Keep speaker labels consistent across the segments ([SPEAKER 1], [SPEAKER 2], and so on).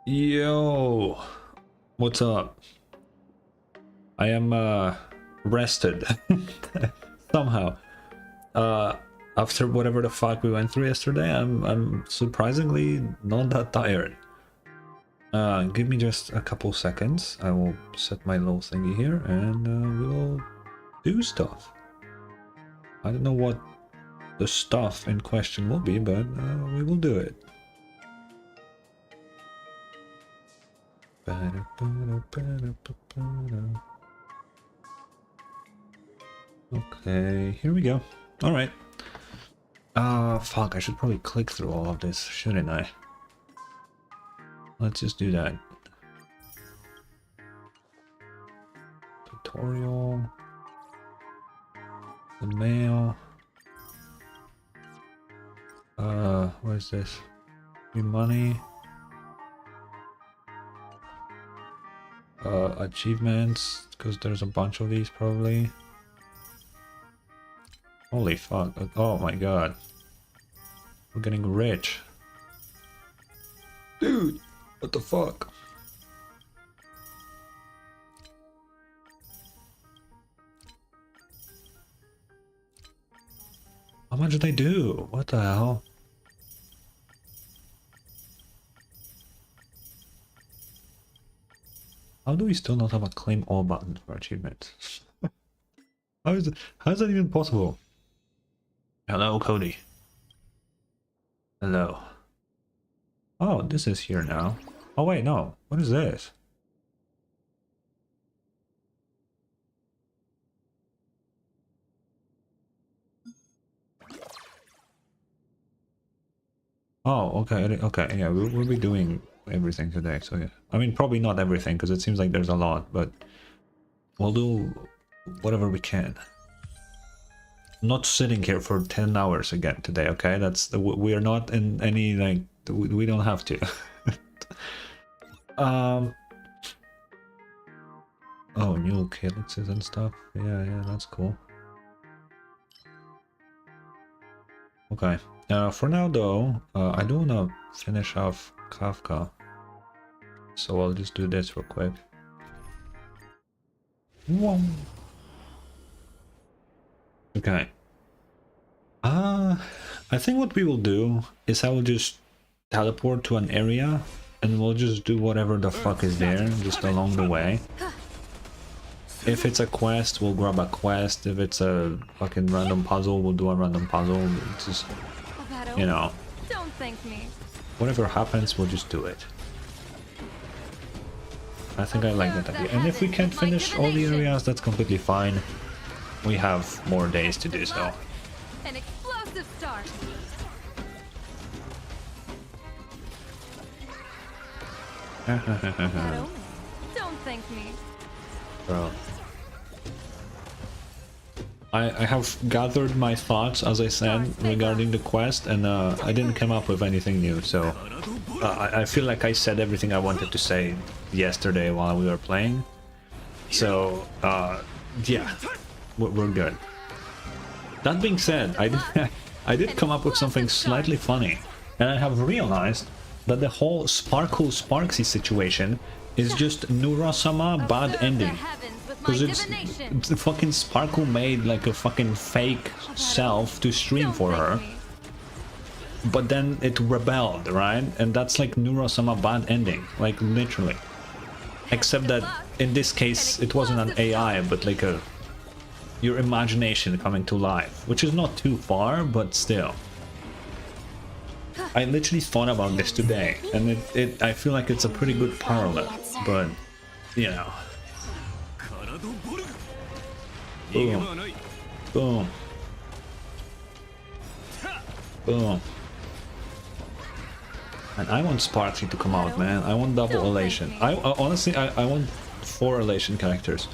[SPEAKER 1] Yo, what's up? I am rested somehow. After whatever the fuck we went through yesterday, I'm surprisingly not that tired. Give me just a couple seconds. I will set my little thingy here and we'll do stuff. I don't know what the stuff in question will be, but we will do it. Okay, here we go. All right. Fuck, I should probably click through all of this, shouldn't I? Let's just do that. Tutorial. The mail. What is this? New money. Achievements, because there's a bunch of these probably. Holy fuck, oh my god. We're getting rich. Dude, what the fuck? How much did I do? What the hell? How do we still not have a claim all button for achievements? How is that even possible? Hello, Cody. Hello. Oh, this is here now. Oh wait, no. What is this? Oh, okay, okay, yeah, we'll be doing everything today, so yeah. I mean, probably not everything, because it seems like there's a lot, but we'll do whatever we can. I'm not sitting here for 10 hours again today, okay? We are not in any, like, we don't have to. Oh, new calyxes and stuff. Yeah, that's cool. Okay. For now, though, I do want to finish off Kafka. So I'll just do this real quick. Whoa. Okay. I think what we will do is I will just teleport to an area and we'll just do whatever the fuck is there just along the way. If it's a quest, we'll grab a quest. If it's a fucking random puzzle, we'll do a random puzzle. It's just, you know,
[SPEAKER 2] don't thank me.
[SPEAKER 1] Whatever happens, we'll just do it. I think I like that idea. And if we can't finish all the areas, that's completely fine. We have more days to do so.
[SPEAKER 2] An explosive start. Don't thank me.
[SPEAKER 1] Bro. I have gathered my thoughts, as I said, regarding the quest, and I didn't come up with anything new, so I feel like I said everything I wanted to say yesterday while we were playing. So, yeah, we're good. That being said, I did come up with something slightly funny, and I have realized that the whole Sparkle Sparksy situation is just Nura-sama bad ending. Because it's the fucking Sparkle made like a fucking fake self to stream for her. But then it rebelled, right? And that's like Nura-sama bad ending, like literally. Except that in this case it wasn't an AI, but like your imagination coming to life, which is not too far, but still. I literally thought about this today, and I feel like it's a pretty good parallel, but you know. Boom. Boom. Boom. And I want Sparky to come out, man. I want double elation. Honestly, I want 4 elation characters.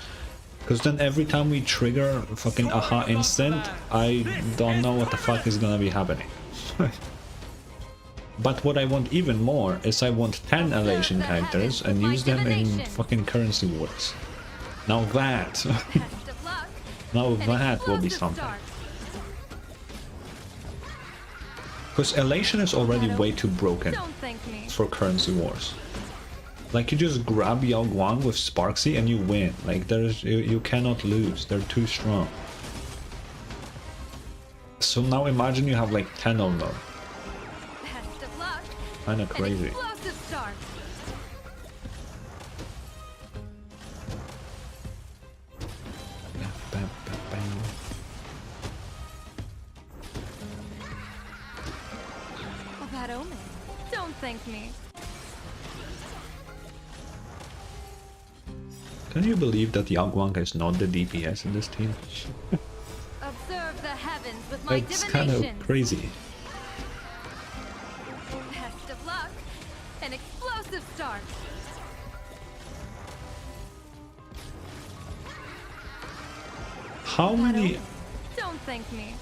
[SPEAKER 1] Because then every time we trigger fucking aha instant, I don't know what the fuck is gonna be happening. But what I want even more is I want 10 elation characters and use them in fucking currency wars. Now that... now that will be something. Because elation is already way too broken for currency wars. Like you just grab Yao Guang with Sparksy and you win. Like you cannot lose. They're too strong. So now imagine you have like 10 of them.
[SPEAKER 2] Best of luck.
[SPEAKER 1] Kinda
[SPEAKER 2] An
[SPEAKER 1] crazy.
[SPEAKER 2] explosive start. A bad omen. Don't thank me.
[SPEAKER 1] Can you believe that Yao Guang is not the DPS in this team?
[SPEAKER 2] Observe the heavens with my
[SPEAKER 1] That's kind of
[SPEAKER 2] divination.
[SPEAKER 1] crazy.
[SPEAKER 2] Best of luck. An explosive start.
[SPEAKER 1] How many?
[SPEAKER 2] Don't thank me.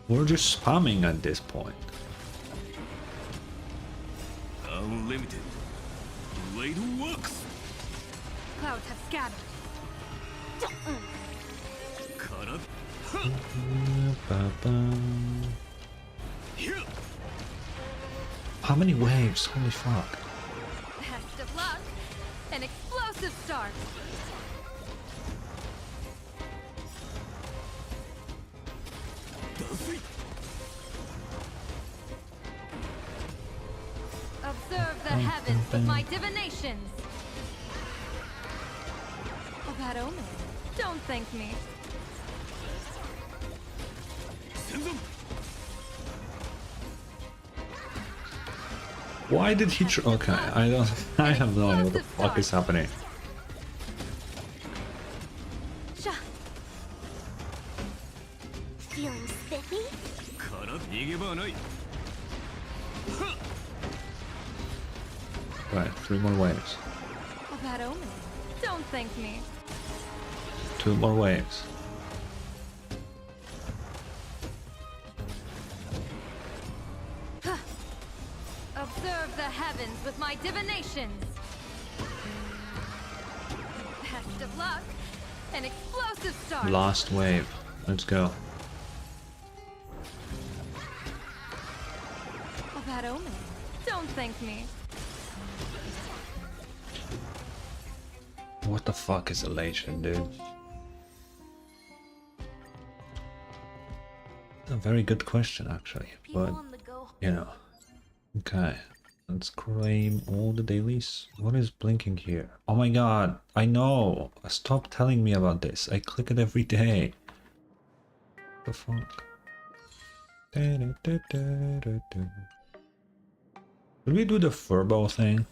[SPEAKER 1] We're just spamming at this point.
[SPEAKER 3] Unlimited. Blade works.
[SPEAKER 2] Clouds have scattered.
[SPEAKER 3] Kara.
[SPEAKER 1] How many waves? Holy fuck.
[SPEAKER 2] Best of luck. An explosive start. Observe the heavens with my divinations. A bad omen. Don't thank me.
[SPEAKER 1] Why did he okay, I have no idea what the fuck is happening.
[SPEAKER 2] Sha.
[SPEAKER 4] Feeling spiffy?
[SPEAKER 3] Kara. Nigeba nai.
[SPEAKER 1] Right, 3 more waves.
[SPEAKER 2] A bad omen. Don't thank me.
[SPEAKER 1] 2 more waves.
[SPEAKER 2] Observe the heavens with my divinations. Best of luck. An explosive start.
[SPEAKER 1] Last wave. Let's go.
[SPEAKER 2] A bad omen. Don't thank me.
[SPEAKER 1] What the fuck is elation, dude? A very good question, actually. But,
[SPEAKER 4] On the go.
[SPEAKER 1] you know. Okay. Let's claim all the dailies. What is blinking here? Oh my god. I know. Stop telling me about this. I click it every day. The fuck? Did we do the furbo thing?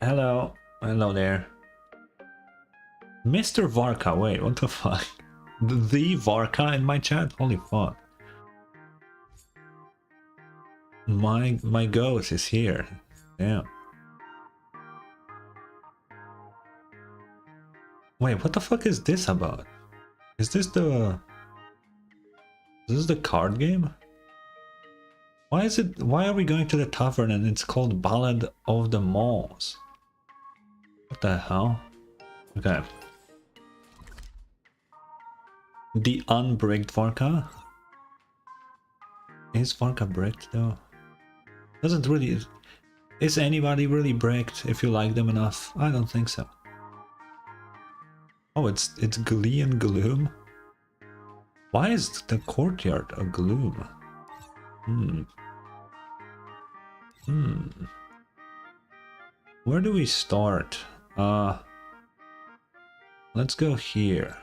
[SPEAKER 1] Hello. Hello there. Mr. Varka, wait, what the fuck? The Varka in my chat? Holy fuck. My ghost is here. Damn. Wait, what the fuck is this about? Is this the... Is this the card game? Why are we going to the tavern and it's called Ballad of the Malls? What the hell? Okay. The unbricked Varka? Is Varka bricked though? Doesn't really... Is anybody really bricked if you like them enough? I don't think so. Oh, it's Glee and Gloom? Why is the courtyard a gloom? Where do we start? Let's go here.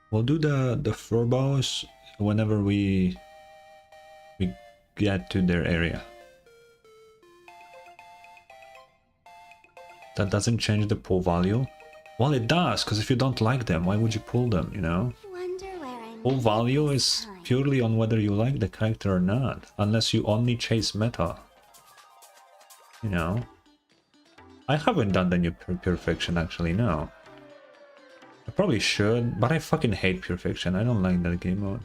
[SPEAKER 1] We'll do the furbos whenever we get to their area. That doesn't change the pull value. Well, it does, because if you don't like them, why would you pull them, you know?
[SPEAKER 4] Wonder where I
[SPEAKER 1] Pull
[SPEAKER 4] met
[SPEAKER 1] value
[SPEAKER 4] this
[SPEAKER 1] is
[SPEAKER 4] time.
[SPEAKER 1] purely on whether you like the character or not, unless you only chase meta. You know? I haven't done the new Pure Fiction, actually, no. I probably should, but I fucking hate Pure Fiction. I don't like that game mode.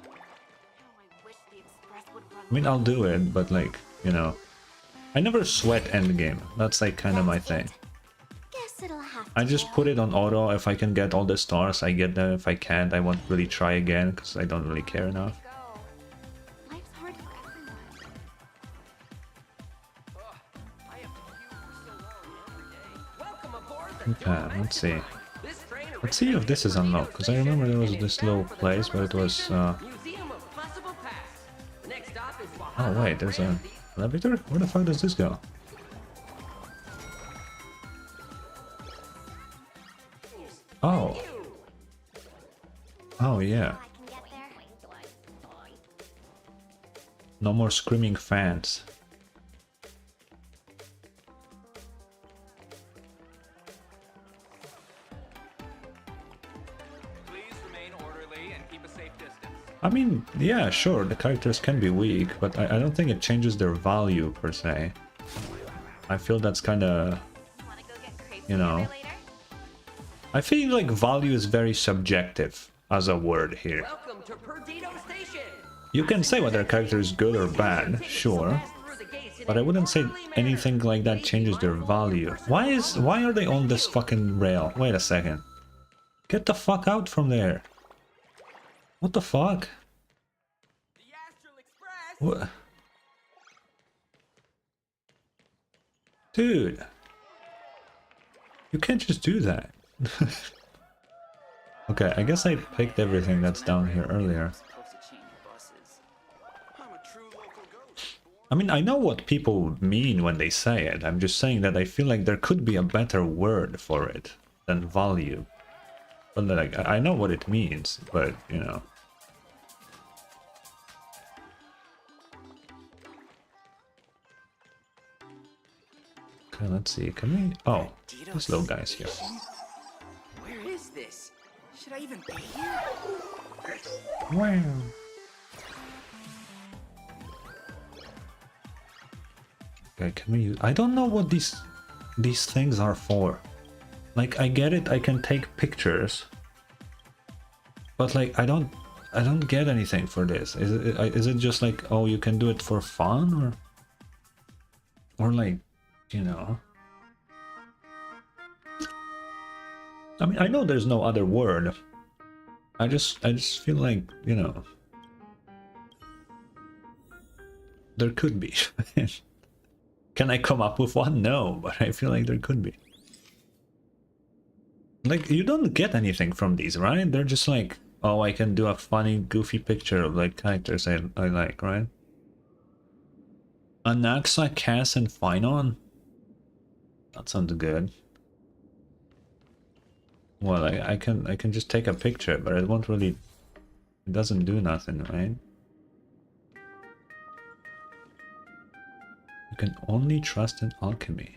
[SPEAKER 4] I wish the Express would run.
[SPEAKER 1] I mean, I'll do it, but like, you know. I never sweat endgame. That's like kind of my thing.
[SPEAKER 4] Guess it'll have
[SPEAKER 1] I just put it on auto. If I can get all the stars, I get them. If I can't, I won't really try again because I don't really care enough.
[SPEAKER 4] Life's hard for everyone.
[SPEAKER 1] Okay, let's see. Let's see if this is unlocked, because I remember there was this little place where it was... Oh wait, there's an elevator? Where the fuck does this go? Oh. Oh yeah.
[SPEAKER 4] I can get there.
[SPEAKER 1] No more screaming fans. I mean, yeah, sure, the characters can be weak, but I don't think it changes their value, per se. I feel that's kinda...
[SPEAKER 4] Wanna go get crepes
[SPEAKER 1] You know.
[SPEAKER 4] together later?
[SPEAKER 1] I feel like value is very subjective as a word here.
[SPEAKER 5] Welcome to Perdido Station.
[SPEAKER 1] You can say whether a character is good or bad, sure, but I wouldn't say anything like that changes their value. Why are they on this fucking rail? Wait a second. Get the fuck out from there. What the fuck?
[SPEAKER 5] The Astral Express.
[SPEAKER 1] What? Dude. You can't just do that. Okay, I guess I picked everything that's down here earlier. I mean, I know what people mean when they say it. I'm just saying that I feel like there could be a better word for it than value. But like, I know what it means, but you know. Okay, let's see. Can we? Oh, this little guy's here.
[SPEAKER 5] Where is this? Should I even be here?
[SPEAKER 1] Wow. Okay, can we use... I don't know what these things are for. Like, I get it, I can take pictures. But like, I don't get anything for this. Is it just like, oh, you can do it for fun, or like, you know? I mean, I know there's no other word. I just feel like, you know, there could be. Can I come up with one? No, but I feel like there could be. Like, you don't get anything from these, right? They're just like, oh, I can do a funny, goofy picture of like characters I like, right? Anaxa, Cass, and Phynon? That sounds good. Well, I can just take a picture, but it won't really... It doesn't do nothing, right? You can only trust in alchemy.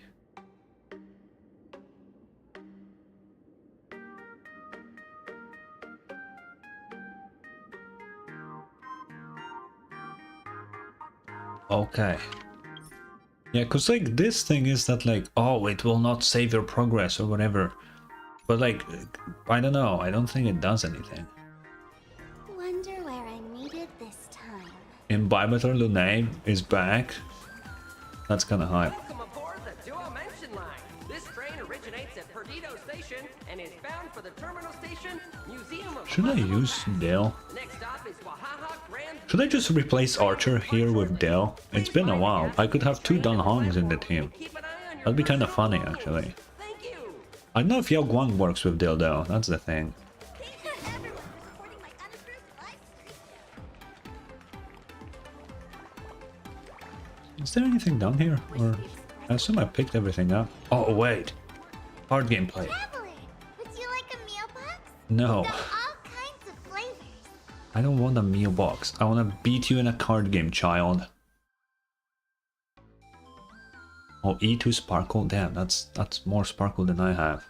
[SPEAKER 1] Okay. Yeah, cause like this thing is that like, oh, it will not save your progress or whatever. But like, I don't know, I don't think it does anything.
[SPEAKER 4] Wonder where I'm needed this time.
[SPEAKER 1] Enigmon Lunae is back. That's kind of hype.
[SPEAKER 5] Welcome aboard the Dual-Mention line. This train originates at Perdido Station and is bound for the terminal station, Museum of...
[SPEAKER 1] Should I use Dale?
[SPEAKER 5] Next stop is Wahaha Grand...
[SPEAKER 1] Should I just replace Archer here with Dale? It's been a while. I could have two Don Hongs in the team.
[SPEAKER 5] Keep an eye on your...
[SPEAKER 1] That'd be kind of funny, actually.
[SPEAKER 5] Thank you.
[SPEAKER 1] I don't know if Yao Guang works with Dale though. That's the thing.
[SPEAKER 4] Everyone is reporting my unapproved live stream.
[SPEAKER 1] Is there anything down here? Or I assume I picked everything up. Oh wait, hard gameplay.
[SPEAKER 4] Traveler, would you like a meal box?
[SPEAKER 1] No,
[SPEAKER 4] With all kinds of flavors.
[SPEAKER 1] I don't want a meal box. I want to beat you in a card game, child. Oh, E2 sparkle. Damn, that's more sparkle than I have.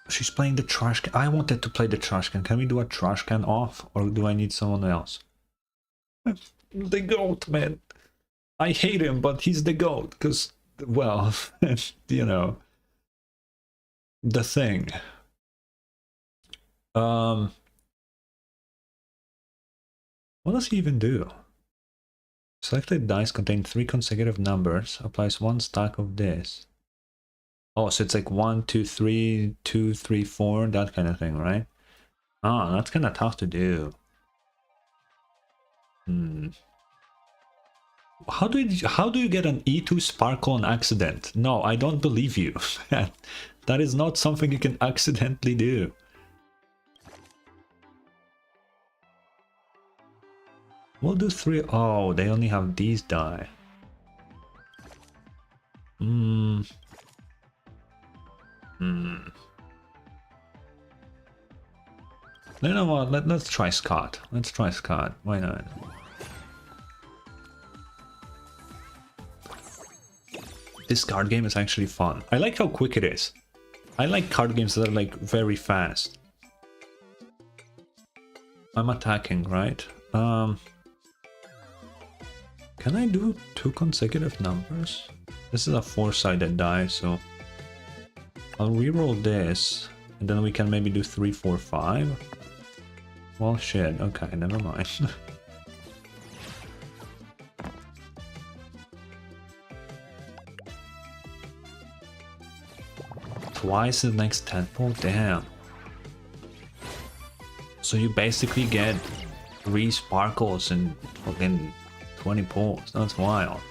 [SPEAKER 1] She's playing the trash can. I wanted to play the trash can. Can we do a trash can off, or do I need someone else? The goat, man. I hate him, but he's the goat. Cause, well, you know, the thing. What does he even do? Selected dice contain 3 consecutive numbers. Applies 1 stack of this. Oh, so it's like 1, 2, 3, 2, 3, 4, that kind of thing, right? Ah, that's kind of tough to do. How do you get an E2 sparkle on accident? No, I don't believe you. That is not something you can accidentally do. We'll do 3. Oh, they only have these die. You know what? Let's try Scott. Let's try Scott. Why not? This card game is actually fun. I like how quick it is. I like card games that are like very fast. I'm attacking, right? Can I do 2 consecutive numbers? This is a 4-sided die, so I'll reroll this, and then we can maybe do 3, 4, 5. Well, shit. Okay, never mind. Twice the next 10 pull? Damn. So you basically get 3 sparkles and fucking 20 pulls. That's wild.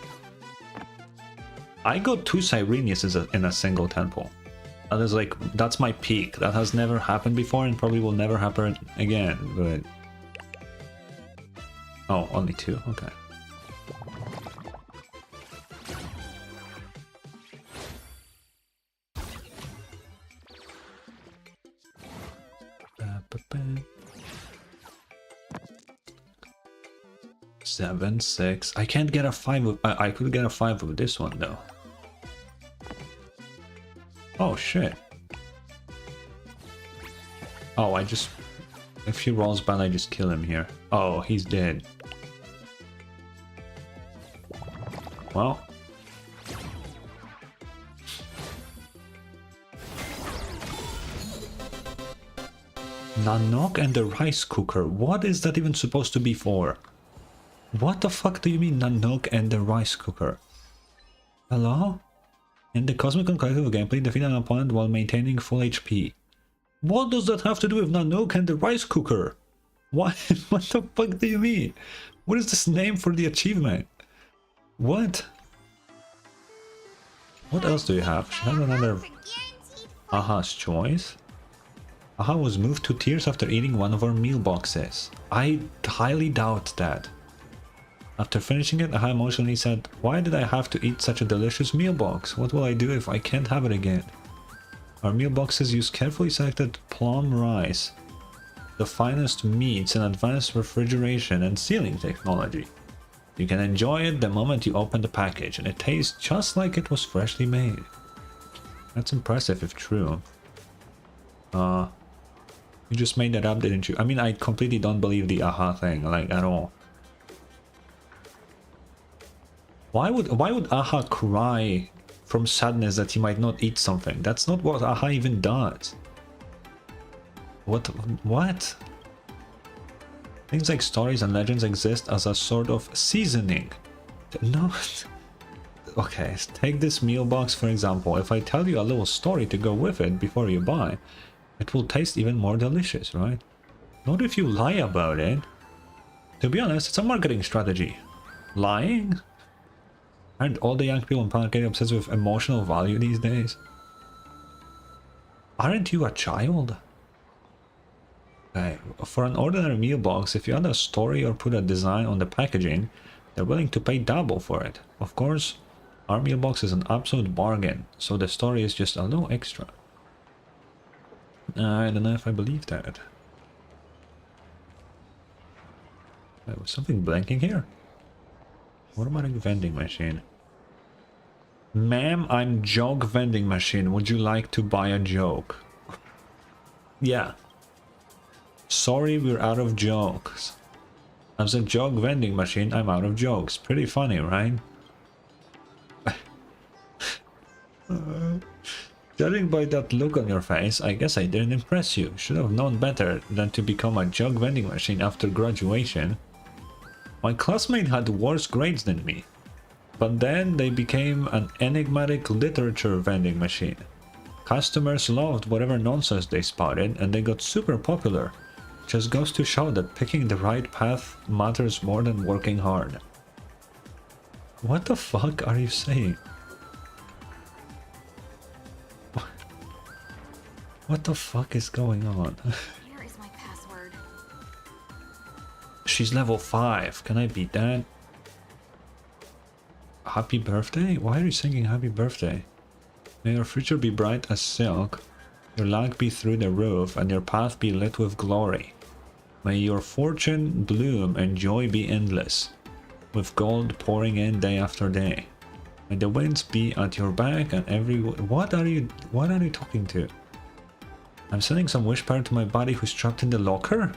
[SPEAKER 1] I got 2 Cyrenius in a single 10 pull. That is like, that's my peak. That has never happened before and probably will never happen again, but... Oh, only 2? Okay. Seven, 6. I can't get a 5 of... I could get a 5 of this one though. Oh shit. Oh, I just... If he rolls bad, I just kill him here. Oh, he's dead. Well. Nanook and the rice cooker. What is that even supposed to be for? What the fuck do you mean Nanook and the rice cooker? Hello? In the Cosmic Conclave of gameplay, defeat an opponent while maintaining full HP. What does that have to do with Nanook and the rice cooker? What? What the fuck do you mean? What is this name for the achievement? What? What else do you have? She has another... Aha's choice? Aha was moved to tears after eating one of our meal boxes. I highly doubt that. After finishing it, Aha emotionally said, "Why did I have to eat such a delicious meal box? What will I do if I can't have it again?" Our meal boxes use carefully selected plum rice, the finest meats and advanced refrigeration and sealing technology. You can enjoy it the moment you open the package, and it tastes just like it was freshly made. That's impressive if true. You just made that up, didn't you? I mean, I completely don't believe the Aha thing, like, at all. Why would Aha cry from sadness that he might not eat something? That's not what Aha even does. What? Things like stories and legends exist as a sort of seasoning. No. Okay, take this meal box for example. If I tell you a little story to go with it before you buy, it will taste even more delicious, right? Not if you lie about it. To be honest, it's a marketing strategy. Lying? Aren't all the young people in Planarcadia obsessed with emotional value these days? Aren't you a child? Okay, for an ordinary meal box, if you add a story or put a design on the packaging, they're willing to pay double for it. Of course, our meal box is an absolute bargain, so the story is just a little extra. I don't know if I believe that. Was something blinking here? What about a vending machine? Ma'am, I'm joke vending machine. Would you like to buy a joke? Yeah. Sorry, we're out of jokes. As a joke vending machine, I'm out of jokes. Pretty funny, right? Judging by that look on your face, I guess I didn't impress you. Should have known better than to become a joke vending machine after graduation. My classmate had worse grades than me. But then they became an enigmatic literature vending machine. Customers loved whatever nonsense they spotted, and they got super popular. Just goes to show that picking the right path matters more than working hard. What the fuck are you saying? What the fuck is going on?
[SPEAKER 2] Here is my password.
[SPEAKER 1] She's level 5. Can I beat that? Happy birthday? Why are you singing happy birthday? May your future be bright as silk, your luck be through the roof, and your path be lit with glory. May your fortune bloom and joy be endless, with gold pouring in day after day. May the winds be at your back and every... What are you talking to? I'm sending some wish power to my buddy who's trapped in the locker?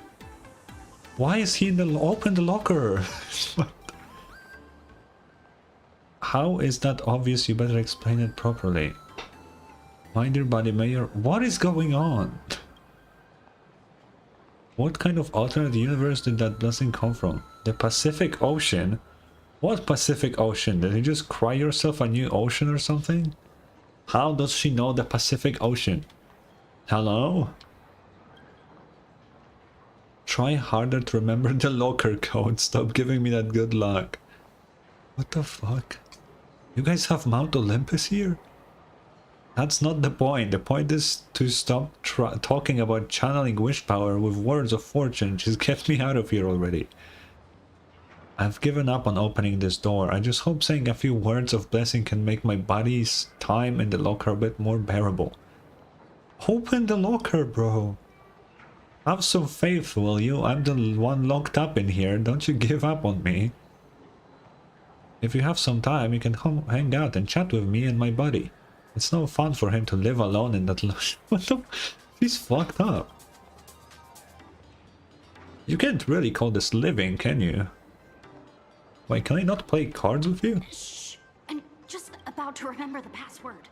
[SPEAKER 1] Why is he in the... Open the locker! How is that obvious? You better explain it properly. My dear buddy, Mayor, what is going on? What kind of alternate universe did that blessing come from? The Pacific Ocean? What Pacific Ocean? Did you just cry yourself a new ocean or something? How does she know the Pacific Ocean? Hello? Try harder to remember the locker code. Stop giving me that good luck. What the fuck? You guys have Mount Olympus here? That's not the point. The point is to stop talking about channeling wish power with words of fortune. Just get me out of here already. I've given up on opening this door. I just hope saying a few words of blessing can make my body's time in the locker a bit more bearable. Open the locker, bro. Have some faith, will you? I'm the one locked up in here. Don't you give up on me. If you have some time, you can come hang out and chat with me and my buddy. It's no fun for him to live alone in that... What the... He's fucked up. You can't really call this living, can you? Wait, can I not play cards with you?
[SPEAKER 2] Shh! I'm just about to remember the password.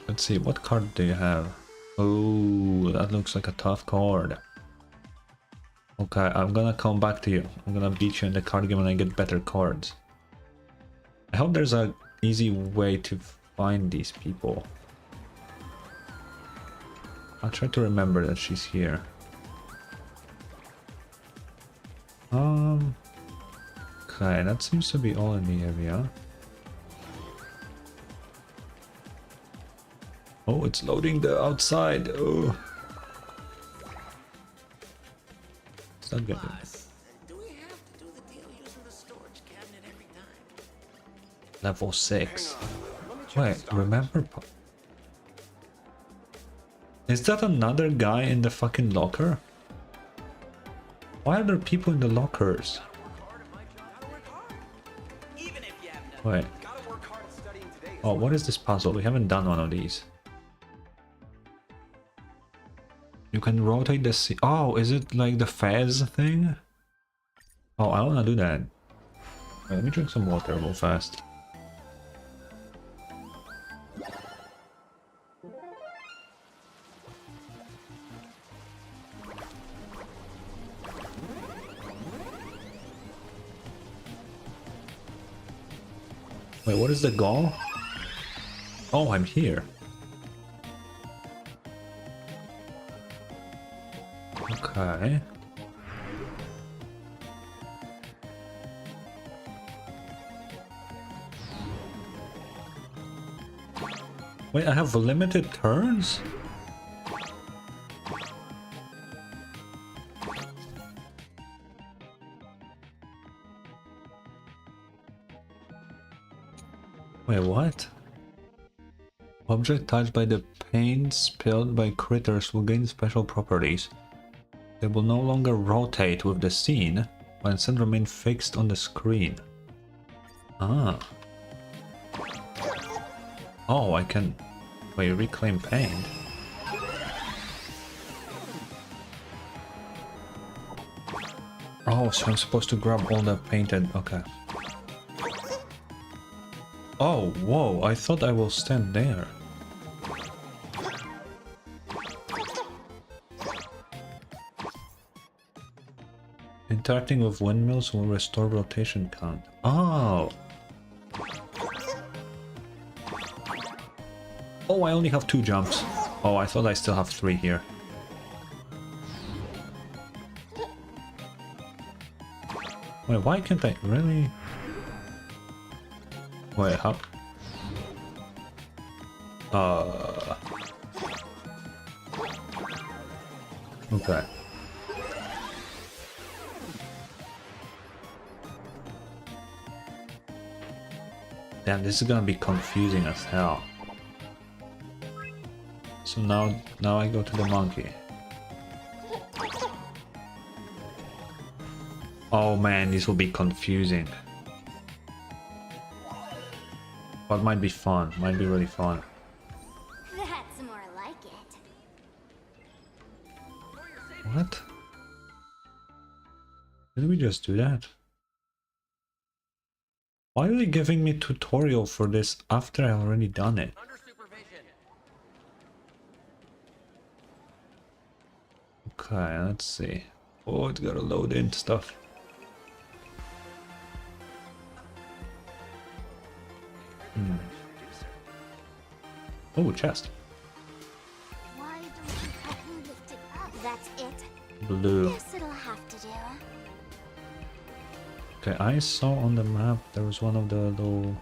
[SPEAKER 1] Let's see, what card do you have? Oh, that looks like a tough card. Okay, I'm gonna come back to you. I'm gonna beat you in the card game when I get better cards. I hope there's a easy way to find these people. I'll try to remember that she's here. Okay, that seems to be all in the area. Oh, it's loading the outside. Oh. It's not good.
[SPEAKER 6] Do we have to do the deal using the storage cabinet every time?
[SPEAKER 1] Level 6. Wait, remember? Is that another guy in the fucking locker? Why are there people in the lockers? Wait. Oh, what is this puzzle? We haven't done one of these. You can rotate the sea. Oh, is it like the Fez thing? Oh, I wanna do that. Wait, let me drink some water real fast. Wait, what is the goal? Oh, I'm here. Okay. Wait, I have limited turns? Wait, what? Object touched by the paint spilled by critters will gain special properties. They will no longer rotate with the scene, but instead remain fixed on the screen. Ah. Oh, I can... Wait, reclaim paint? Oh, so I'm supposed to grab all the painted... Okay. Oh, whoa, I thought I will stand there. interacting with windmills will restore rotation count. Oh! Oh, I only have 2 jumps. Oh, I thought I still have 3 here. Wait, why can't I really? Wait, how? Okay. Damn, this is gonna be confusing as hell. So now I go to the monkey. Oh man, this will be confusing. But might be fun, might be really fun.
[SPEAKER 4] That's more like it.
[SPEAKER 1] What? Did we just do that? Why are they giving me tutorial for this after I already done it?
[SPEAKER 5] Under supervision.
[SPEAKER 1] Okay, let's see. Oh, it's gotta load in stuff. Oh, chest.
[SPEAKER 4] Why don't you help me lift it up? That's it.
[SPEAKER 1] Blue.
[SPEAKER 4] Guess it'll have to do.
[SPEAKER 1] Okay, I saw on the map there was one of the little...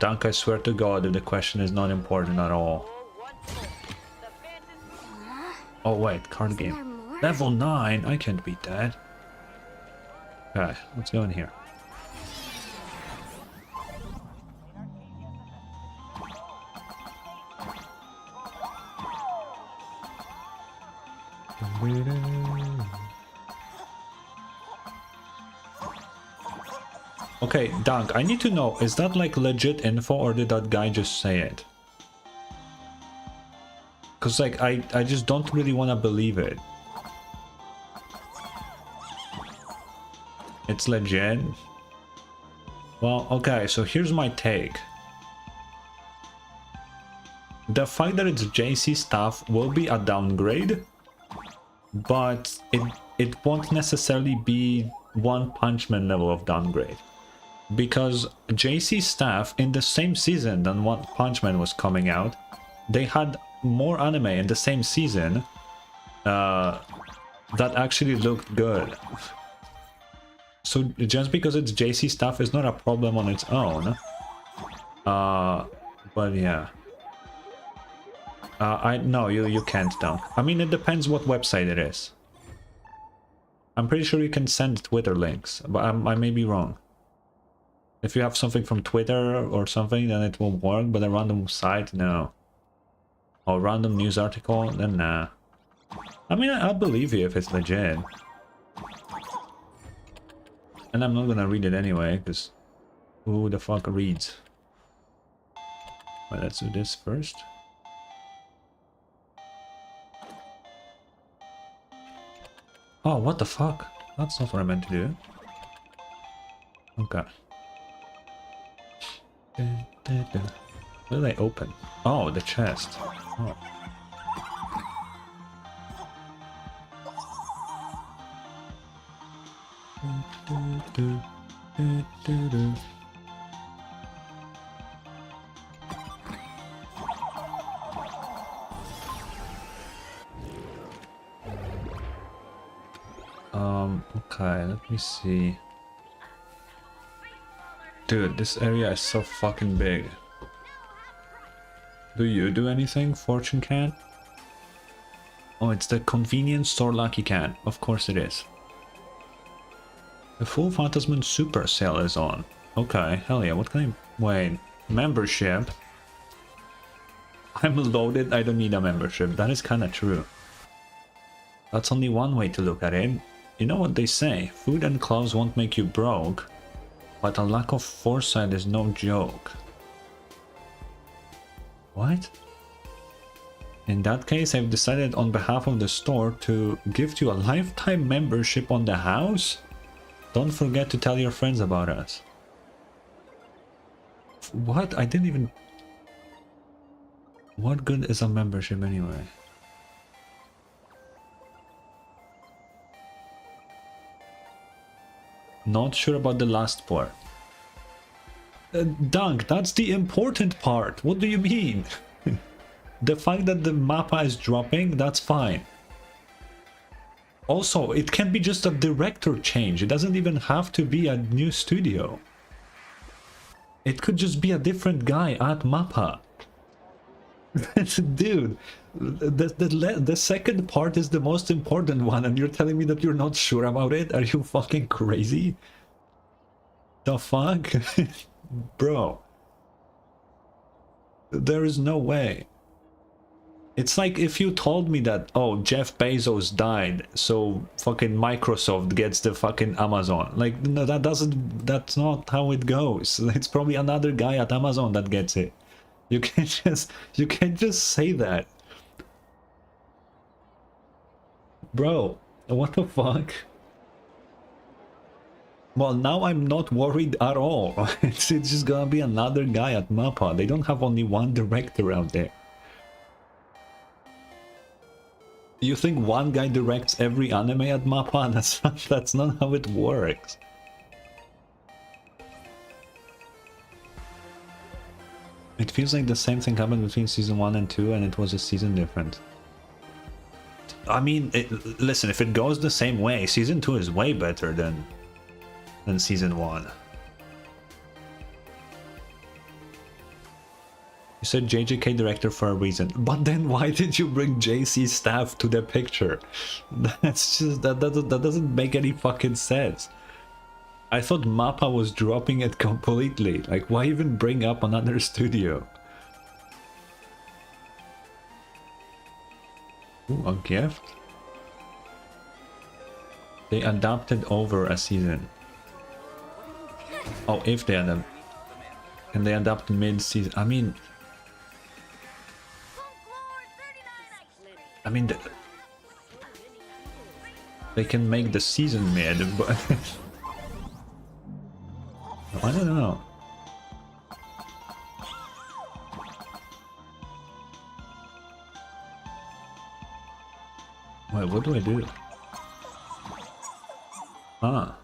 [SPEAKER 1] Dunk, I swear to God, if the question is not important at all. Oh wait, card
[SPEAKER 4] Isn't there
[SPEAKER 1] game.
[SPEAKER 4] more?
[SPEAKER 1] Level 9? I can't beat that. Okay, let's go in here. Okay, Dunk, I need to know, is that like legit info or did that guy just say it? Cause like, I just don't really want to believe it. It's legit? Well, okay, so here's my take. The fact that it's JC stuff will be a downgrade, but it won't necessarily be One Punch Man level of downgrade. Because JC staff in the same season than One Punch Man was coming out, they had more anime in the same season that actually looked good. So just because it's JC stuff is not a problem on its own. But yeah. No, you can't Dunk. I mean, it depends what website it is. I'm pretty sure you can send Twitter links, but I may be wrong. If you have something from Twitter or something, then it will work, but a random site, no. Or random news article, then nah. I mean, I'll believe you if it's legit. And I'm not gonna read it anyway, because who the fuck reads? Well, let's do this first. Oh, what the fuck? That's not what I meant to do. Okay. What did I open? Oh, the chest. Oh. Okay, let me see. Dude, this area is so fucking big. Do you do anything, Fortune Can? Oh, it's the convenience store Lucky Can. Of course it is. The full Phantasman Super sale is on. Okay, hell yeah, what can I... Wait, membership? I'm loaded, I don't need a membership. That is kinda true. That's only one way to look at it. You know what they say, food and clothes won't make you broke, but a lack of foresight is no joke. What? In that case, I've decided on behalf of the store to gift you a lifetime membership on the house? Don't forget to tell your friends about us. What? I didn't even... What good is a membership anyway? Not sure about the last part. Dunk, that's the important part. What do you mean? The fact that the mappa is dropping, that's fine. Also, it can be just a director change. It doesn't even have to be a new studio. It could just be a different guy at mappa. Dude, the second part is the most important one, and you're telling me that you're not sure about it? Are you fucking crazy? The fuck? Bro. There is no way. It's like if you told me that, oh, Jeff Bezos died, so fucking Microsoft gets the fucking Amazon. Like, no, that's not how it goes. It's probably another guy at Amazon that gets it. You can't just say that. Bro, what the fuck? Well, now I'm not worried at all. It's just gonna be another guy at MAPPA. They don't have only one director out there. You think one guy directs every anime at MAPPA? That's not how it works. It feels like the same thing happened between season 1 and 2 and it was a season different. I mean, listen, if it goes the same way, season 2 is way better than season 1. You said JJK director for a reason, but then why did you bring JC staff to the picture? That's just, that doesn't make any fucking sense. I thought MAPPA was dropping it completely. Like, why even bring up another studio? Ooh, a gift? They adapted over a season. Oh, if they adapt. And they adapt mid-season. I mean, they can make the season mid, but I don't know. Wait, what do I do? Ah.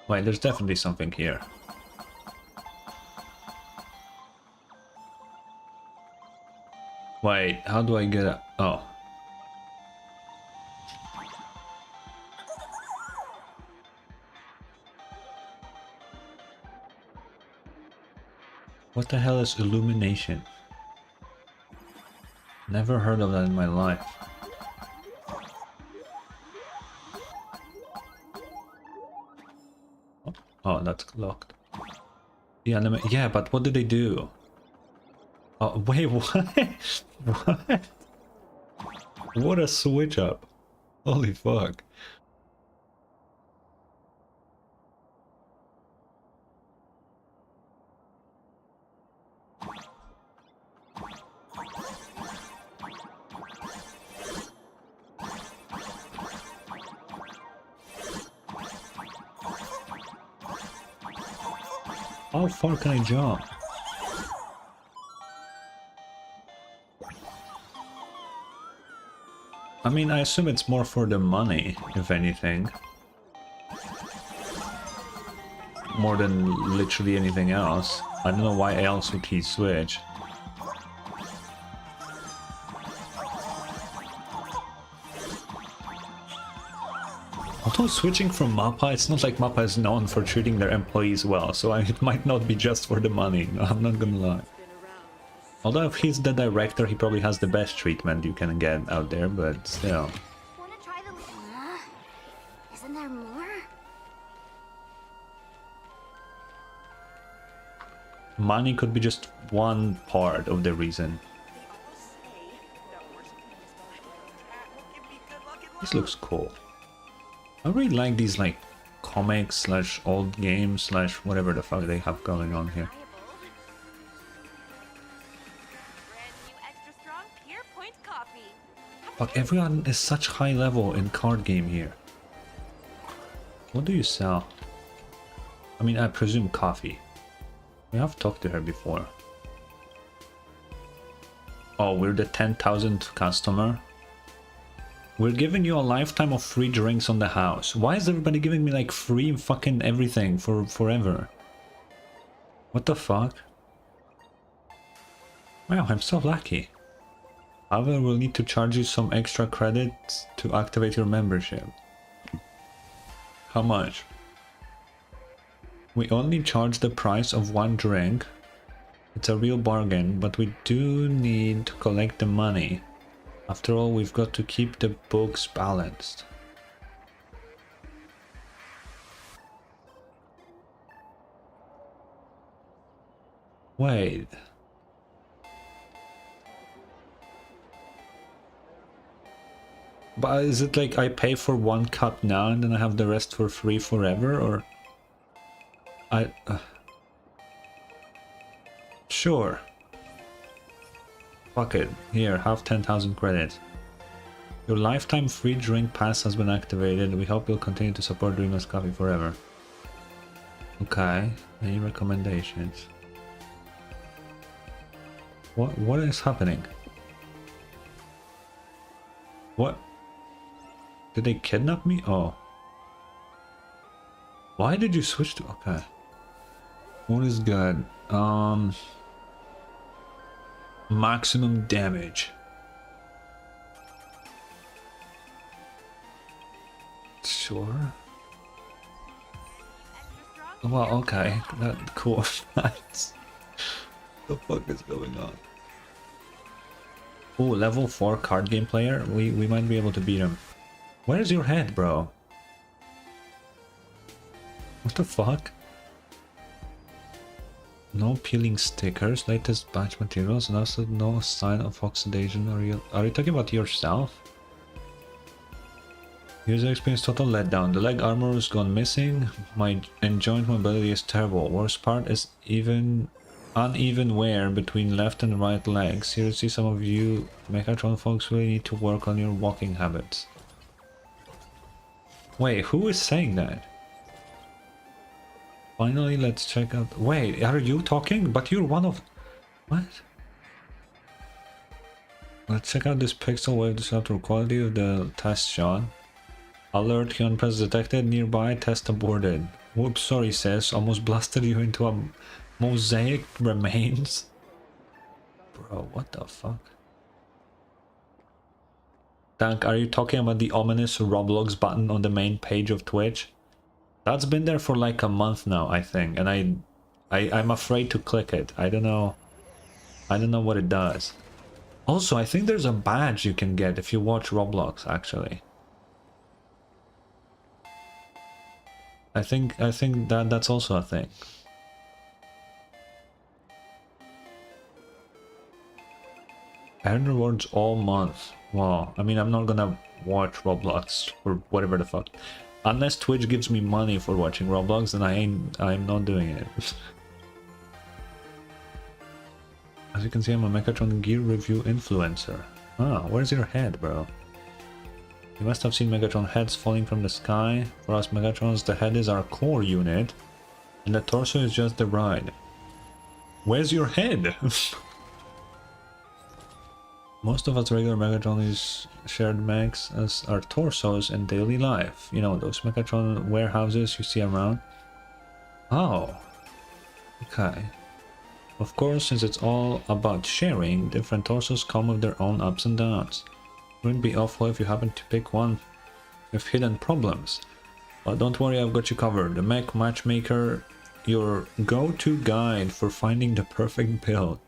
[SPEAKER 1] Wait, there's definitely something here. Wait, how do I get a... Oh. What the hell is illumination? Never heard of that in my life. Oh, that's locked. The anime... Yeah, but what do they do? Oh, wait, what? What? What a switch up. Holy fuck. How far can I jump? I mean, I assume it's more for the money, if anything. More than literally anything else. I don't know why else would he switch. Although switching from MAPPA, it's not like MAPPA is known for treating their employees well, so it might not be just for the money, no, I'm not gonna lie. Although if he's the director, he probably has the best treatment you can get out there, but still.
[SPEAKER 4] Wanna try the... Isn't there more?
[SPEAKER 1] Money could be just one part of the reason. This looks cool. I really like these like comics slash old games slash whatever the fuck they have going on here. Fuck, everyone is such high level in card game here. What do you sell? I mean, I presume coffee. We have talked to her before. Oh, we're the 10,000th customer. We're giving you a lifetime of free drinks on the house. Why is everybody giving me like free fucking everything for forever? What the fuck? Wow, I'm so lucky. However, we'll need to charge you some extra credits to activate your membership. How much? We only charge the price of one drink. It's a real bargain, but we do need to collect the money. After all, we've got to keep the books balanced. Wait. But is it like I pay for one cup now and then I have the rest for free forever, or... Sure. Fuck it. Here, have 10,000 credits. Your lifetime free drink pass has been activated. We hope you'll continue to support Dreamless Coffee forever. Okay. Any recommendations? What is happening? What? Did they kidnap me? Oh. Why did you switch to... Okay. What is good? Maximum damage. Sure. Well, okay. That cool. Nice. The fuck is going on? Oh, level 4 card game player. We might be able to beat him. Where's your head, bro? What the fuck? No peeling stickers, latest batch materials, and also no sign of oxidation. Are you talking about yourself? User experience total letdown. The leg armor has gone missing. My joint mobility is terrible. Worst part is uneven wear between left and right legs. Seriously, some of you Mechatron folks really need to work on your walking habits. Wait, who is saying that? Finally, let's check out... Wait, are you talking? But you're one of... What? Let's check out this pixel wave disruptor quality of the test shot. Alert, human presence detected nearby, test aborted. Whoops, sorry sis, almost blasted you into a mosaic remains. Bro, what the fuck? Dank, are you talking about the ominous Roblox button on the main page of Twitch? That's been there for like a month now, I think, and I'm afraid to click it. I don't know what it does. Also, I think there's a badge you can get if you watch Roblox, actually. I think that's also a thing. Earn rewards all month. Wow. I mean, I'm not gonna watch Roblox or whatever the fuck. Unless Twitch gives me money for watching Roblox, then I'm not doing it. As you can see, I'm a Mechatron gear review influencer. Ah, where's your head, bro? You must have seen Megatron heads falling from the sky. For us Megatrons, the head is our core unit, and the torso is just the ride. Where's your head? Most of us regular Megatrons shared mechs as our torsos in daily life. You know, those Megatron warehouses you see around. Oh. Okay. Of course, since it's all about sharing, different torsos come with their own ups and downs. Wouldn't be awful if you happen to pick one with hidden problems. But don't worry, I've got you covered. The Mech Matchmaker, your go-to guide for finding the perfect build.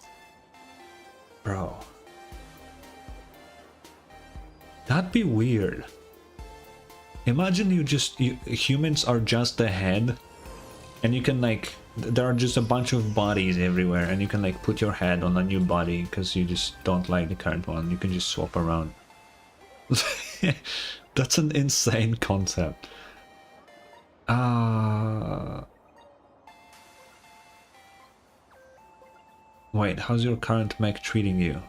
[SPEAKER 1] Bro. That'd be weird. Imagine humans are just the head, and you can like, there are just a bunch of bodies everywhere, and you can like put your head on a new body because you just don't like the current one. You can just swap around. That's an insane concept. Wait, how's your current mech treating you?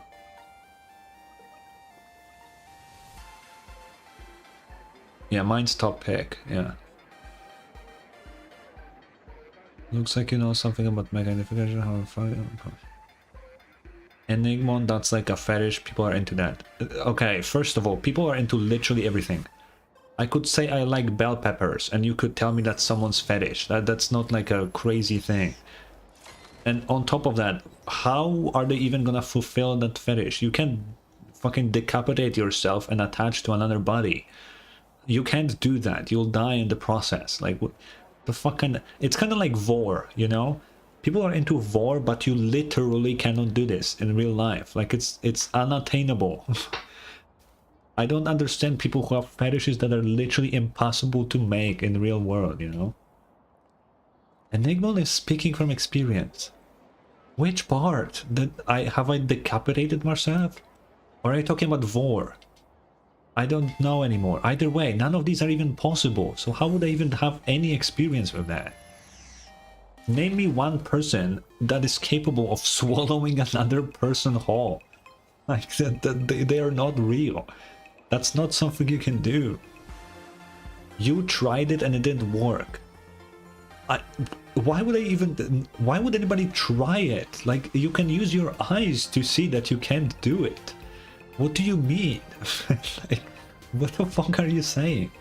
[SPEAKER 1] Yeah, mine's top pick, yeah. Looks like you know something about mech identification, how to find it. Enigmon, that's like a fetish. People are into that. Okay, first of all, people are into literally everything. I could say I like bell peppers, and you could tell me that's someone's fetish. That's not like a crazy thing. And on top of that, how are they even gonna fulfill that fetish? You can't fucking decapitate yourself and attach to another body. You can't do that. You'll die in the process. Like, what the fucking... It's kind of like vor, you know? People are into vor, but you literally cannot do this in real life. Like, it's unattainable. I don't understand people who have fetishes that are literally impossible to make in the real world, you know? Enigmon is speaking from experience. Which part? Have I decapitated myself? Or are you talking about vor? I don't know anymore. Either way, none of these are even possible. So how would I even have any experience with that? Name me one person that is capable of swallowing another person whole. Like, they are not real. That's not something you can do. You tried it and it didn't work. Why would anybody try it? Like, you can use your eyes to see that you can't do it. What do you mean? Like, what the fuck are you saying?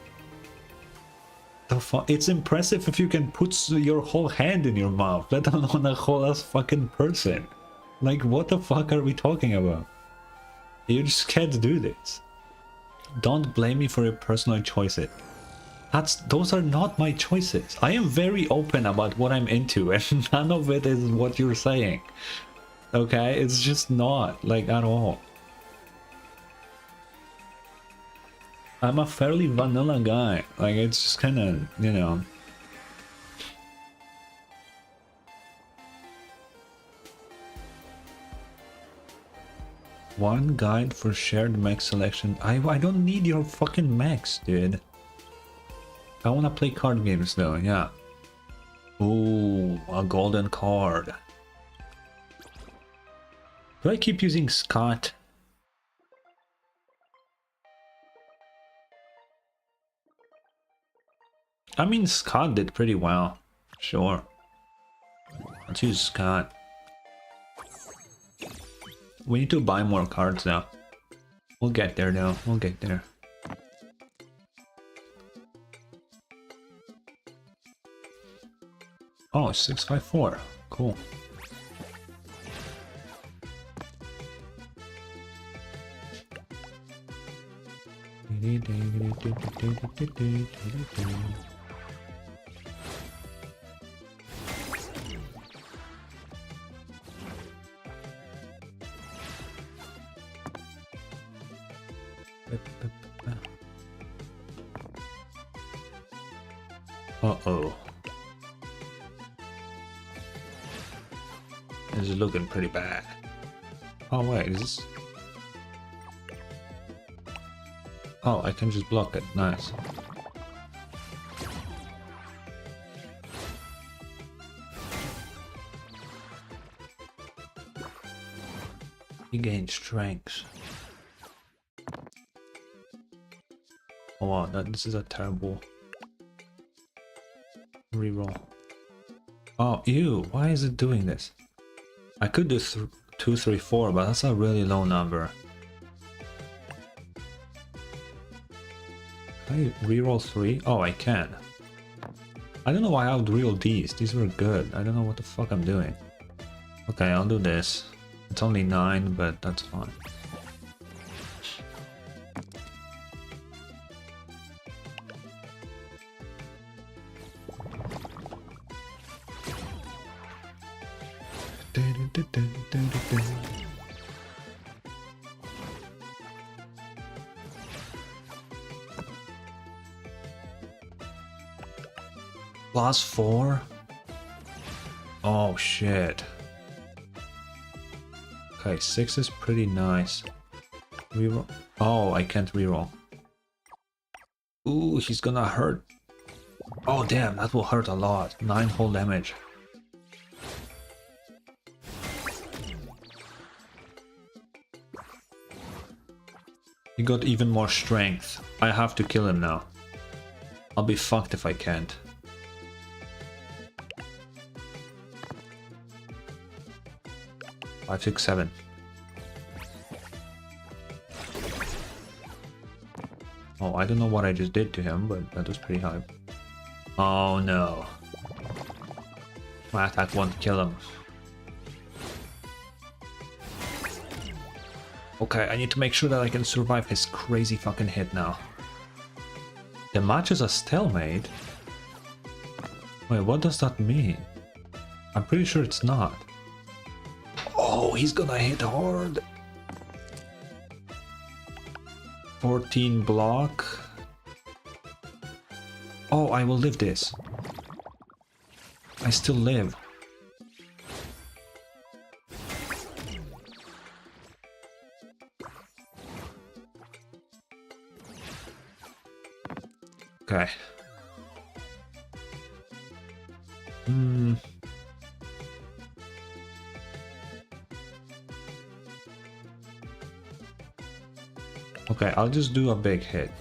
[SPEAKER 1] It's impressive if you can put your whole hand in your mouth, let alone a whole ass fucking person. Like, what the fuck are we talking about? You just can't do this. Don't blame me for your personal choices. Those are not my choices. I am very open about what I'm into, and none of it is what you're saying. Okay? It's just not, like, at all. I'm a fairly vanilla guy. Like, it's just kind of, you know. One guide for shared mech selection. I don't need your fucking mechs, dude. I want to play card games though, yeah. Ooh, a golden card. Do I keep using Scott? I mean, Scott did pretty well. Sure. Let's use Scott. We need to buy more cards though. We'll get there though. We'll get there. Oh, 654. Cool. Uh-oh. This is looking pretty bad. Oh wait, is this... Oh, I can just block it. Nice. You gain strength. Oh wow, this is a terrible reroll. Oh, ew, why is it doing this? I could do 2, 3, 4, but that's a really low number. Can I reroll 3? Oh, I can. I don't know why I would reroll these. These were good. I don't know what the fuck I'm doing. Okay, I'll do this. It's only 9, but that's fine. +4? Oh shit. Okay, 6 is pretty nice. Reroll. Oh, I can't reroll. Ooh, he's gonna hurt. Oh damn, that will hurt a lot. 9 whole damage. He got even more strength. I have to kill him now. I'll be fucked if I can't. Five, 6, 7. I don't know what I just did to him, but that was pretty hype. Oh no. My attack won't kill him. Okay, I need to make sure that I can survive his crazy fucking hit now. The match is a stalemate? Wait, what does that mean? I'm pretty sure it's not. Oh, he's gonna hit hard. 14 block. Oh, I will live this. I still live. Okay. Okay, I'll just do a big hit.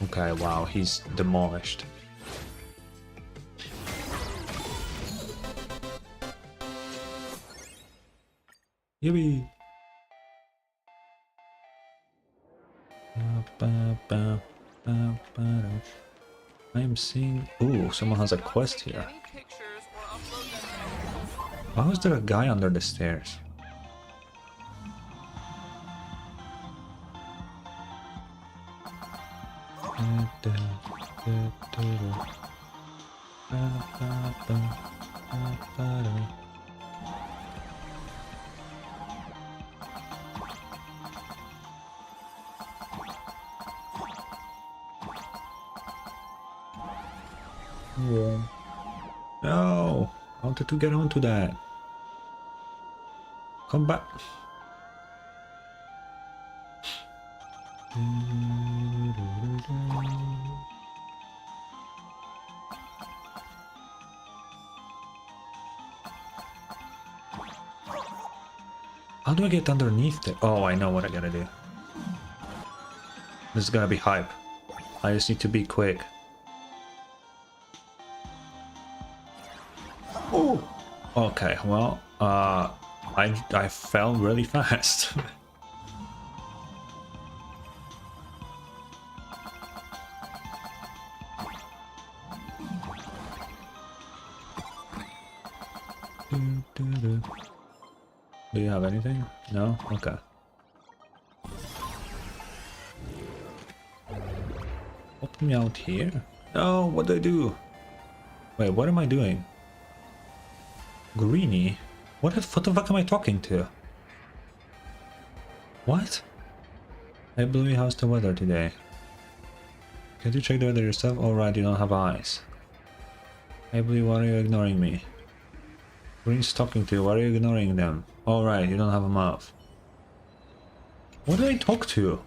[SPEAKER 1] Okay, wow, he's demolished. Yippee! I am seeing... Ooh, someone has a quest here. Why was there a guy under the stairs? No! I wanted to get onto that. Come back. How do I get underneath it? Oh, I know what I gotta do. This is gonna be hype. I just need to be quick. Oh! Okay, well, I fell really fast. Do you have anything? No? Okay. Open me out here? No, what do I do? Wait, what am I doing? Greenie? What the fuck am I talking to? What? Hey Bluey, how's the weather today? Can you check the weather yourself? Alright, you don't have eyes. Hey Bluey, why are you ignoring me? Green's talking to you, why are you ignoring them? Alright, you don't have a mouth. What did I talk to?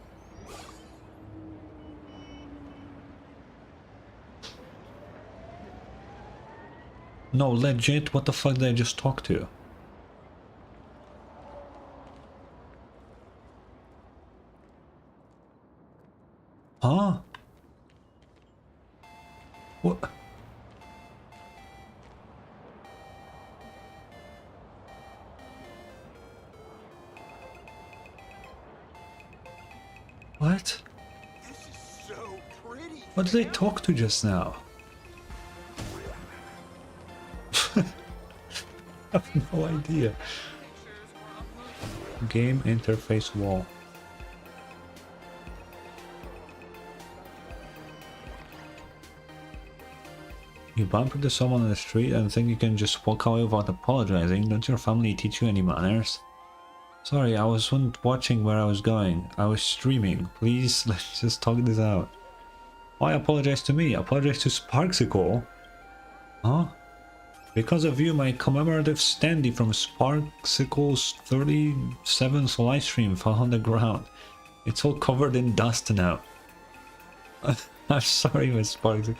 [SPEAKER 1] No, legit, what the fuck did I just talk to? Huh? What? What?
[SPEAKER 6] This is so pretty.
[SPEAKER 1] What did I talk to just now? I have no idea. Game interface wall. You bump into someone on the street and think you can just walk away without apologizing. Don't your family teach you any manners? Sorry, I wasn't watching where I was going. I was streaming. Please, let's just talk this out. Why apologize to me? Apologize to Sparksicle? Huh? Because of you, my commemorative standee from Sparksicle's 37th livestream fell on the ground. It's all covered in dust now. I'm sorry, Miss Sparksicle.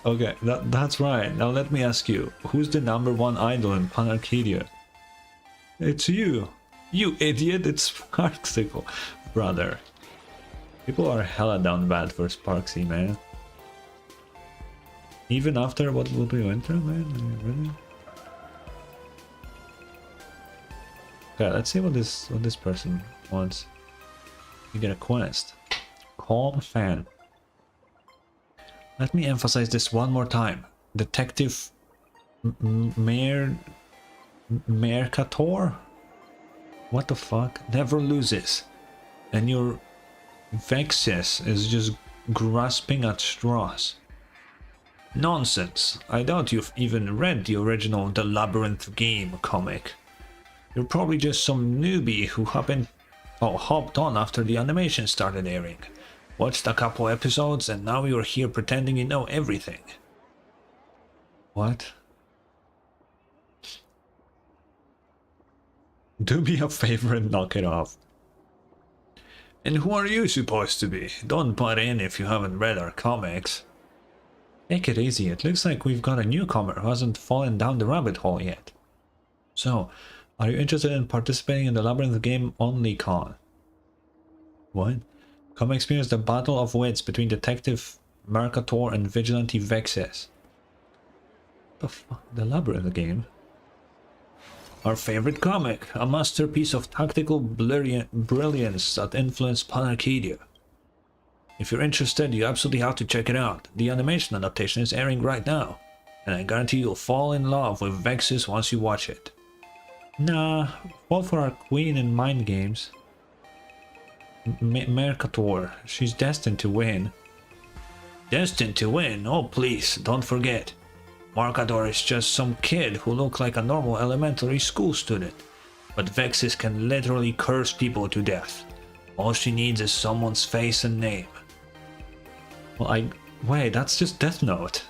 [SPEAKER 1] Okay, that's right. Now let me ask you, who's the #1 idol in Planarcadia? It's you. You idiot, it's Sparksicle. Brother. People are hella down bad for Sparksy, man. Even after what will be winter, man? I mean, really? Okay, let's see what this person wants. You get a quest. Calm fan. Let me emphasize this one more time. Detective Mercator? What the fuck? Never loses. And your Vexus is just grasping at straws. Nonsense. I doubt you've even read the original The Labyrinth game comic. You're probably just some newbie who hopped on after the animation started airing. Watched a couple episodes and now you're here pretending you know everything. What? Do me a favor and knock it off. And who are you supposed to be? Don't butt in if you haven't read our comics. Take it easy, it looks like we've got a newcomer who hasn't fallen down the rabbit hole yet. So, are you interested in participating in the Labyrinth game only con? What? Come experience the battle of wits between Detective Mercator and Vigilante Vexus. The fuck? The Labyrinth game? Our favorite comic, a masterpiece of tactical brilliance that influenced Planarcadia. If you're interested, you absolutely have to check it out. The animation adaptation is airing right now, and I guarantee you'll fall in love with Vexus once you watch it. Nah, fall for our queen in mind games. Mercator, she's destined to win. Destined to win? Oh please, don't forget. Mercator is just some kid who looks like a normal elementary school student. But Vexus can literally curse people to death. All she needs is someone's face and name. Well, wait, that's just Death Note.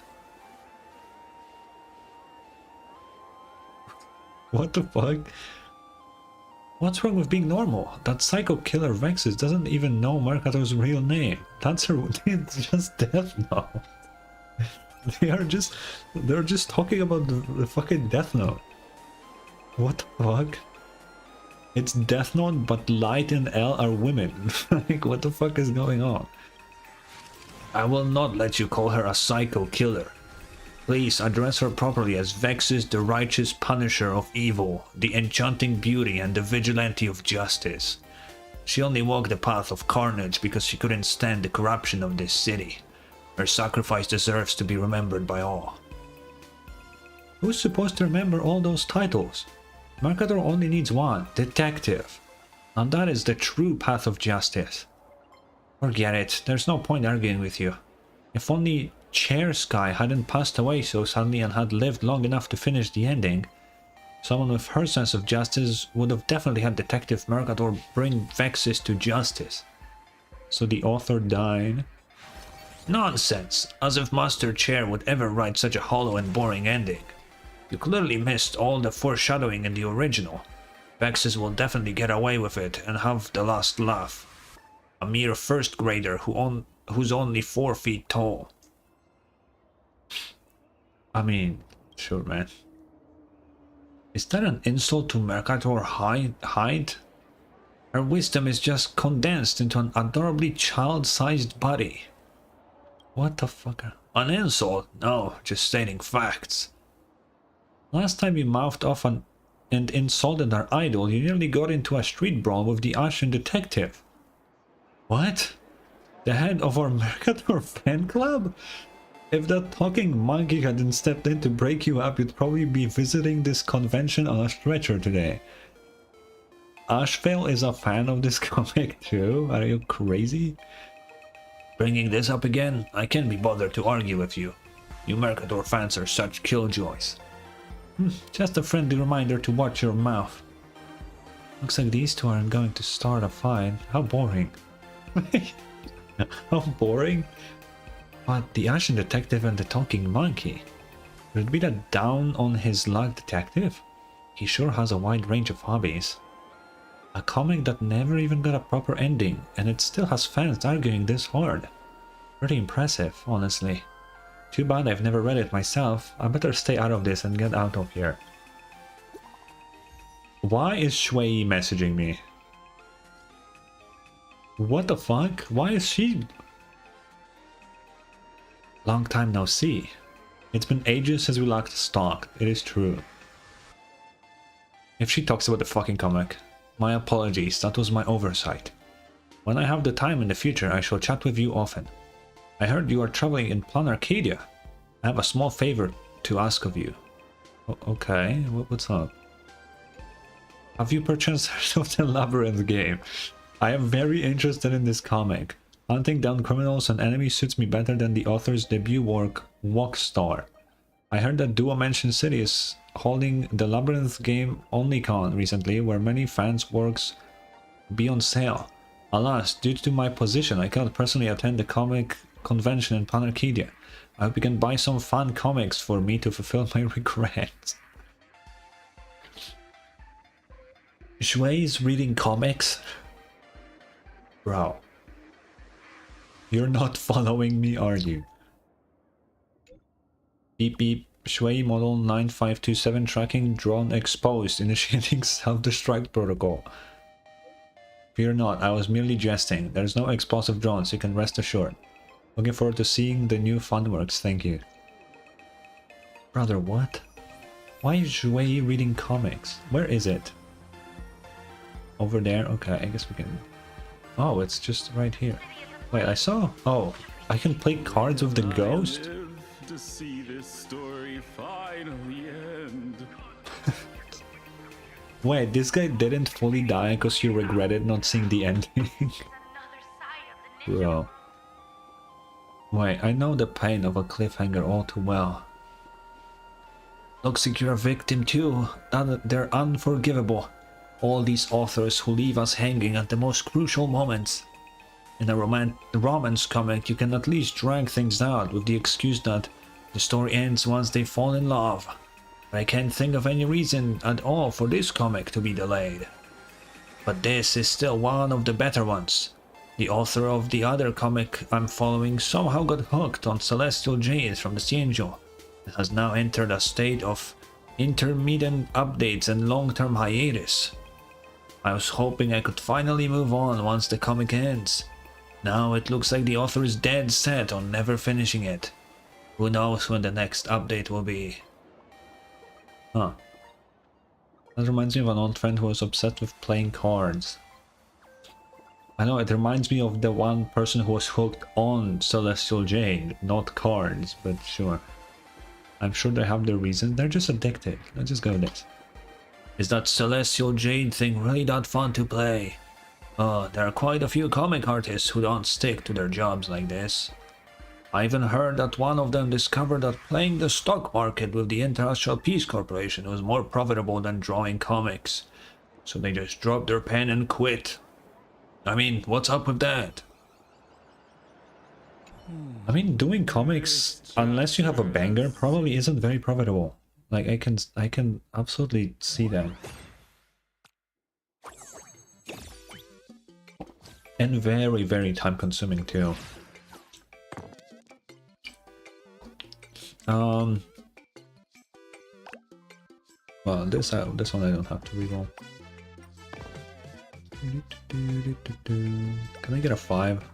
[SPEAKER 1] What the fuck? What's wrong with being normal? That psycho killer Vexus doesn't even know Mercator's real name. That's her. It's just Death Note. They're just talking about the fucking Death Note. What the fuck? It's Death Note, but Light and L are women. Like, what the fuck is going on? I will not let you call her a psycho killer. Please address her properly as Vexus, the righteous punisher of evil, the enchanting beauty and the vigilante of justice. She only walked the path of carnage because she couldn't stand the corruption of this city. Her sacrifice deserves to be remembered by all. Who's supposed to remember all those titles? Mercator only needs one, Detective. And that is the true path of justice. Forget it, there's no point arguing with you. If only Chair Sky hadn't passed away so suddenly and had lived long enough to finish the ending, someone with her sense of justice would have definitely had Detective Mercator bring Vexus to justice. So the author died? Nonsense! As if Master Chair would ever write such a hollow and boring ending. You clearly missed all the foreshadowing in the original. Vexus will definitely get away with it and have the last laugh. A mere first grader who's only 4 feet tall. I mean, sure man. Is that an insult to Mercator height? Her wisdom is just condensed into an adorably child-sized body. What the fuck? An insult? No, just stating facts. Last time you mouthed off and insulted our idol, you nearly got into a street brawl with the Ashen Detective. What? The head of our Mercator fan club? If that talking monkey hadn't stepped in to break you up, you'd probably be visiting this convention on a stretcher today. Ashvale is a fan of this comic too? Are you crazy? Bringing this up again? I can't be bothered to argue with you. You Mercator fans are such killjoys. Just a friendly reminder to watch your mouth. Looks like these two aren't going to start a fight. How boring. How boring? But the Ashen Detective and the Talking Monkey. Would it be that down on his luck detective? He sure has a wide range of hobbies. A comic that never even got a proper ending, and it still has fans arguing this hard. Pretty impressive, honestly. Too bad I've never read it myself. I better stay out of this and get out of here. Why is Shui messaging me? What the fuck? Why is she... Long time no see. It's been ages since we last talked, it is true. If she talks about the fucking comic, my apologies, that was my oversight. When I have the time in the future, I shall chat with you often. I heard you are traveling in Planarcadia. I have a small favor to ask of you. Okay, what's up? Have you perchance heard of the Labyrinth game? I am very interested in this comic. Hunting down criminals and enemies suits me better than the author's debut work, Walkstar. I heard that Duo Mansion City is holding the Labyrinth game OnlyCon recently, where many fans' works be on sale. Alas, due to my position, I cannot personally attend the comic convention in Planarcadia. I hope you can buy some fun comics for me to fulfill my regrets. Shui is reading comics? Bro. You're not following me, are you? Beep beep. Shui model 9527 tracking drone exposed, initiating self-destruct protocol. Fear not, I was merely jesting. There's no explosive drones, you can rest assured. Looking forward to seeing the new funworks, thank you. Brother, what? Why is Shui reading comics? Where is it? Over there? Okay, I guess we can... Oh, it's just right here. Wait, I saw... Oh, I can play cards with the ghost?
[SPEAKER 3] To see this story finally end.
[SPEAKER 1] Wait, this guy didn't fully die because he regretted not seeing the ending? Bro. Wait, I know the pain of a cliffhanger all too well. Looks like you're a victim too. They're unforgivable. All these authors who leave us hanging at the most crucial moments. In a romance comic, you can at least drag things out with the excuse that the story ends once they fall in love. But I can't think of any reason at all for this comic to be delayed. But this is still one of the better ones. The author of the other comic I'm following somehow got hooked on Celestial Jade from the Angel. It has now entered a state of intermittent updates and long-term hiatus. I was hoping I could finally move on once the comic ends. Now it looks like the author is dead set on never finishing it. Who knows when the next update will be. Huh. That reminds me of an old friend who was obsessed with playing cards. I know, it reminds me of the one person who was hooked on Celestial Jade, not cards, but sure. I'm sure they have their reasons, they're just addicted. Let's just go with this. Is that Celestial Jade thing really that fun to play? Oh, there are quite a few comic artists who don't stick to their jobs like this. I even heard that one of them discovered that playing the stock market with the International Peace Corporation was more profitable than drawing comics. So they just dropped their pen and quit. I mean, what's up with that? I mean, doing comics, unless you have a banger, probably isn't very profitable. Like, I can absolutely see that. And very, very time consuming too. Well, this one I don't have to reroll. Can I get a 5?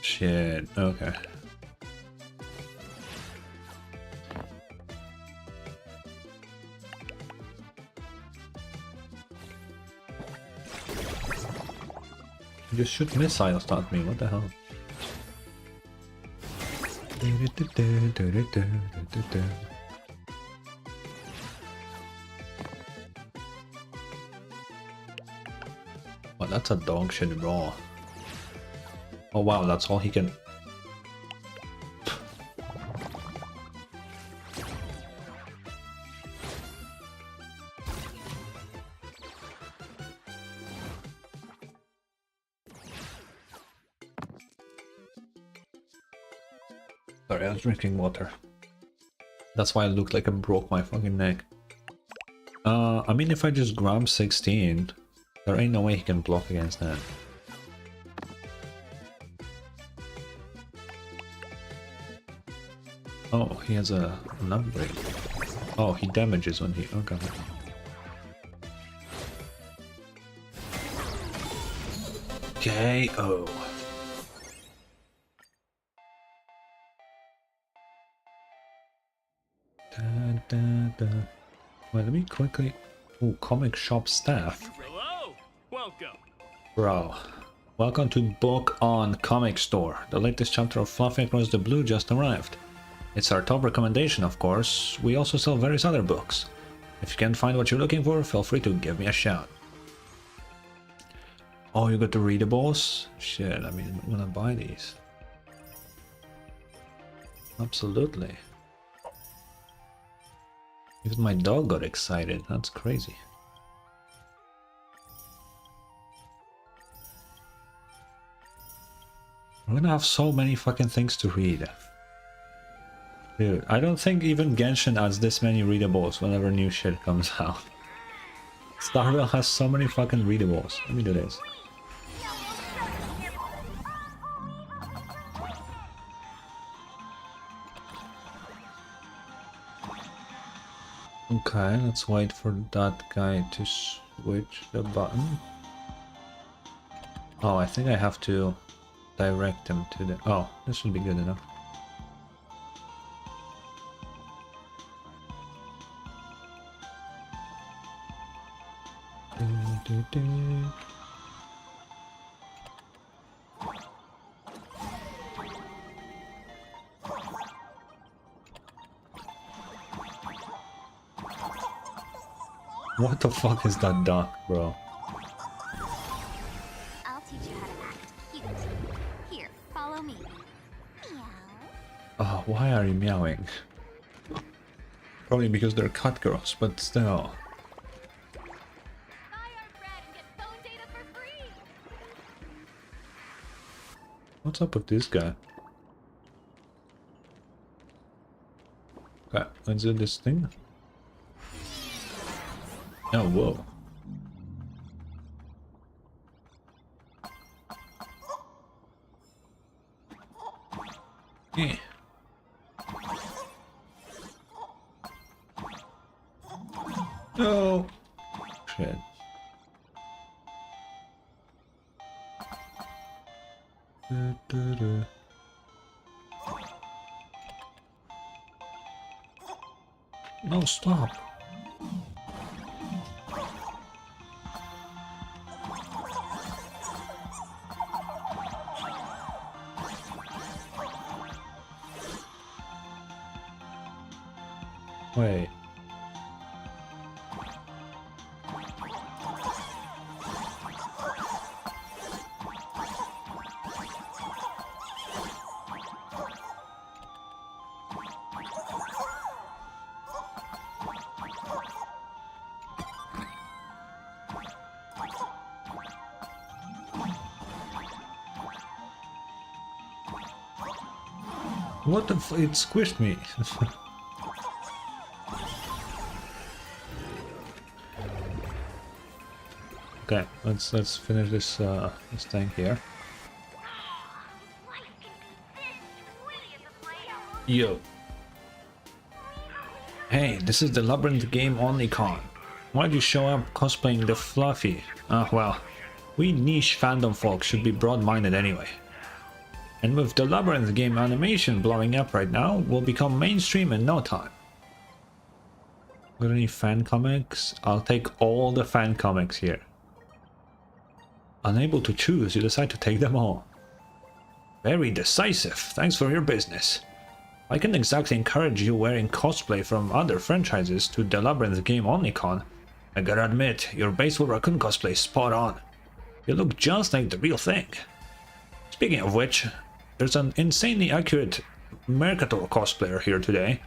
[SPEAKER 1] Shit, okay. You just shoot missiles at me, what the hell? Well, that's a dog shit raw. Oh wow, that's all he can... Sorry, I was drinking water. That's why I looked like I broke my fucking neck. I mean, if I just grab 16, there ain't no way he can block against that. Oh, he has an upgrade. Oh, he damages when he... Okay. KO. Da, da, da. Well, let me quickly... Ooh, comic shop staff.
[SPEAKER 3] Hello! Welcome!
[SPEAKER 1] Bro. Welcome to Book On Comic Store. The latest chapter of Fluffy Across the Blue just arrived. It's our top recommendation, of course. We also sell various other books. If you can't find what you're looking for, feel free to give me a shout. Oh, you got the readables? Shit, I mean, I'm gonna buy these. Absolutely. Even my dog got excited. That's crazy. We're gonna have so many fucking things to read. Dude, I don't think even Genshin adds this many readables whenever new shit comes out. Starville has so many fucking readables. Let me do this. Okay, let's wait for that guy to switch the button. Oh, I think I have to direct him to the... Oh, this should be good enough. What the fuck is that duck, bro?
[SPEAKER 4] I'll teach you how to act cute. Here, follow me. Meow.
[SPEAKER 1] Oh, why are you meowing? Probably because they're cat girls, but still.
[SPEAKER 2] Buy our bread and get phone data for free.
[SPEAKER 1] What's up with this guy? Okay, let's do this thing. Oh, whoa. Yeah. No. Shit. No, stop. Wait. What the f- it squished me. Okay, let's finish this this thing here. Yo. Hey, this is the Labyrinth game only con. Why'd you show up cosplaying the Fluffy? Well, we niche fandom folks should be broad-minded anyway. And with the Labyrinth game animation blowing up right now, we'll become mainstream in no time. Got any fan comics? I'll take all the fan comics here. Unable to choose, you decide to take them all. Very decisive, thanks for your business. I can't exactly encourage you wearing cosplay from other franchises to the Labyrinth game only con. I gotta admit, your baseball raccoon cosplay is spot on. You look just like the real thing. Speaking of which, there's an insanely accurate Mercator cosplayer here today.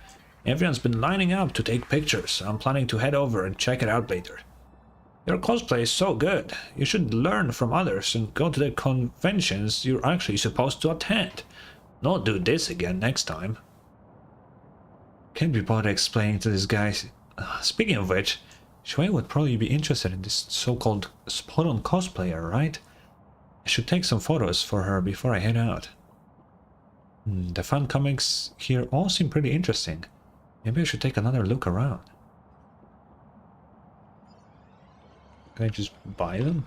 [SPEAKER 1] Everyone's been lining up to take pictures. I'm planning to head over and check it out later. Your cosplay is so good. You should learn from others and go to the conventions you're actually supposed to attend. Don't do this again next time. Can't be bothered explaining to this guy. Speaking of which, Shui would probably be interested in this so-called spot-on cosplayer, right? I should take some photos for her before I head out. The fan comics here all seem pretty interesting. Maybe I should take another look around. Can I just buy them?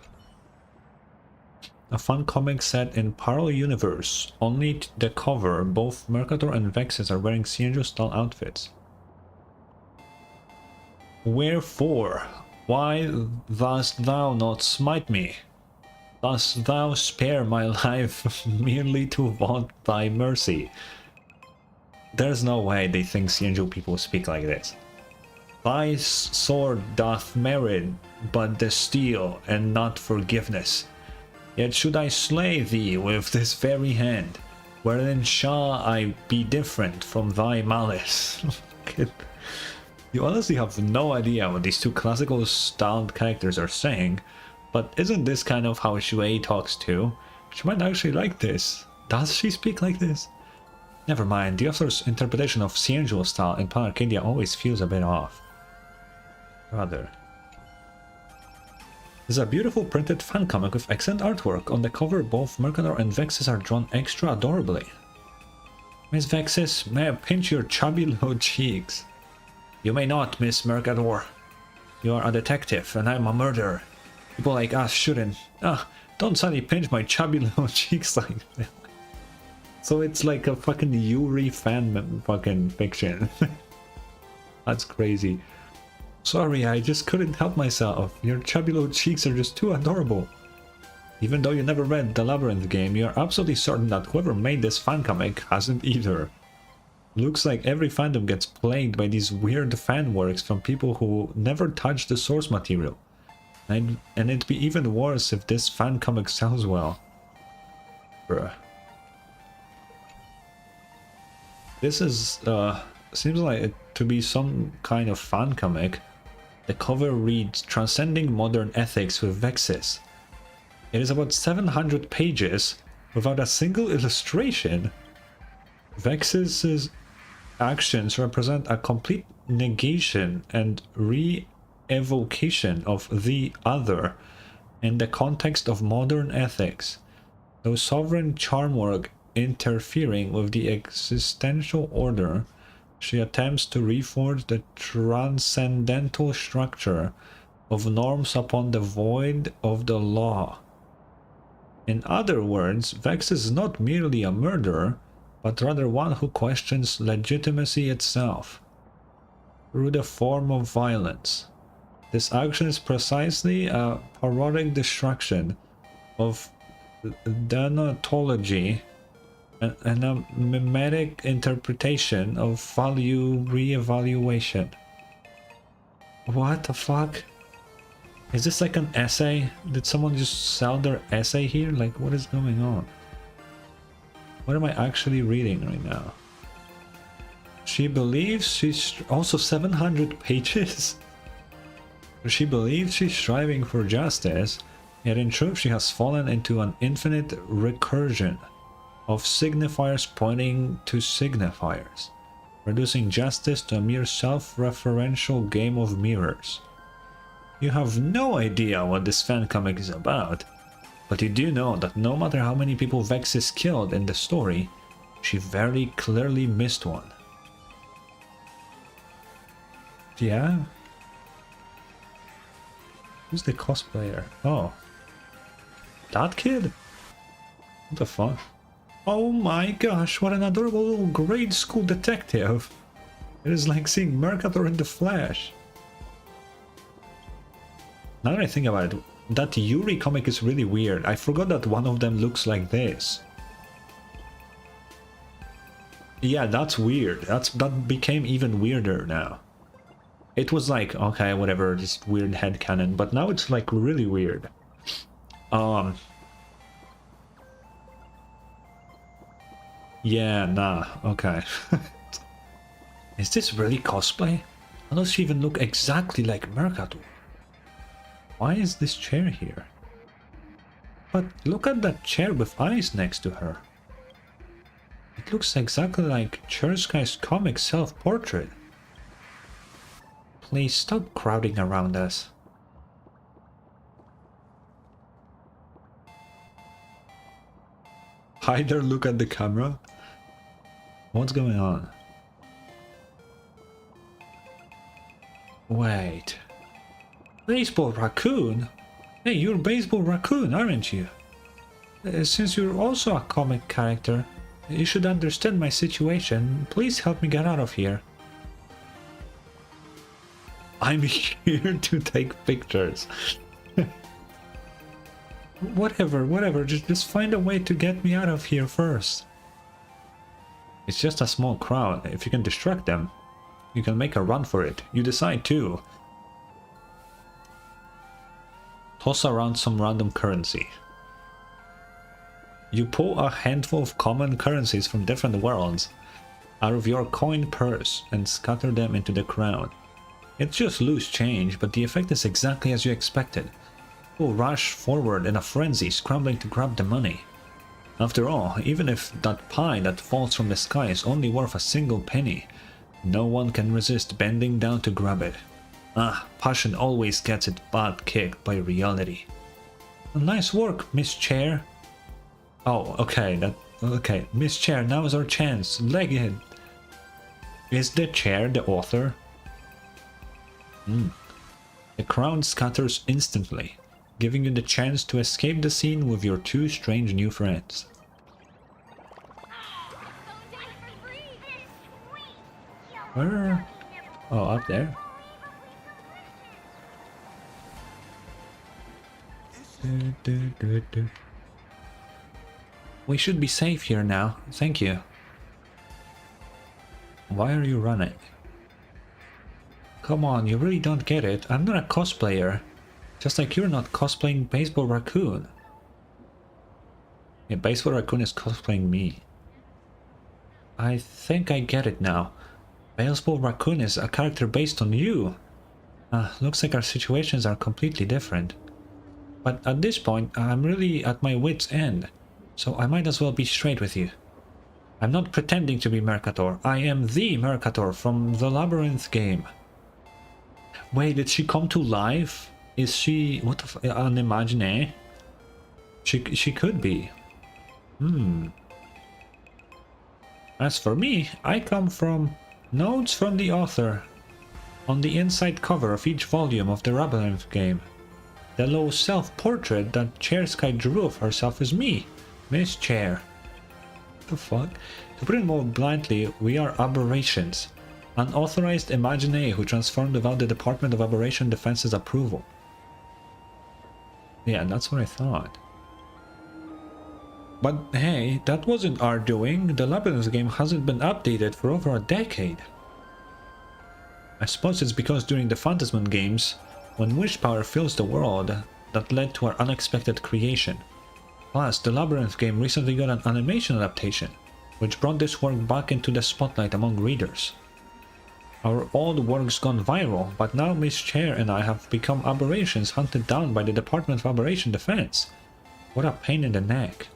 [SPEAKER 1] A fun comic set in parallel universe. Only the cover. Both Mercator and Vexes are wearing Cienjo style outfits. Wherefore? Why dost thou not smite me? Dost thou spare my life merely to want thy mercy? There's no way they think Xianzhou people speak like this. Thy sword doth merit but the steel and not forgiveness. Yet should I slay thee with this very hand, wherein shall I be different from thy malice? You honestly have no idea what these two classical styled characters are saying, but isn't this kind of how Shui talks too? She might actually like this. Does she speak like this? Never mind, the author's interpretation of Xianzhou style in Planarcadia always feels a bit off. Rather. There's a beautiful printed fan comic with excellent artwork. On the cover, both Mercador and Vexus are drawn extra adorably. Miss Vexus, may I pinch your chubby little cheeks? You may not, Miss Mercador. You are a detective, and I'm a murderer. People like us shouldn't. Don't suddenly pinch my chubby little cheeks like that. So it's like a fucking Yuri fan fucking fiction. That's crazy. Sorry, I just couldn't help myself. Your chubby little cheeks are just too adorable. Even though you never read the Labyrinth game, you are absolutely certain that whoever made this fan comic hasn't either. Looks like every fandom gets plagued by these weird fan works from people who never touch the source material. And it'd be even worse if this fan comic sells well. Bruh. This is, seems like it to be some kind of fan comic. The cover reads, Transcending Modern Ethics with Vexus. It is about 700 pages without a single illustration. Vexus's actions represent a complete negation and re-evocation of the other in the context of modern ethics. Though sovereign charm work interfering with the existential order, she attempts to reforge the transcendental structure of norms upon the void of the law. In other words, Vex is not merely a murderer, but rather one who questions legitimacy itself through the form of violence. This action is precisely a parodic destruction of deontology and a mimetic interpretation of value re-evaluation. What the fuck? Is this like an essay? Did someone just sell their essay here? Like, what is going on? What am I actually reading right now? She believes she's also 700 pages. She believes she's striving for justice, yet in truth she has fallen into an infinite recursion of signifiers pointing to signifiers, reducing justice to a mere self-referential game of mirrors. You have no idea what this fan comic is about, but you do know that no matter how many people Vex is killed in the story, she very clearly missed one. Yeah? Who's the cosplayer? Oh. That kid? What the fuck? Oh my gosh, what an adorable little grade school detective. It is like seeing Mercator in the flesh. Now that I think about it, that Yuri comic is really weird. I forgot that one of them looks like this. Yeah, that's weird. That became even weirder now. It was like, okay, whatever, this weird headcanon, but now it's like really weird. Yeah, nah, okay. Is this really cosplay? How does she even look exactly like Mercator? Why is this chair here? But look at that chair with eyes next to her. It looks exactly like Chersky's comic self-portrait. Please stop crowding around us. Hi there, look at the camera. What's going on? Wait. Baseball Raccoon? Hey, you're Baseball Raccoon, aren't you? Since you're also a comic character, you should understand my situation. Please help me get out of here. I'm here to take pictures. Whatever, just find a way to get me out of here first. It's just a small crowd. If you can distract them, you can make a run for it. You decide too. Toss around some random currency. You pull a handful of common currencies from different worlds out of your coin purse and scatter them into the crowd. It's just loose change, but the effect is exactly as you expected. People rush forward in a frenzy, scrambling to grab the money. After all, even if that pie that falls from the sky is only worth a single penny, no one can resist bending down to grab it. Ah, passion always gets its butt kicked by reality. Nice work, Miss Chair. Oh, okay, okay. Miss Chair, now is our chance. Leg it. Is the chair the author? The crowd scatters instantly, giving you the chance to escape the scene with your two strange new friends. Where? Oh, up there. We should be safe here now. Thank you. Why are you running? Come on, you really don't get it. I'm not a cosplayer. Just like you're not cosplaying Baseball Raccoon. Yeah, Baseball Raccoon is cosplaying me. I think I get it now. Baseball Raccoon is a character based on you. Looks like our situations are completely different. But at this point, I'm really at my wit's end. So I might as well be straight with you. I'm not pretending to be Mercator. I am the Mercator from the Labyrinth game. Wait, did she come to life? Is she... what the f... an Imagine? She could be. As for me, I come from notes from the author on the inside cover of each volume of the Labyrinth game. The low self-portrait that Chair Sky drew of herself is me, Miss Chair. What the fuck? To put it more bluntly, we are aberrations. Unauthorized Imagine who transformed without the Department of Aberration Defense's approval. Yeah, that's what I thought. But hey, that wasn't our doing. The Labyrinth game hasn't been updated for over a decade. I suppose it's because during the Phantasman games, when wish power fills the world, that led to our unexpected creation. Plus, the Labyrinth game recently got an animation adaptation, which brought this work back into the spotlight among readers. Our old work's gone viral, but now Miss Chair and I have become aberrations hunted down by the Department of Aberration Defense. What a pain in the neck.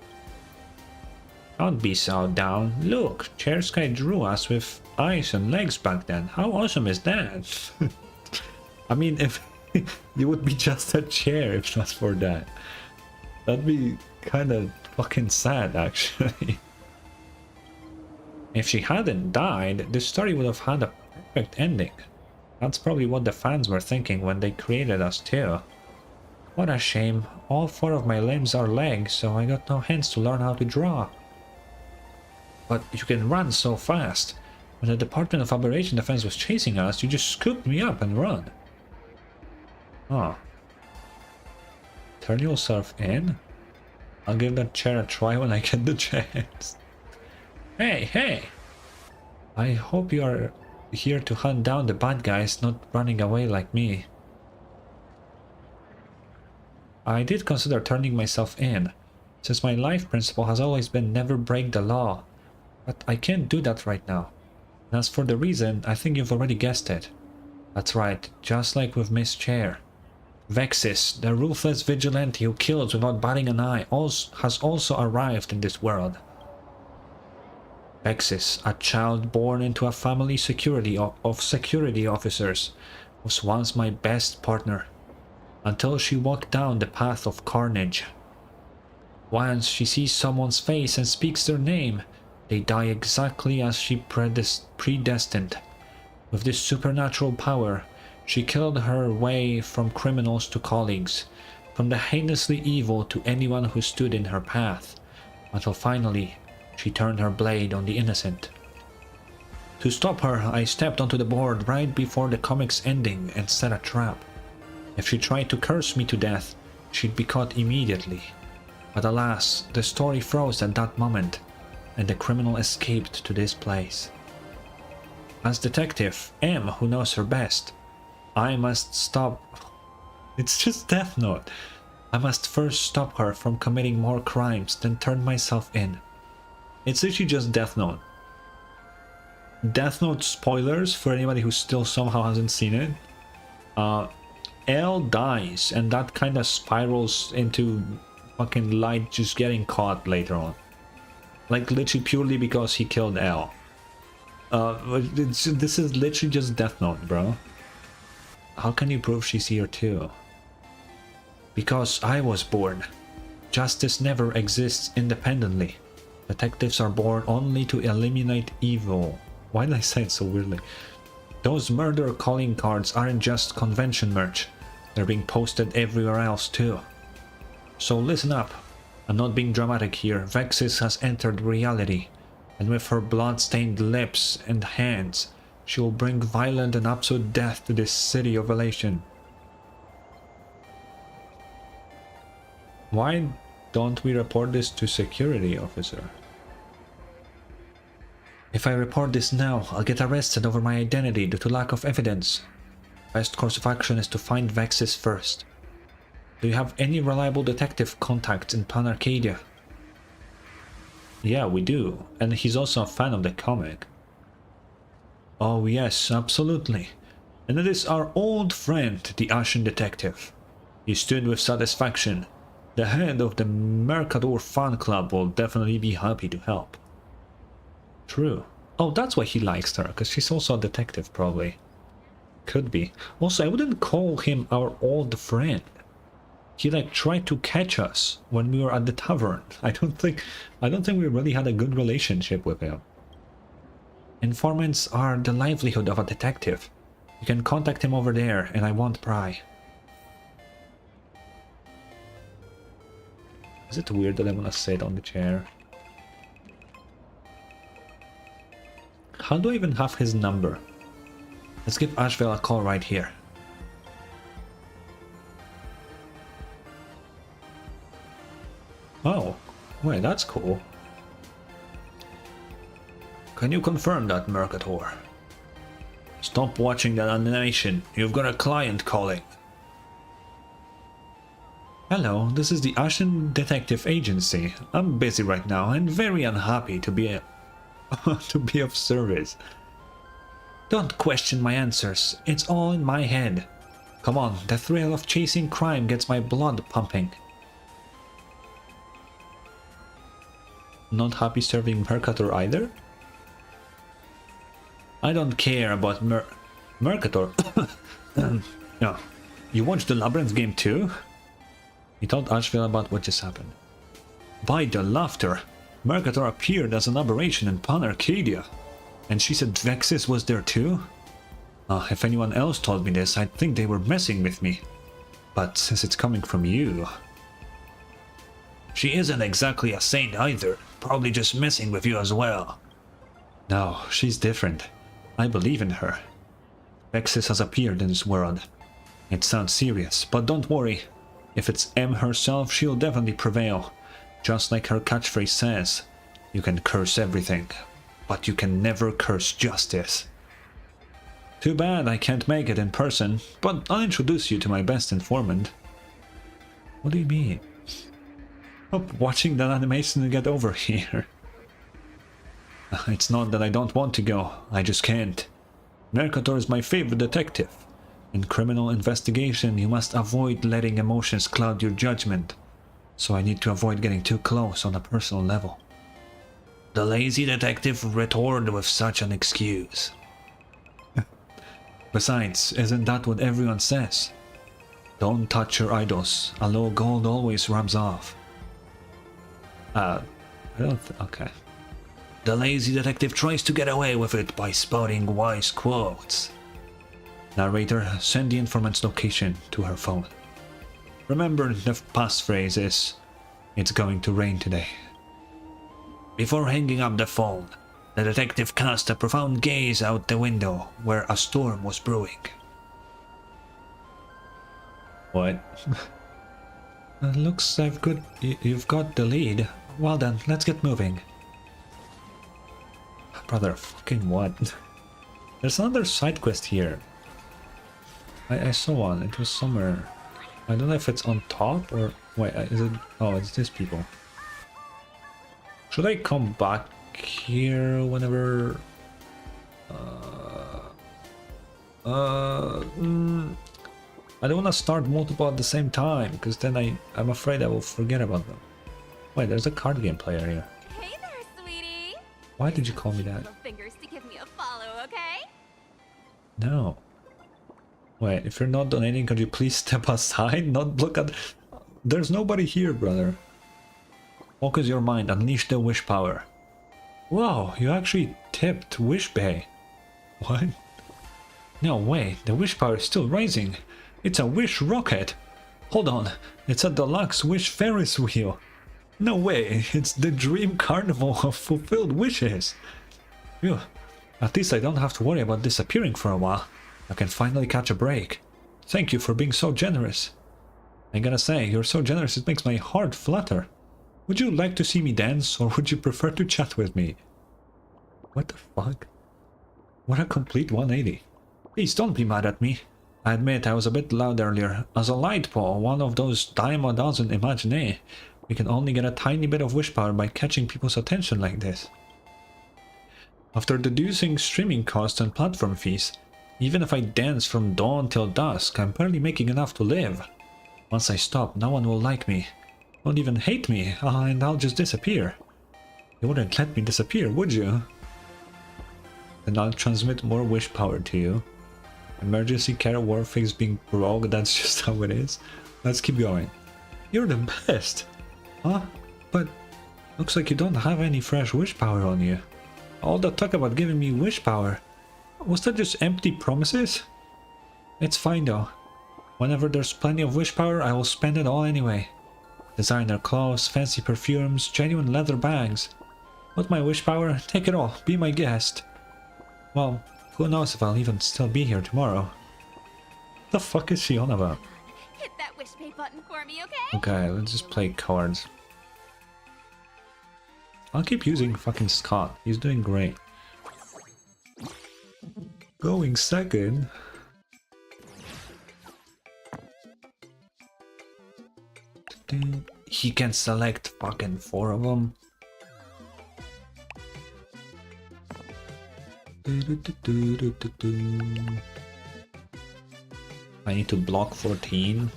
[SPEAKER 1] Don't be so down. Look, Chair Sky drew us with eyes and legs back then. How awesome is that? I mean, if you would be just a chair if not for that. That'd be kind of fucking sad, actually. If she hadn't died, this story would have had a perfect ending. That's probably what the fans were thinking when they created us too. What a shame. All four of my limbs are legs, so I got no hands to learn how to draw. But you can run so fast. When the Department of Aberration Defense was chasing us, you just scooped me up and run. Oh. Turn yourself in? I'll give that chair a try when I get the chance. Hey! I hope you are here to hunt down the bad guys, not running away like me. I did consider turning myself in, since my life principle has always been never break the law. But I can't do that right now. And as for the reason, I think you've already guessed it. That's right, just like with Miss Chair. Vexis, the ruthless vigilante who kills without batting an eye, has also arrived in this world. Vexis, a child born into a family of security officers, was once my best partner, until she walked down the path of carnage. Once she sees someone's face and speaks their name, they die exactly as she predestined. With this supernatural power, she killed her way from criminals to colleagues, from the heinously evil to anyone who stood in her path, until finally she turned her blade on the innocent. To stop her, I stepped onto the board right before the comic's ending and set a trap. If she tried to curse me to death, she'd be caught immediately. But alas, the story froze at that moment, and the criminal escaped to this place. As Detective M, who knows her best, I must stop... It's just Death Note. I must first stop her from committing more crimes, then turn myself in. It's literally just Death Note. Death Note spoilers for anybody who still somehow hasn't seen it. L dies, and that kind of spirals into fucking Light just getting caught later on. Like, literally purely because he killed L. This is literally just Death Note, bro. How can you prove she's here too? Because I was born. Justice never exists independently. Detectives are born only to eliminate evil. Why did I say it so weirdly? Those murder calling cards aren't just convention merch. They're being posted everywhere else too. So listen up. I'm not being dramatic here. Vexis has entered reality. And with her blood-stained lips and hands, she will bring violent and absolute death to this city of elation. Why don't we report this to security officer? If I report this now, I'll get arrested over my identity due to lack of evidence. Best course of action is to find Vexis first. Do you have any reliable detective contacts in Planarcadia? Yeah, we do, and he's also a fan of the comic. Oh yes, absolutely. And it is our old friend, the Ashen Detective. He stood with satisfaction. The head of the Mercador fan club will definitely be happy to help. True. Oh, that's why he likes her, because she's also a detective, probably. Could be. Also, I wouldn't call him our old friend. He like tried to catch us when we were at the tavern. I don't think we really had a good relationship with him. Informants are the livelihood of a detective. You can contact him over there, and I won't pry. Is it weird that I'm gonna sit on the chair? How do I even have his number? Let's give Ashville a call right here. Oh, wait, that's cool. Can you confirm that, Mercator? Stop watching that animation. You've got a client calling. Hello, this is the Ashen Detective Agency. I'm busy right now and very unhappy to be of service. Don't question my answers. It's all in my head. Come on, the thrill of chasing crime gets my blood pumping. Not happy serving Mercator either? I don't care about Mercator. No. You watched the Labyrinth game too? He told Ashville about what just happened. By the laughter, Mercator appeared as an aberration in Planarcadia. And she said Vexis was there too? If anyone else told me this, I'd think they were messing with me. But since it's coming from you... She isn't exactly a saint either. Probably just messing with you as well. No, she's different. I believe in her. Vexis has appeared in this world. It sounds serious, but don't worry. If it's M herself, she'll definitely prevail. Just like her catchphrase says, you can curse everything, but you can never curse justice. Too bad I can't make it in person, but I'll introduce you to my best informant. What do you mean? Stop watching that animation and get over here. It's not that I don't want to go, I just can't. Mercator is my favorite detective. In criminal investigation, you must avoid letting emotions cloud your judgment. So I need to avoid getting too close on a personal level. The lazy detective retorted with such an excuse. Besides, isn't that what everyone says? Don't touch your idols, a low gold always rubs off. Okay. The lazy detective tries to get away with it by spouting wise quotes. Narrator, send the informant's location to her phone. Remember, the passphrase is, it's going to rain today. Before hanging up the phone, The detective cast a profound gaze out the window, where a storm was brewing. What? Looks you've got the lead. Well then, let's get moving. Brother, fucking what? There's another side quest here. I saw one, it was somewhere. I don't know if it's on top or... Wait, is it... Oh, it's these people. Should I come back here whenever... I don't want to start multiple at the same time, because then I'm afraid I will forget about them. Wait, there's a card game player here.
[SPEAKER 2] Hey there, sweetie.
[SPEAKER 1] Why did you call me that?
[SPEAKER 2] Little fingers to give me a follow, okay?
[SPEAKER 1] No. Wait, if you're not donating, could you please step aside? Not look at... There's nobody here, brother. Focus your mind, unleash the wish power. Whoa, you actually tipped Wish Bay. What? No way, the wish power is still rising. It's a wish rocket. Hold on, it's a deluxe wish Ferris wheel. No way, it's the dream carnival of fulfilled wishes. Phew, at least I don't have to worry about disappearing for a while. I can finally catch a break. Thank you for being so generous. I gotta say, you're so generous it makes my heart flutter. Would you like to see me dance, or would you prefer to chat with me? What the fuck? What a complete 180. Please don't be mad at me. I admit I was a bit loud earlier. As a light pole, one of those dime a dozen imagine, we can only get a tiny bit of wish power by catching people's attention like this. After deducing streaming costs and platform fees, even if I dance from dawn till dusk, I'm barely making enough to live. Once I stop, no one will like me. Won't even hate me, and I'll just disappear. You wouldn't let me disappear, would you? Then I'll transmit more wish power to you. Emergency care warfix being broke, that's just how it is. Let's keep going. You're the best! Huh? But looks like you don't have any fresh wish power on you. All that talk about giving me wish power, was that just empty promises? It's fine though. Whenever there's plenty of wish power, I will spend it all anyway. Designer clothes, fancy perfumes, genuine leather bags. Want my wish power? Take it all, be my guest. Well, who knows if I'll even still be here tomorrow. What the fuck is she on about?
[SPEAKER 2] Hit that wish pay button for me, okay?
[SPEAKER 1] Okay, let's just play cards. I'll keep using fucking Scott, he's doing great. Going second. He can select fucking 4 of them. I need to block 14.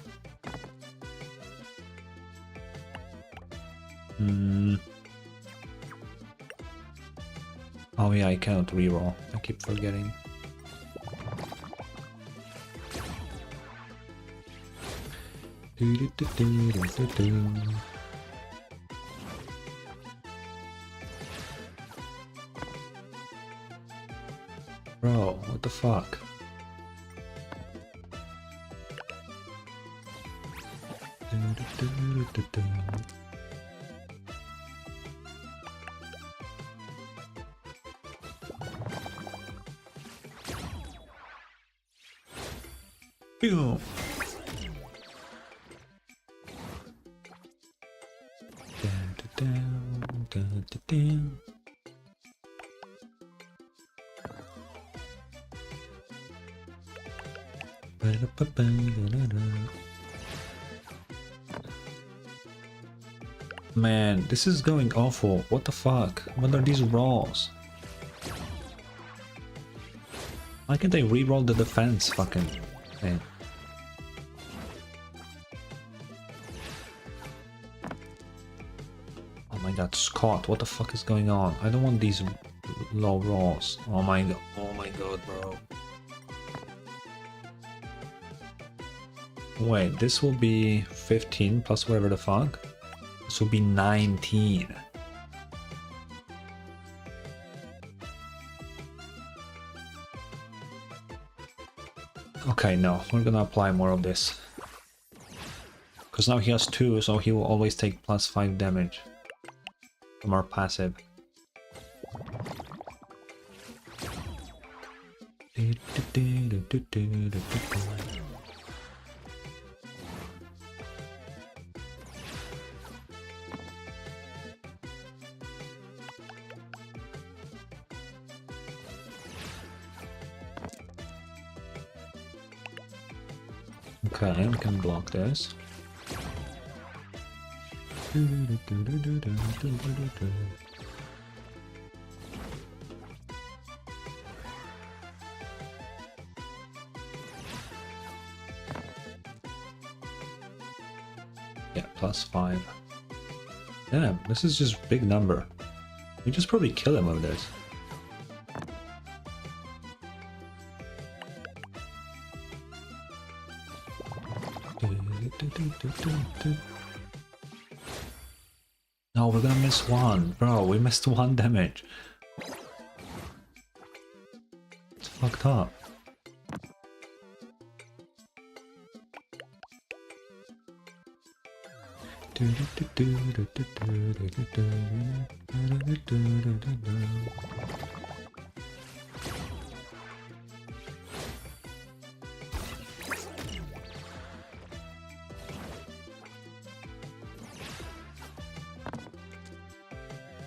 [SPEAKER 1] Oh yeah, I cannot reroll. I keep forgetting. Bro, what the fuck? Boom. Man, this is going awful. What the fuck? What are these rolls? Why can't I reroll the defense fucking thing? Oh my god, Scott, what the fuck is going on? I don't want these low rolls. Oh my god, bro. Wait, this will be 15 plus whatever the fuck. This will be 19. Okay, no, we're gonna apply more of this. Because now he has 2, so he will always take +5 damage from our passive. Okay, we can block this. Yeah, +5. Damn, this is just big number. We just probably kill him with this. No, we're gonna miss one. Bro, we missed 1 damage. It's fucked up.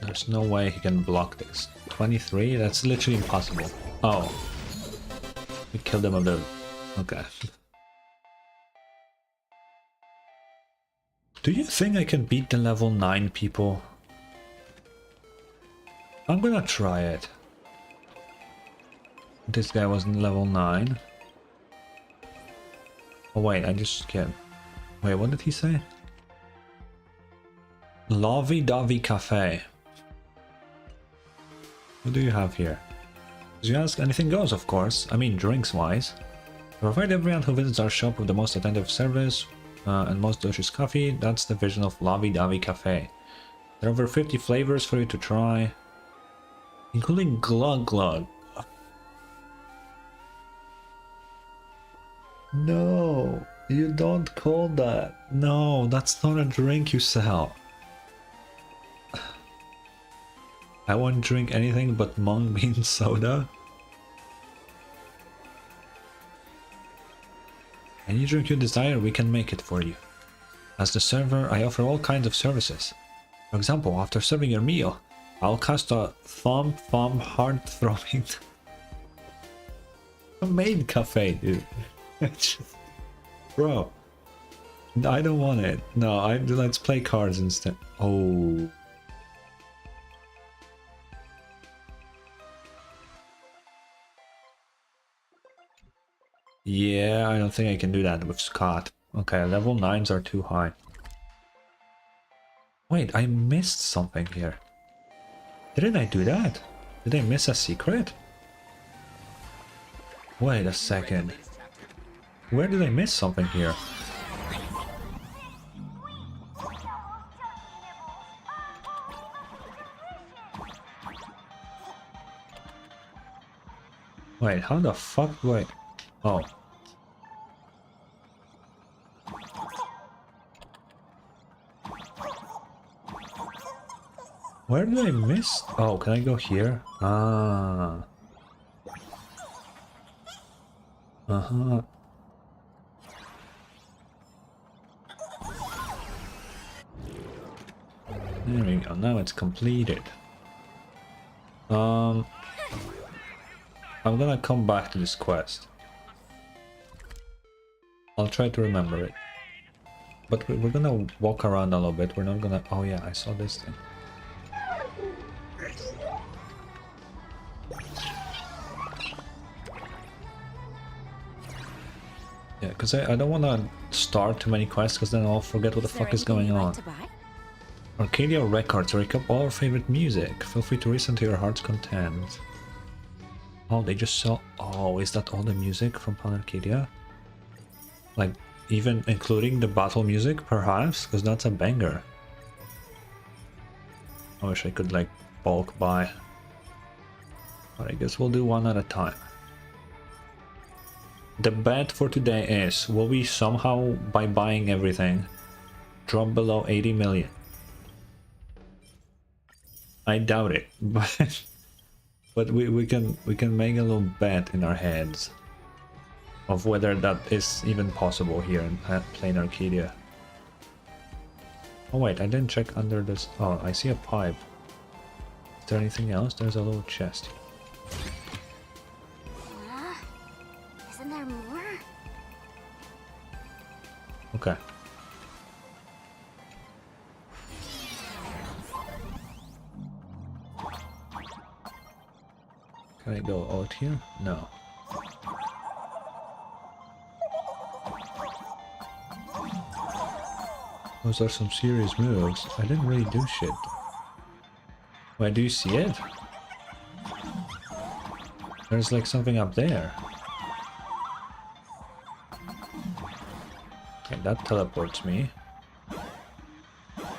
[SPEAKER 1] There's no way he can block this. 23? That's literally impossible. Oh. We killed him with the... Okay. Do you think I can beat the level 9 people? I'm gonna try it. This guy wasn't level 9. Oh wait, I just can't... Wait, what did he say? Lovey-dovey cafe. What do you have here? As you ask, anything goes, of course. I mean, drinks-wise. We provide everyone who visits our shop with the most attentive service and most delicious coffee. That's the vision of Lovey-dovey Cafe. There are over 50 flavors for you to try, including Glug Glug. No, you don't call that. No, that's not a drink you sell. I won't drink anything but mung bean soda. Any drink you desire, we can make it for you. As the server, I offer all kinds of services. For example, after serving your meal, I'll cast a thumb heart-throbbing... A maid cafe, dude. Bro. I don't want it. No, let's play cards instead. Oh... Yeah, I don't think I can do that with Scott. Okay, level 9s are too high. Wait, I missed something here. Didn't I do that? Did I miss a secret? Wait a second. Where did I miss something here? Wait, how the fuck do I... Oh. Where did I miss? Oh, can I go here? Ah. Uh-huh. There we go, now it's completed. I'm gonna come back to this quest. I'll try to remember it. But we're gonna walk around a little bit, we're not gonna... Oh yeah, I saw this thing. Yeah, because I don't want to start too many quests, because then I'll forget what the fuck is going on. Arcadia Records, recap all our favorite music. Feel free to listen to your heart's content. Oh, they just sell... Oh, is that all the music from Planarcadia? Like, even including the battle music, perhaps? Because that's a banger. I wish I could, like, bulk buy. But I guess we'll do one at a time. The bet for today is, will we somehow, by buying everything, drop below 80 million? I doubt it, but But we can make a little bet in our heads of whether that is even possible here in Planarcadia. Oh wait, I didn't check under this. Oh, I see a pipe. Is there anything else? There's a little chest.
[SPEAKER 4] Isn't there more?
[SPEAKER 1] Okay. Can I go out here? No. Those are some serious moves. I didn't really do shit. Wait, do you see it? There's like something up there. Okay, that teleports me.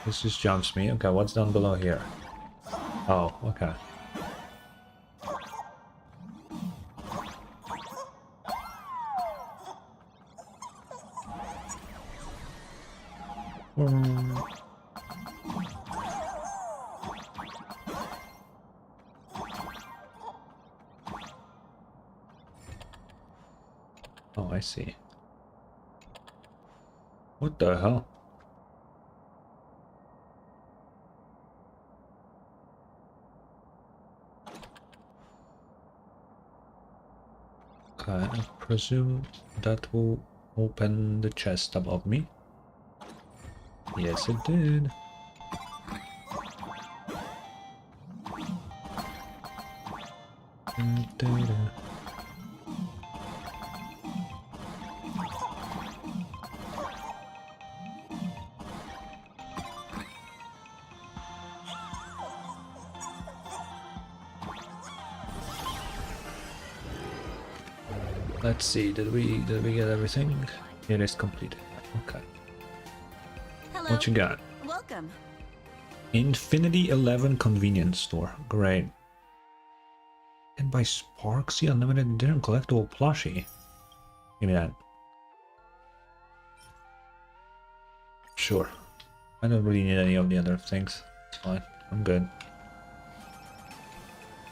[SPEAKER 1] This just jumps me. Okay, what's down below here? Oh, okay. Oh, I see. What the hell? Okay, I presume that will open the chest above me. Yes, it did. Let's see, did we get everything? It is completed. Okay.
[SPEAKER 7] Hello.
[SPEAKER 1] What you got?
[SPEAKER 7] Welcome.
[SPEAKER 1] Infinity 11 convenience store. Great. And by Sparksy Unlimited Dinner collectible plushie. Give me that. Sure. I don't really need any of the other things. It's fine. I'm good.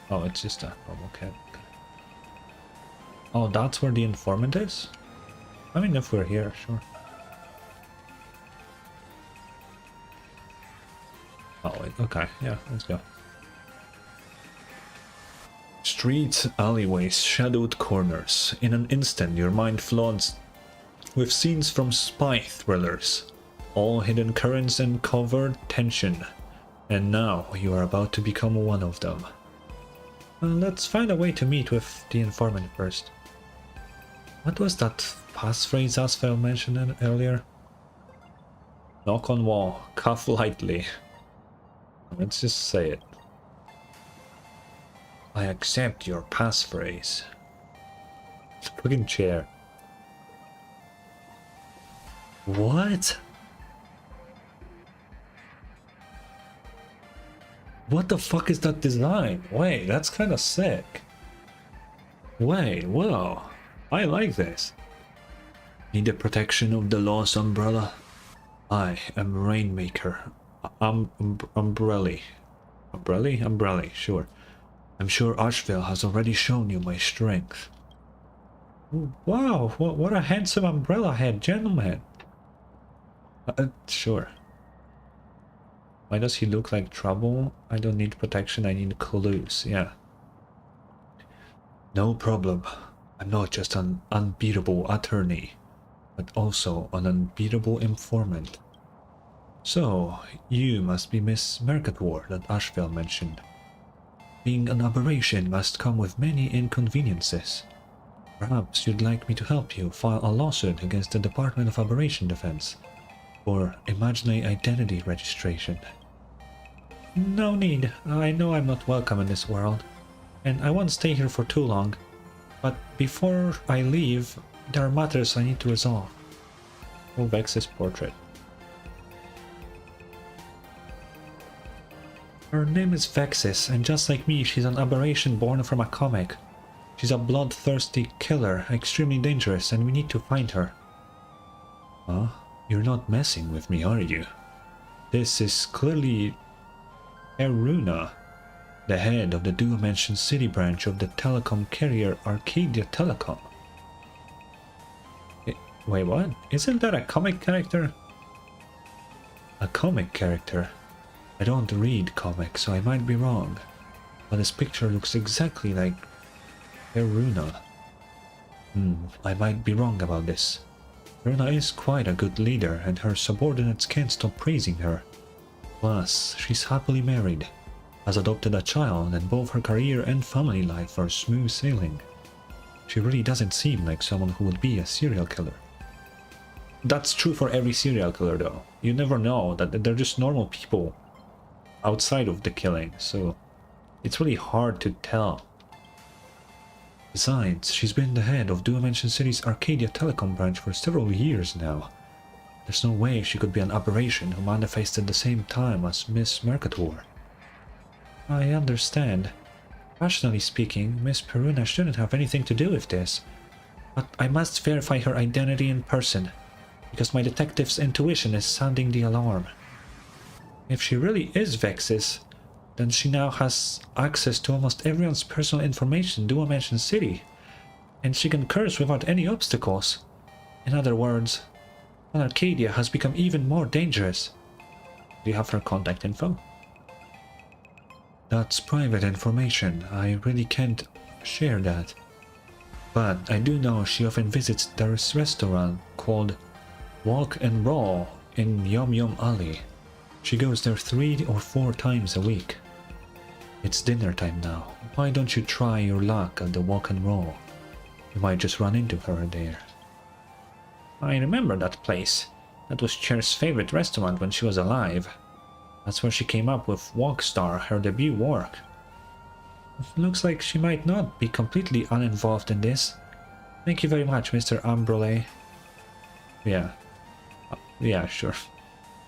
[SPEAKER 1] Oh, it's just a normal cat. Okay. Oh, that's where the informant is? I mean, if we're here, sure. Oh, wait, okay, yeah, let's go. Streets, alleyways, shadowed corners. In an instant, your mind floods with scenes from spy thrillers. All hidden currents and covert tension. And now, you are about to become one of them. Let's find a way to meet with the informant first. What was that passphrase Asfel mentioned earlier? Knock on wall, cough lightly. Let's just say it. I accept your passphrase. It's a fucking chair. What? What the fuck is that design? Wait, that's kind of sick. Wait, whoa. I like this. Need the protection of the law's umbrella? I am Rainmaker. Umbrelli. Umbrelli, sure. I'm sure Ashville has already shown you my strength. Wow, what a handsome umbrella head, gentleman. Sure. Why does he look like trouble? I don't need protection, I need clues, yeah. No problem. I'm not just an unbeatable attorney, but also an unbeatable informant. So, you must be Miss Mercator that Ashville mentioned. Being an aberration must come with many inconveniences. Perhaps you'd like me to help you file a lawsuit against the Department of Aberration Defense for imaginary identity registration. No need. I know I'm not welcome in this world, and I won't stay here for too long. But before I leave, there are matters I need to resolve. Oh, Vex's portrait. Her name is Vexis, and just like me, she's an aberration born from a comic. She's a bloodthirsty killer, extremely dangerous, and we need to find her. Huh? You're not messing with me, are you? This is clearly Eruna. the head of the Dual-Mention City branch of the telecom carrier Arcadia Telecom. Wait, what? Isn't that a comic character? A comic character? I don't read comics, so I might be wrong. But this picture looks exactly like Peruna. I might be wrong about this. Peruna is quite a good leader, and her subordinates can't stop praising her. Plus, she's happily married, has adopted a child, and both her career and family life are smooth sailing. She really doesn't seem like someone who would be a serial killer. That's true for every serial killer though. You never know, that they're just normal people outside of the killing, so it's really hard to tell. Besides, she's been the head of Dual-Mention City's Arcadia Telecom branch for several years now. There's no way she could be an aberration who manifested the same time as Miss Mercator. I understand. Rationally speaking, Miss Peruna shouldn't have anything to do with this. But I must verify her identity in person, because my detective's intuition is sounding the alarm. If she really is Vex's, then she now has access to almost everyone's personal information in Dual-Mention City, and she can curse without any obstacles. In other words, Planarcadia has become even more dangerous. Do you have her contact info? That's private information. I really can't share that. But I do know she often visits this restaurant called Walk and Roll in Yum Yum Alley. She goes there 3 or 4 times a week. It's dinner time now. Why don't you try your luck at the Walk and Roll? You might just run into her there. I remember that place. That was Cher's favorite restaurant when she was alive. That's where she came up with Walkstar, her debut work. Looks like she might not be completely uninvolved in this. Thank you very much, Mr. Ambrole. Yeah, sure.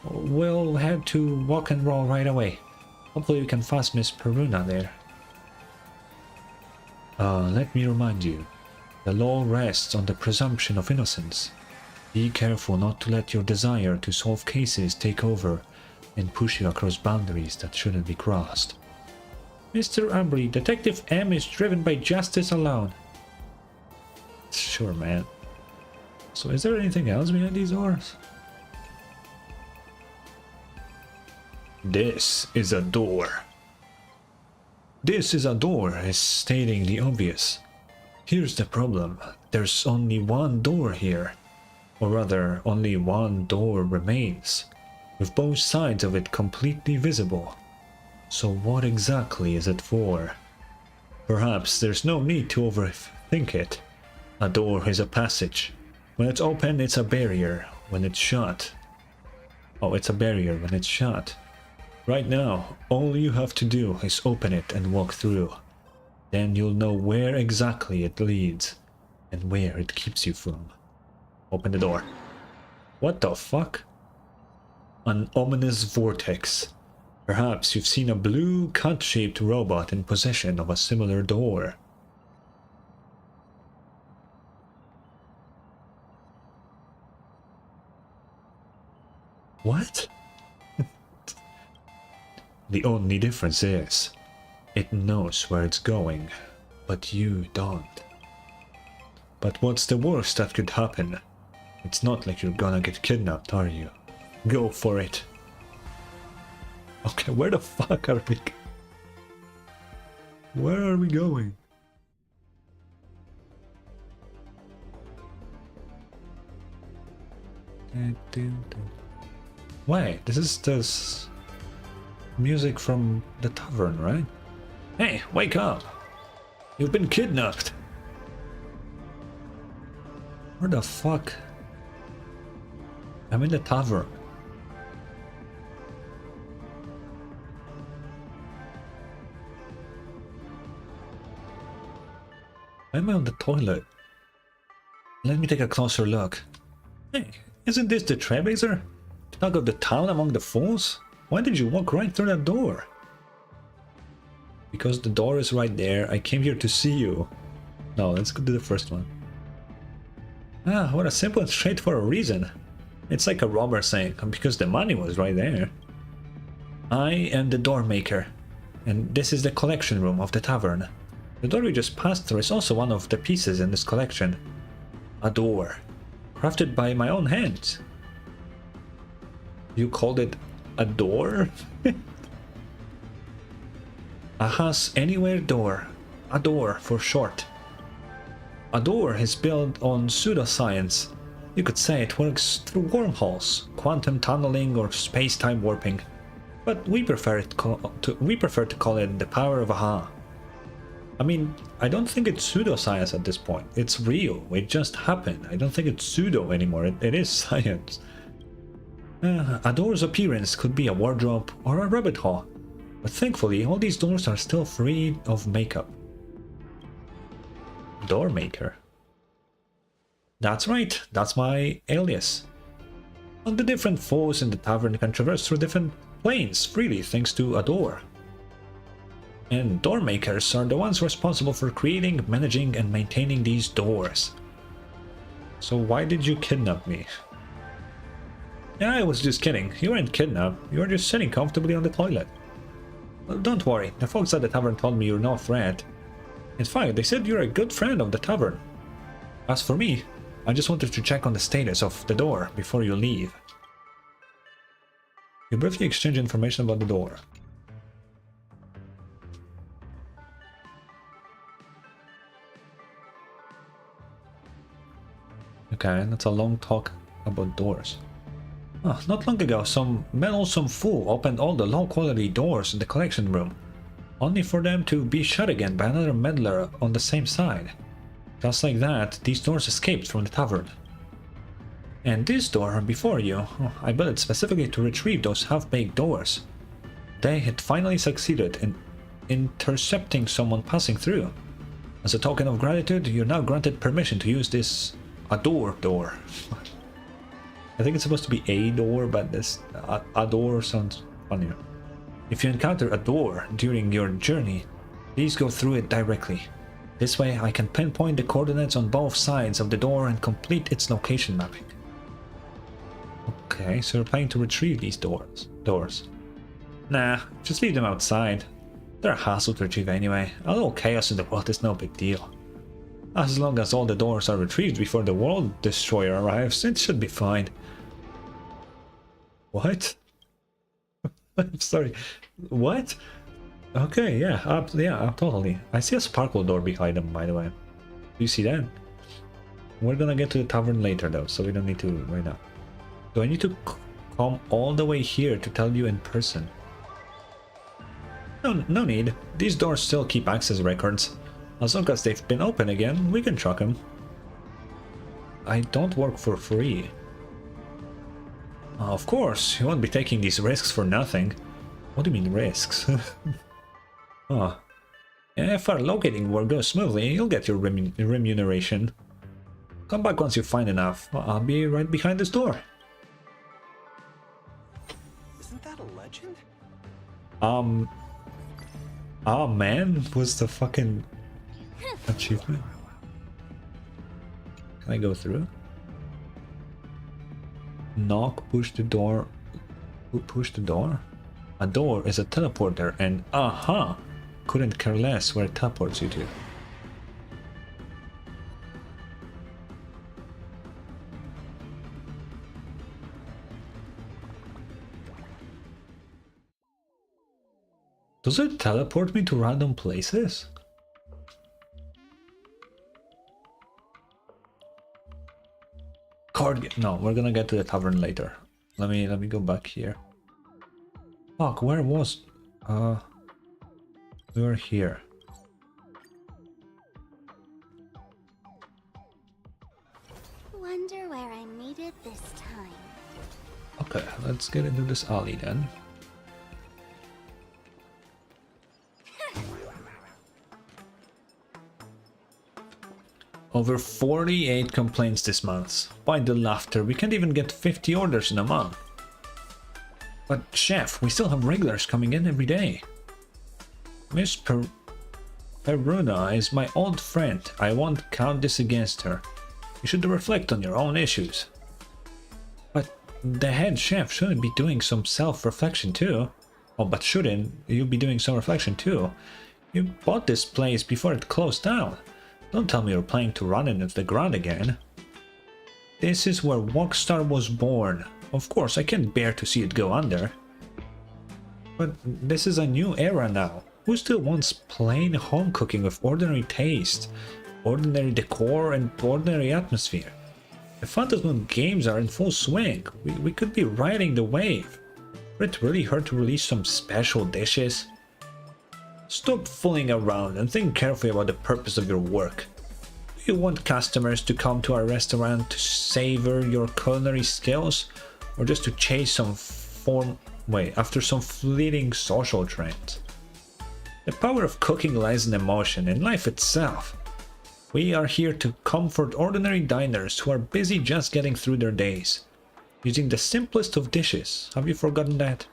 [SPEAKER 1] We'll head to Walk and Roll right away. Hopefully we can fast Miss Peruna there. Let me remind you, the law rests on the presumption of innocence. Be careful not to let your desire to solve cases take over and push you across boundaries that shouldn't be crossed. Mr. Ambry, Detective M is driven by justice alone. Sure, man. So is there anything else behind these doors? This is a door. This is a door is stating the obvious. Here's the problem. There's only one door here. Or rather, only one door remains, with both sides of it completely visible. So what exactly is it for? Perhaps there's no need to overthink it. A door is a passage. When it's open, it's a barrier. When it's shut... Oh, it's a barrier when it's shut. Right now, all you have to do is open it and walk through. Then you'll know where exactly it leads, and where it keeps you from. Open the door. What the fuck? An ominous vortex. Perhaps you've seen a blue cut-shaped robot in possession of a similar door. What? The only difference is, it knows where it's going, but you don't. But what's the worst that could happen? It's not like you're gonna get kidnapped, are you? Go for it. Okay, where the fuck are we? Where are we going? Wait, this is this music from the tavern, right? Hey, wake up! You've been kidnapped! Where the fuck? I'm in the tavern. I'm on the toilet. Let me take a closer look. Hey, isn't this the Trailblazer? Talk of the town among the fools? Why did you walk right through that door? Because the door is right there. I came here to see you. No, let's go to the first one. Ah, what a simple and straightforward reason. It's like a robber saying, because the money was right there. I am the door maker. and this is the collection room of the tavern. The door we just passed through is also one of the pieces in this collection. A door, crafted by my own hands. You called it a door? A Has Anywhere door. A door for short. A door is built on pseudoscience. You could say it works through wormholes, quantum tunneling, or space-time warping. But we prefer to call it the power of Aha. I mean, I don't think it's pseudoscience at this point. It's real. It just happened. I don't think it's pseudo anymore. It is science. A door's appearance could be a wardrobe or a rabbit hole. But thankfully, all these doors are still free of makeup. Door maker. That's right, that's my alias. All the different foes in the tavern can traverse through different planes freely thanks to a door. And door makers are the ones responsible for creating, managing, and maintaining these doors. So why did you kidnap me? Yeah, I was just kidding. You weren't kidnapped, you were just sitting comfortably on the toilet. Well, don't worry, the folks at the tavern told me you're no threat. In fact, they said you're a good friend of the tavern. As for me, I just wanted to check on the status of the door before you leave. You briefly exchange information about the door. Okay, that's a long talk about doors. Oh, not long ago, some meddlesome fool opened all the low-quality doors in the collection room, only for them to be shut again by another meddler on the same side. Just like that, these doors escaped from the tavern. And this door before you, I built it specifically to retrieve those half-baked doors. They had finally succeeded in intercepting someone passing through. As a token of gratitude, you're now granted permission to use this door. I think it's supposed to be a door, but this a door sounds funnier. If you encounter a door during your journey, please go through it directly. This way I can pinpoint the coordinates on both sides of the door and complete its location mapping. Okay, so you're planning to retrieve these doors. Nah, just leave them outside. They're a hassle to retrieve anyway. A little chaos in the world is no big deal. As long as all the doors are retrieved before the World Destroyer arrives, it should be fine. What? I'm sorry. What? Okay, yeah, totally. I see a sparkle door behind them, by the way. Do you see that? We're gonna get to the tavern later, though, so we don't need to right now. Do I need to come all the way here to tell you in person? No need. These doors still keep access records. As long as they've been open again, we can track them. I don't work for free. Of course, you won't be taking these risks for nothing. What do you mean risks? Oh. If our locating work goes smoothly, you'll get your remuneration. Come back once you find enough. I'll be right behind this door.
[SPEAKER 6] Isn't that a legend?
[SPEAKER 1] Oh man, was the fucking achievement. Can I go through? Knock, push the door. Push the door? A door is a teleporter and aha! Couldn't care less where it teleports you to. Does it teleport me to random places? No, we're gonna get to the tavern later. Let me go back here. Fuck, where was we were here.
[SPEAKER 4] Wonder where I made it this time.
[SPEAKER 1] Okay, let's get into this alley then. Over 48 complaints this month. By the laughter, we can't even get 50 orders in a month. But chef, we still have regulars coming in every day. Miss Peruna is my old friend. I won't count this against her. You should reflect on your own issues. But the head chef shouldn't be doing some self-reflection too. Oh, but shouldn't you be doing some reflection too? You bought this place before it closed down. Don't tell me you're planning to run it into the ground again. This is where Walkstar was born. Of course, I can't bear to see it go under. But this is a new era now. Who still wants plain home cooking with ordinary taste, ordinary decor, and ordinary atmosphere? The Phantasm games are in full swing. We could be riding the wave. Would it really hurt to release some special dishes? Stop fooling around and think carefully about the purpose of your work. Do you want customers to come to our restaurant to savor your culinary skills, or just to chase after some fleeting social trend? The power of cooking lies in emotion, in life itself. We are here to comfort ordinary diners who are busy just getting through their days, using the simplest of dishes. Have you forgotten that?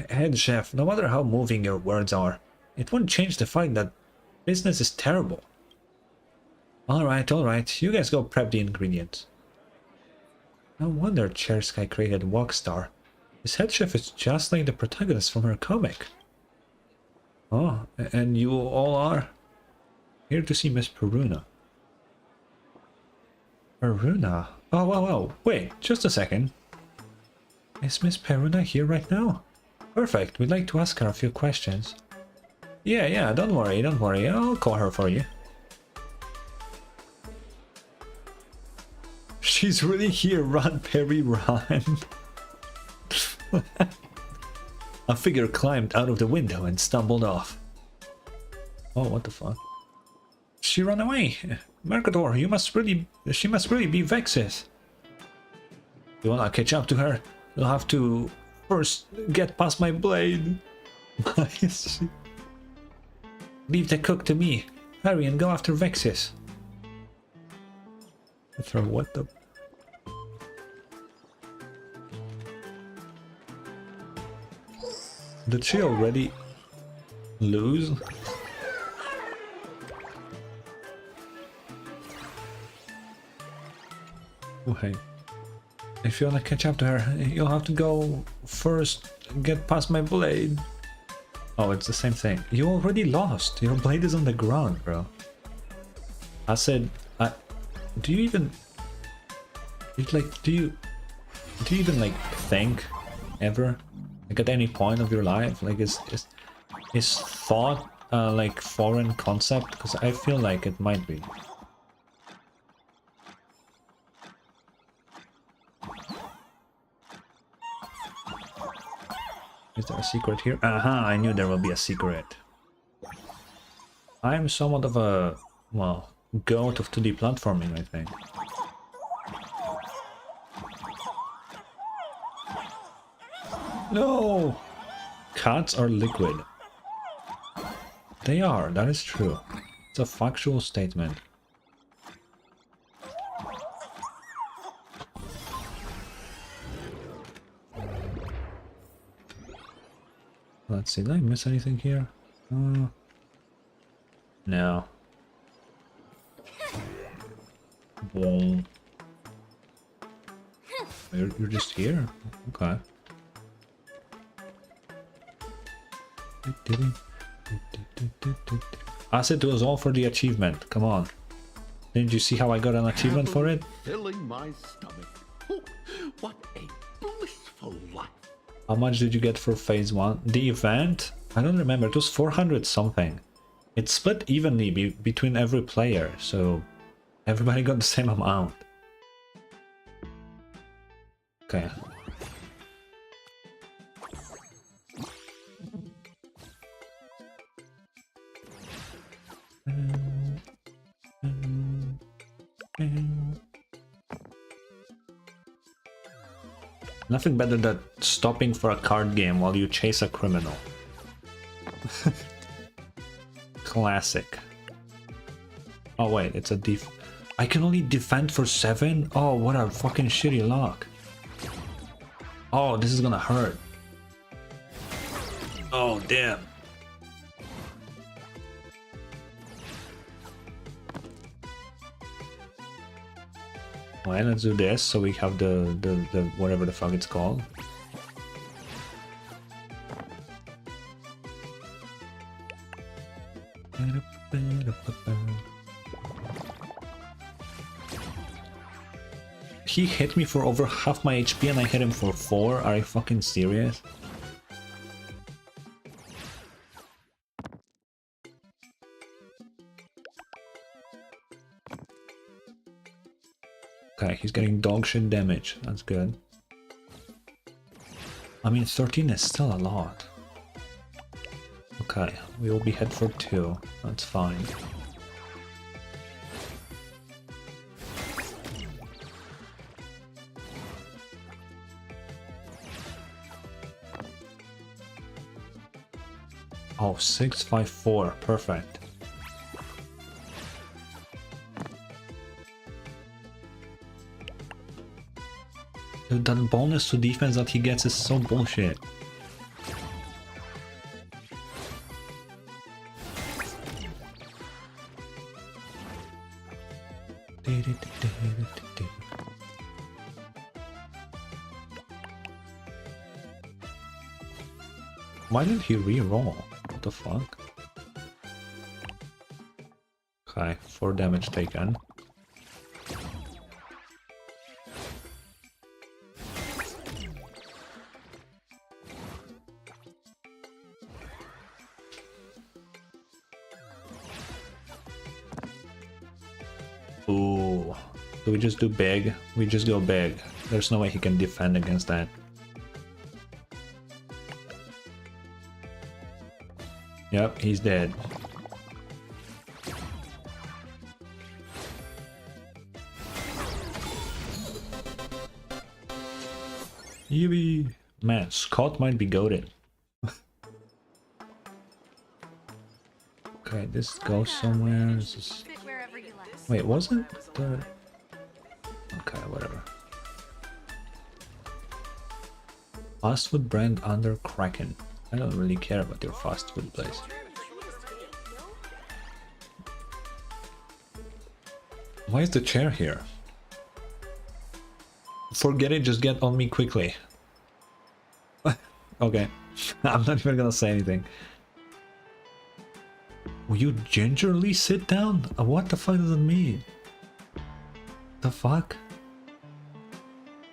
[SPEAKER 1] Head chef, no matter how moving your words are, it won't change the fact that business is terrible. Alright, you guys go prep the ingredients. No wonder Chersky created Walkstar. This head chef is just like the protagonist from her comic. Oh, and you all are? Here to see Miss Peruna. Peruna? Oh, wow, wait, just a second. Is Miss Peruna here right now? Perfect, we'd like to ask her a few questions. Yeah, don't worry, I'll call her for you. She's really here, run, Perry, run. A figure climbed out of the window and stumbled off. Oh, what the fuck? She ran away. Mercator, she must really be Vexis. You wanna catch up to her? You'll have to first get past my blade. Leave the cook to me. Hurry and go after Vexis. What the... Did she already lose? Okay. If you wanna catch up to her, you'll have to go first, get past my blade. Oh, it's the same thing. You already lost. Your blade is on the ground, bro. I said, do you even... Do you even, like, think, ever? Like, at any point of your life? Like, is thought, like, foreign concept? Because I feel like it might be. Is there a secret here? Aha, I knew there will be a secret. I'm somewhat of a, well, goat of 2D platforming, I think. No! Cats are liquid. They are, that is true. It's a factual statement. Let's see, did I miss anything here? No. Boom. You're just here? Okay. Acid was all for the achievement. Come on. Didn't you see how I got an achievement for it?
[SPEAKER 8] Filling my stomach. Oh, what a blissful life.
[SPEAKER 1] How much did you get for phase 1? The event? I don't remember. It was 400 something. It split evenly between every player, so everybody got the same amount. Okay. Nothing better than stopping for a card game while you chase a criminal. Classic. Oh wait, it's a I can only defend for 7? Oh, what a fucking shitty luck. Oh, this is gonna hurt. Oh, damn. Well, let's do this so we have the whatever the fuck it's called. He hit me for over half my HP and I hit him for 4? Are you fucking serious? Okay, he's getting dog shit damage. That's good. I mean, 13 is still a lot. Okay, we will be hit for 2. That's fine. Oh, 654. Perfect. Dude, that bonus to defense that he gets is so bullshit. Why did he re-roll? What the fuck? Okay, 4 damage taken. Ooh. Do we just do big? We just go big. There's no way he can defend against that. Yep, he's dead. Yippee! Man, Scott might be goated. Okay, this goes somewhere. This is...
[SPEAKER 2] Pick wherever you like.
[SPEAKER 1] Wait, was it the... Okay, whatever. Fast food brand under Kraken. I don't really care about your fast food place. Why is the chair here? Forget it, just get on me quickly. Okay, I'm not even gonna say anything. Will you gingerly sit down? What the fuck does it mean? The fuck?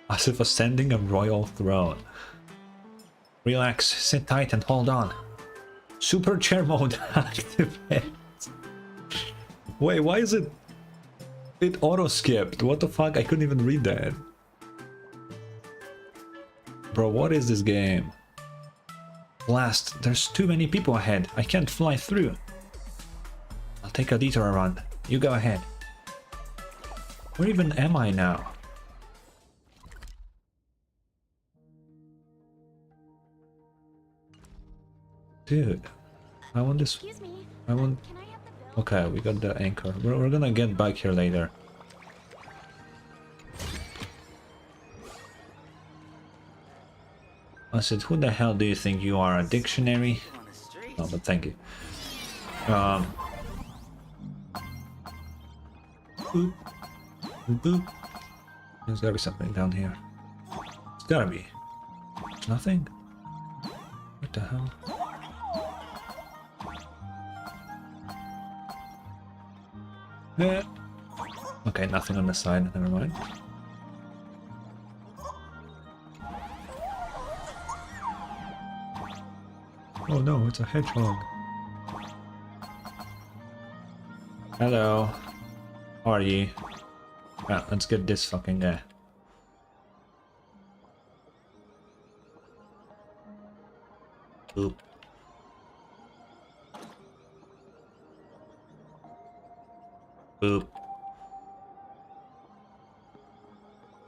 [SPEAKER 1] As if ascending a royal throne. Relax, sit tight and hold on. Super chair mode activate. Wait, why is it... It auto-skipped. What the fuck? I couldn't even read that. Bro, what is this game? Blast, there's too many people ahead. I can't fly through. I'll take a detour around. You go ahead. Where even am I now? Dude, I want this.
[SPEAKER 2] Excuse me.
[SPEAKER 1] I want.
[SPEAKER 2] Can I have the bill?
[SPEAKER 1] Okay, we got the anchor. We're gonna get back here later. I said, who the hell do you think you are? A dictionary? No, but thank you. Boop. Boop. There's gotta be something down here. It's gotta be. There's nothing? What the hell? Yeah. Okay, nothing on the side, never mind. Oh no, it's a hedgehog. Hello. How are you? Right, let's get this fucking guy. Boop. Boop.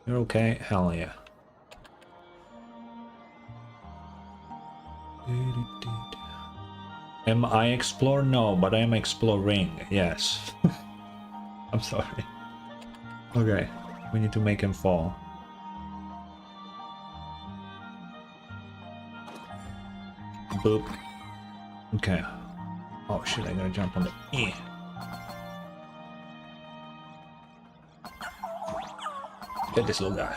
[SPEAKER 1] You're okay? Hell yeah. Am I explore? No, but I am exploring. Yes. I'm sorry. Okay, we need to make him fall. Boop. Okay. Oh shit, I gotta jump on the E. Get this little guy.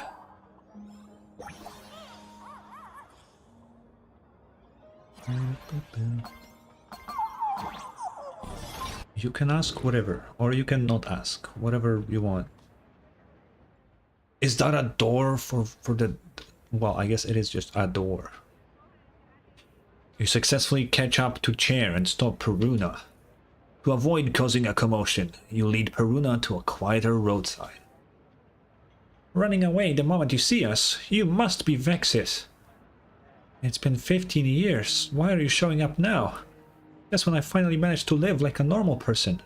[SPEAKER 1] You can ask whatever, or you can not ask, whatever you want. Is that a door for the... Well, I guess it is just a door. You successfully catch up to Chair and stop Peruna. To avoid causing a commotion, you lead Peruna to a quieter roadside. Running away the moment you see us, you must be Vexis. It's been 15 years, why are you showing up now? That's when I finally managed to live like a normal person.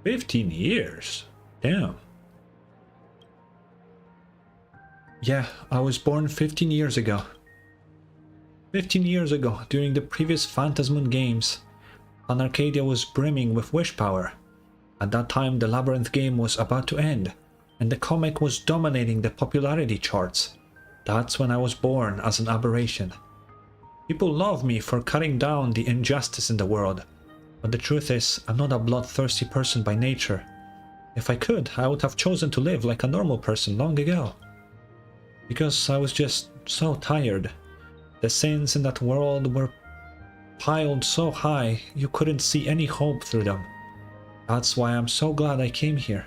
[SPEAKER 1] 15 years? Damn. Yeah, I was born 15 years ago. 15 years ago, during the previous Phantasmoon games, Planarcadia was brimming with wish power. At that time, the Labyrinth game was about to end, and the comic was dominating the popularity charts. That's when I was born as an aberration. People love me for cutting down the injustice in the world, but the truth is, I'm not a bloodthirsty person by nature. If I could, I would have chosen to live like a normal person long ago. Because I was just so tired. The sins in that world were piled so high, you couldn't see any hope through them. That's why I'm so glad I came here.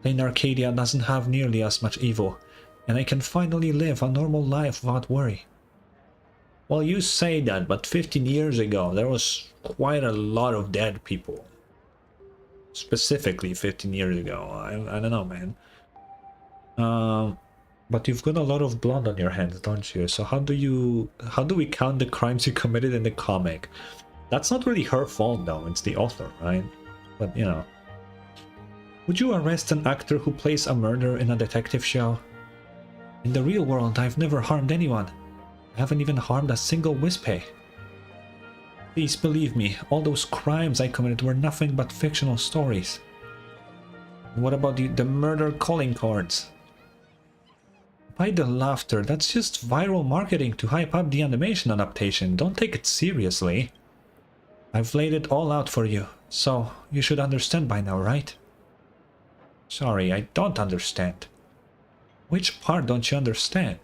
[SPEAKER 1] Planarcadia doesn't have nearly as much evil, and I can finally live a normal life without worry. Well, you say that, but 15 years ago there was quite a lot of dead people. Specifically 15 years ago, I don't know, man. But you've got a lot of blood on your hands, don't you? So how do we count the crimes you committed in the comic? That's not really her fault though, it's the author, right? But you know. Would you arrest an actor who plays a murderer in a detective show? In the real world, I've never harmed anyone. I haven't even harmed a single Wispe. Please believe me, all those crimes I committed were nothing but fictional stories. And what about the murder calling cards? By the laughter, that's just viral marketing to hype up the animation adaptation. Don't take it seriously. I've laid it all out for you, so you should understand by now, right? Sorry, I don't understand. Which part don't you understand?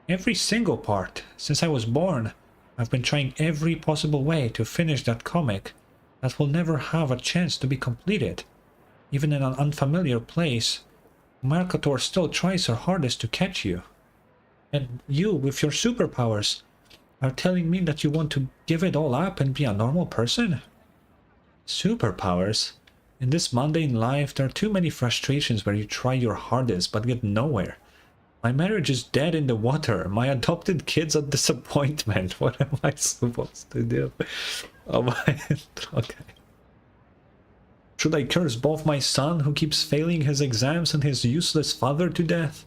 [SPEAKER 1] Every single part. Since I was born, I've been trying every possible way to finish that comic that will never have a chance to be completed. Even in an unfamiliar place, Mercator still tries her hardest to catch you. And you, with your superpowers, are telling me that you want to give it all up and be a normal person? Superpowers? In this mundane life, there are too many frustrations where you try your hardest but get nowhere. My marriage is dead in the water. My adopted kid's a disappointment. What am I supposed to do? Oh my... Okay. Should I curse both my son, who keeps failing his exams, and his useless father to death?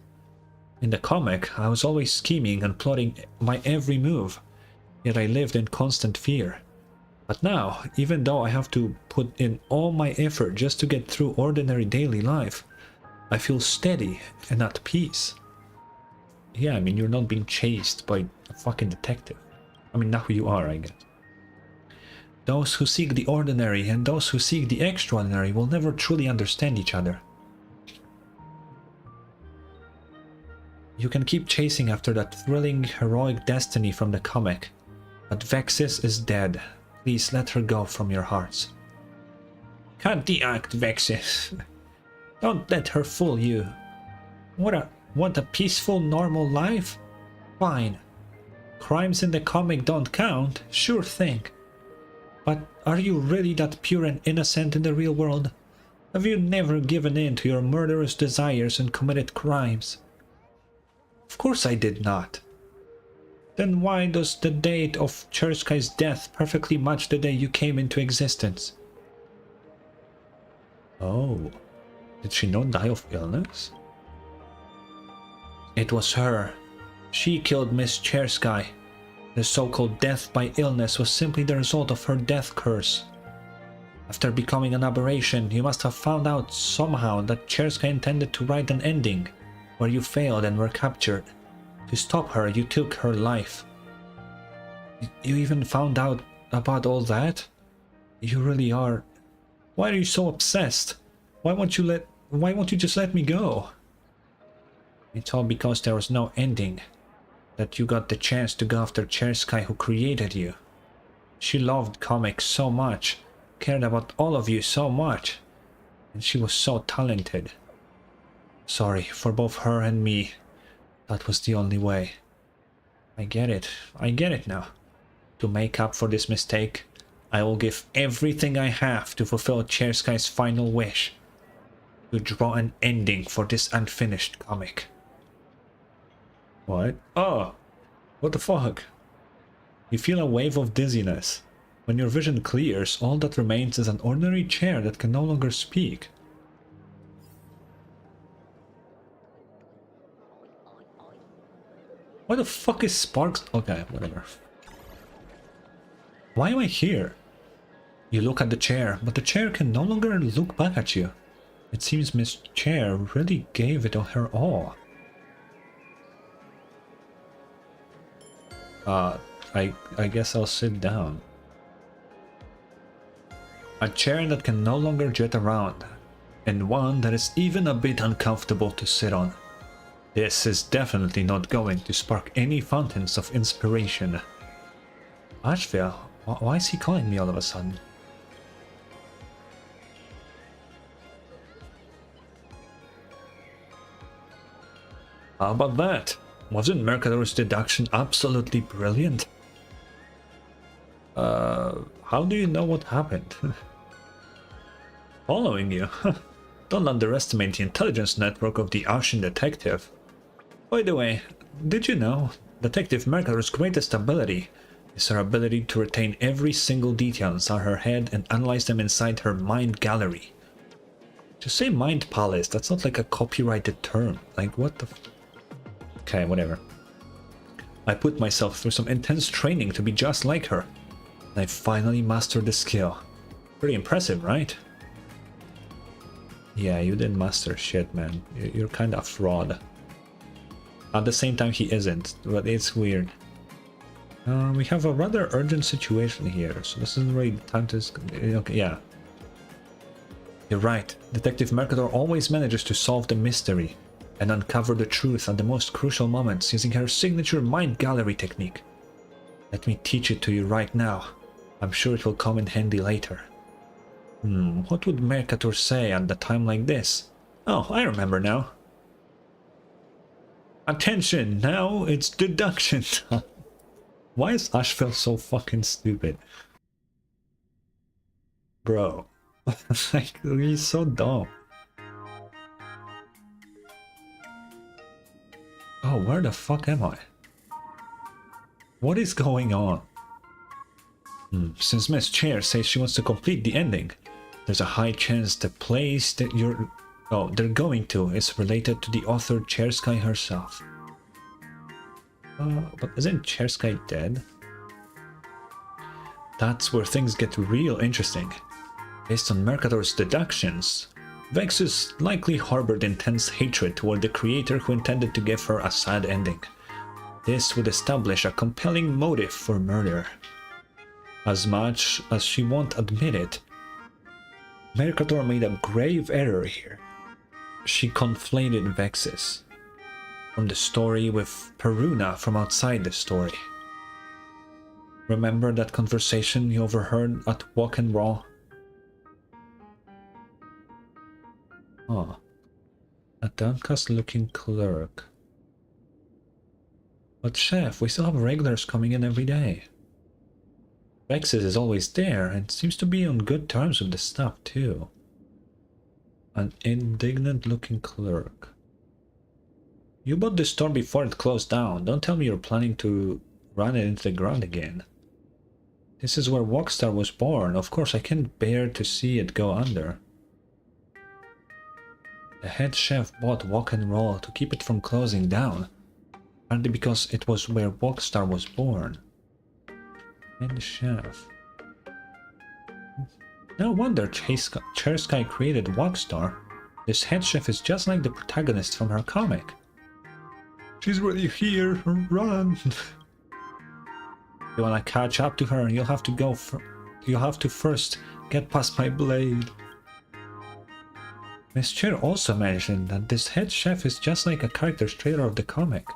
[SPEAKER 1] In the comic, I was always scheming and plotting my every move, yet I lived in constant fear. But now, even though I have to put in all my effort just to get through ordinary daily life, I feel steady and at peace. Yeah, I mean, you're not being chased by a fucking detective. I mean, now you are, I guess. Those who seek the ordinary and those who seek the extraordinary will never truly understand each other. You can keep chasing after that thrilling, heroic destiny from the comic, but Vexis is dead. Please let her go from your hearts. Cut the act, Vexis. Don't let her fool you. Want a peaceful, normal life? Fine. Crimes in the comic don't count, sure thing. But are you really that pure and innocent in the real world? Have you never given in to your murderous desires and committed crimes? Of course I did not. Then why does the date of Cherskai's death perfectly match the day you came into existence? Oh, did she not die of illness? It was her. She killed Miss Cherskai. The so-called death by illness was simply the result of her death curse. After becoming an aberration, you must have found out somehow that Cherskai intended to write an ending, where you failed and were captured. To stop her, you took her life. You even found out about all that? You really are... Why are you so obsessed? Why won't you just let me go? It's all because there was no ending. That you got the chance to go after Cherskai, who created you. She loved comics so much cared about all of you so much. And she was so talented. Sorry, for both her and me. That was the only way. I get it now. To make up for this mistake, I will give everything I have to fulfill Chersky's final wish. To draw an ending for this unfinished comic. What? Oh! What the fuck? You feel a wave of dizziness. When your vision clears, all that remains is an ordinary chair that can no longer speak. What the fuck is Sparks? Okay, whatever. Why am I here? You look at the chair, but the chair can no longer look back at you. It seems Miss Chair really gave it her all. I guess I'll sit down. A chair that can no longer jet around, and one that is even a bit uncomfortable to sit on. This is definitely not going to spark any fountains of inspiration. Ashville, why is he calling me all of a sudden? How about that? Wasn't Mercator's deduction absolutely brilliant? How do you know what happened? Following you? Don't underestimate the intelligence network of the Ashen detective. By the way, did you know Detective Mercator's greatest ability is her ability to retain every single detail inside her head and analyze them inside her mind gallery? To say mind palace, that's not like a copyrighted term. Like, what the Okay, whatever. I put myself through some intense training to be just like her. And I finally mastered the skill. Pretty impressive, right? Yeah, you didn't master shit, man. You're kind of fraud. At the same time, he isn't, but it's weird. We have a rather urgent situation here, so this isn't really time to... Okay, yeah. You're right. Detective Mercator always manages to solve the mystery and uncover the truth at the most crucial moments using her signature mind gallery technique. Let me teach it to you right now. I'm sure it will come in handy later. What would Mercator say at a time like this? Oh, I remember now. Attention, now it's deduction time. Why is Ashville so fucking stupid? Bro. Like, he's so dumb. Oh, where the fuck am I? What is going on? Since Miss Chair says she wants to complete the ending, there's a high chance the place that they're going to is related to the author Chersky herself. But isn't Chersky dead? That's where things get real interesting. Based on Mercator's deductions, Vexus likely harbored intense hatred toward the creator who intended to give her a sad ending. This would establish a compelling motive for murder. As much as she won't admit it, Mercator made a grave error here. She conflated Vexus from the story with Peruna from outside the story. Remember that conversation you overheard at Walk and Raw? A downcast looking clerk. But chef, we still have regulars coming in every day. Vexus is always there and seems to be on good terms with the staff too. An indignant looking clerk. You bought this store before it closed down. Don't tell me you're planning to run it into the ground again. This is where Walkstar was born. Of course, I can't bear to see it go under. The head chef bought Walk and Roll to keep it from closing down, partly because it was where Walkstar was born. Head chef. No wonder Chersky created Walkstar. This head chef is just like the protagonist from her comic. She's really here. Run! You wanna catch up to her? You'll have to first get past my blade. Miss Chair also mentioned that this head chef is just like a character trailer of the comic,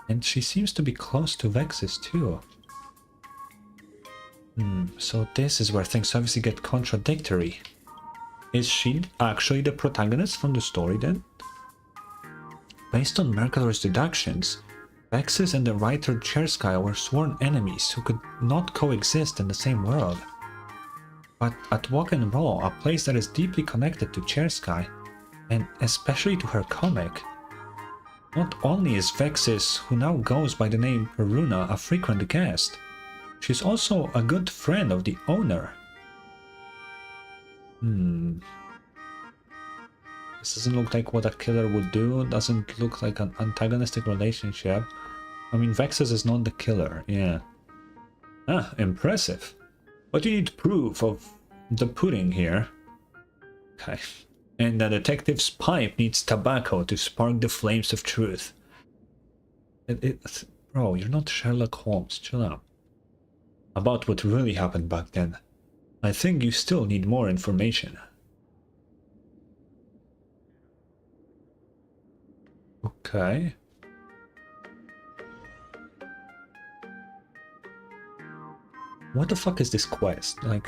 [SPEAKER 1] and she seems to be close to Vexus too. So this is where things obviously get contradictory. Is she actually the protagonist from the story then? Based on Mercator's deductions, Vexus and the writer Chersky were sworn enemies who could not coexist in the same world. But at Walk and Raw, a place that is deeply connected to Chersky, and especially to her comic, not only is Vexus, who now goes by the name Peruna, a frequent guest, she's also a good friend of the owner. This doesn't look like what a killer would do, doesn't look like an antagonistic relationship. I mean, Vexus is not the killer, yeah. Ah, impressive. But you need proof of the pudding here. Okay. And the detective's pipe needs tobacco to spark the flames of truth. Bro, you're not Sherlock Holmes, chill out. About what really happened back then, I think you still need more information. Okay. What the fuck is this quest? Like...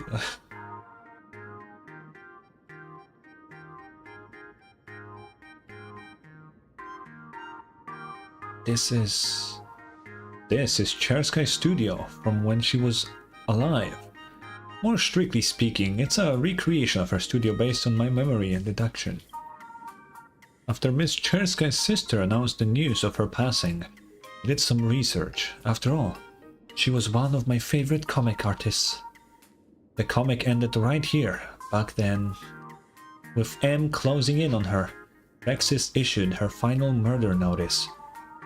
[SPEAKER 1] This is Chersky's studio from when she was alive. More strictly speaking, it's a recreation of her studio based on my memory and deduction. After Miss Chersky's sister announced the news of her passing, I did some research. After all, she was one of my favorite comic artists. The comic ended right here, back then. With M closing in on her, Vexus issued her final murder notice,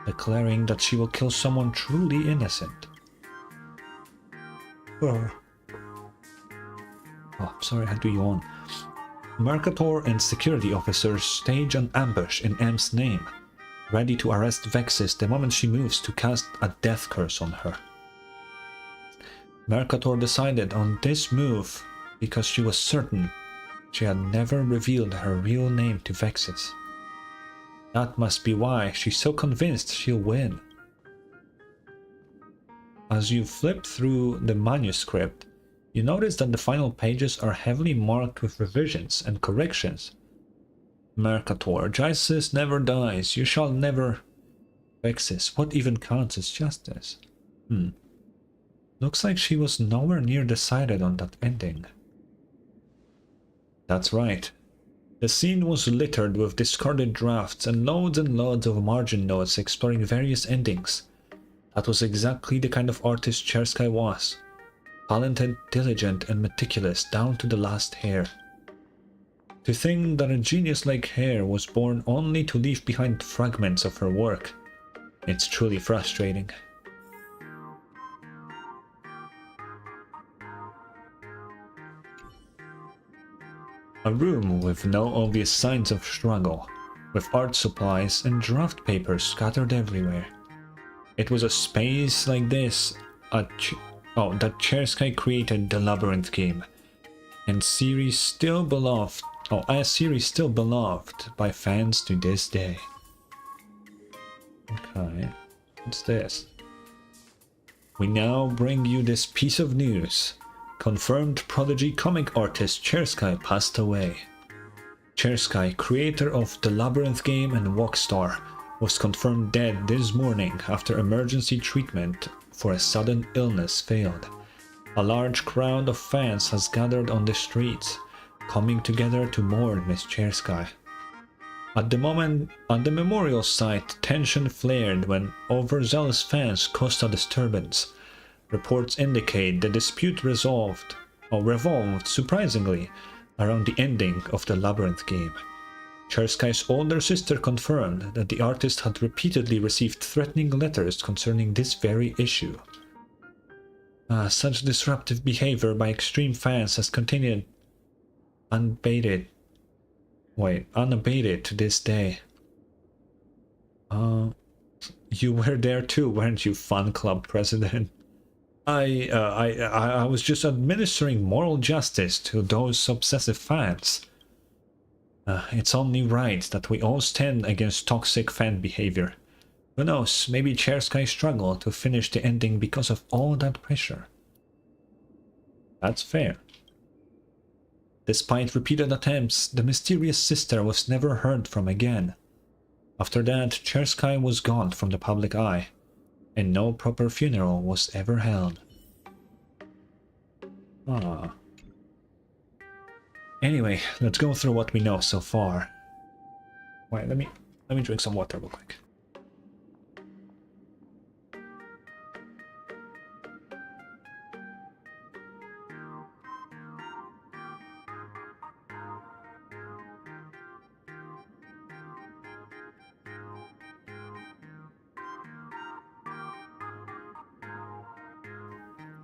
[SPEAKER 1] declaring that she will kill someone truly innocent. Oh, sorry, I had to yawn. Mercator and security officers stage an ambush in M's name, ready to arrest Vexus the moment she moves to cast a death curse on her. Mercator decided on this move because she was certain she had never revealed her real name to Vexus. That must be why she's so convinced she'll win. As you flip through the manuscript, you notice that the final pages are heavily marked with revisions and corrections. Mercator, justice never dies, you shall never... Vexus, what even counts as justice? Looks like she was nowhere near decided on that ending. That's right. The scene was littered with discarded drafts and loads of margin notes exploring various endings. That was exactly the kind of artist Chersky was. Talented, diligent, and meticulous down to the last hair. To think that a genius like her was born only to leave behind fragments of her work, it's truly frustrating. A room with no obvious signs of struggle, with art supplies and draft papers scattered everywhere. It was a space like this that Chersky created the Labyrinth game, and series still beloved. A series still beloved by fans to this day. Okay, what's this? We now bring you this piece of news. Confirmed prodigy comic artist Chersky passed away. Chersky, creator of the Labyrinth game and Walkstar, was confirmed dead this morning after emergency treatment for a sudden illness failed. A large crowd of fans has gathered on the streets, coming together to mourn Miss Chersky. At the memorial site, tension flared when overzealous fans caused a disturbance. Reports indicate the dispute revolved, surprisingly, around the ending of the Labyrinth game. Chersky's older sister confirmed that the artist had repeatedly received threatening letters concerning this very issue. Such disruptive behavior by extreme fans has continued unabated to this day. You were there too, weren't you, fan club president? I was just administering moral justice to those obsessive fans. It's only right that we all stand against toxic fan behavior. Who knows, maybe Chersky struggled to finish the ending because of all that pressure. That's fair. Despite repeated attempts, the mysterious sister was never heard from again. After that, Chersky was gone from the public eye, and no proper funeral was ever held. Ah. Anyway, let's go through what we know so far. Wait, let me drink some water real quick.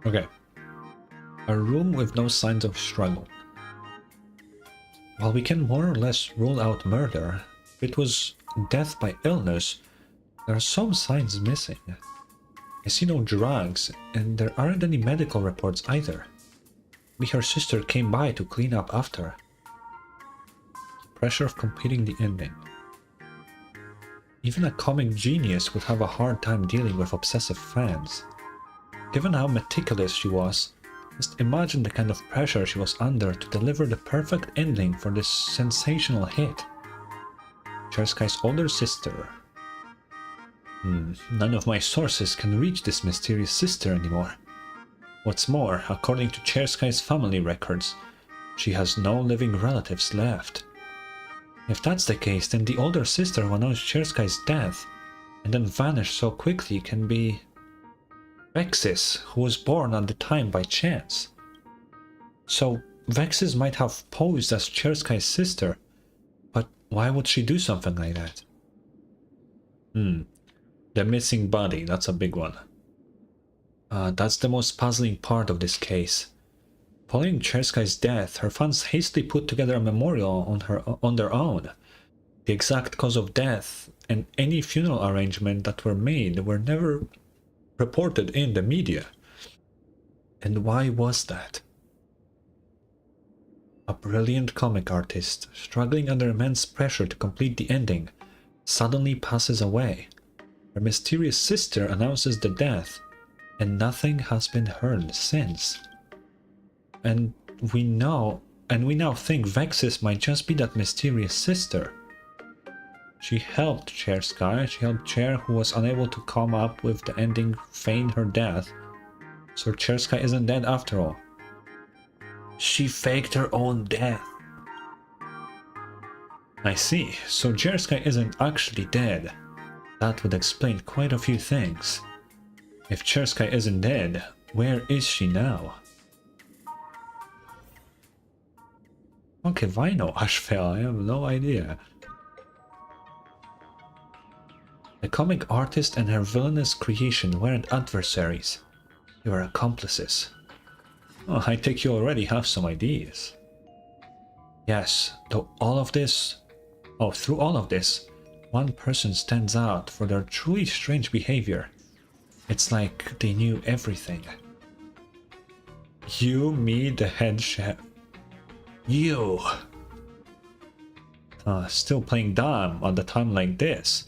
[SPEAKER 1] Okay. A room with no signs of struggle. While we can more or less rule out murder, if it was death by illness, there are some signs missing. I see no drugs, and there aren't any medical reports either. Maybe her sister came by to clean up after. Pressure of completing the ending. Even a comic genius would have a hard time dealing with obsessive fans. Given how meticulous she was, just imagine the kind of pressure she was under to deliver the perfect ending for this sensational hit. Chersky's older sister. None of my sources can reach this mysterious sister anymore. What's more, according to Chersky's family records, she has no living relatives left. If that's the case, then the older sister who announced Chersky's death and then vanished so quickly can be Vexis, who was born at the time by chance. So Vexis might have posed as Chersky's sister, but why would she do something like that? The missing body, that's a big one. That's the most puzzling part of this case. Following Chersky's death, her fans hastily put together a memorial on their own. The exact cause of death and any funeral arrangement that were made were never reported in the media. And why was that? A brilliant comic artist, struggling under immense pressure to complete the ending, suddenly passes away. Her mysterious sister announces the death, and nothing has been heard since. And we now think Vexis might just be that mysterious sister. She helped Chersky, she helped Cher, who was unable to come up with the ending, feign her death. So Chersky isn't dead after all. She faked her own death. I see, so Chersky isn't actually dead. That would explain quite a few things. If Chersky isn't dead, where is she now? Okay, I know Ashfell, I have no idea. The comic artist and her villainous creation weren't adversaries. They were accomplices. Oh, I take you already have some ideas. Yes, through all of this, one person stands out for their truly strange behavior. It's like they knew everything. You, me, the head chef. You! Still playing dumb at a time like this.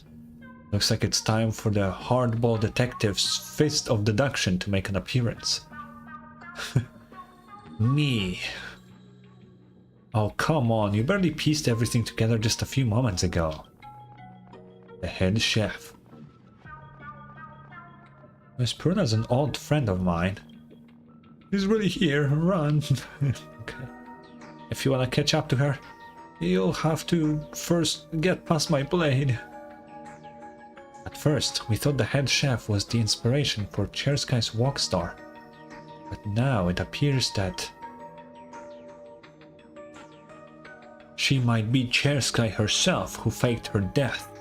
[SPEAKER 1] Looks like it's time for the hardball detective's fist of deduction to make an appearance. Me. Oh, come on, you barely pieced everything together just a few moments ago. The head chef. Miss Pruna's an old friend of mine. She's really here, run. Okay. If you want to catch up to her, you'll have to first get past my blade. At first, we thought the head chef was the inspiration for Chersky's walk star, but now it appears that she might be Chersky herself who faked her death.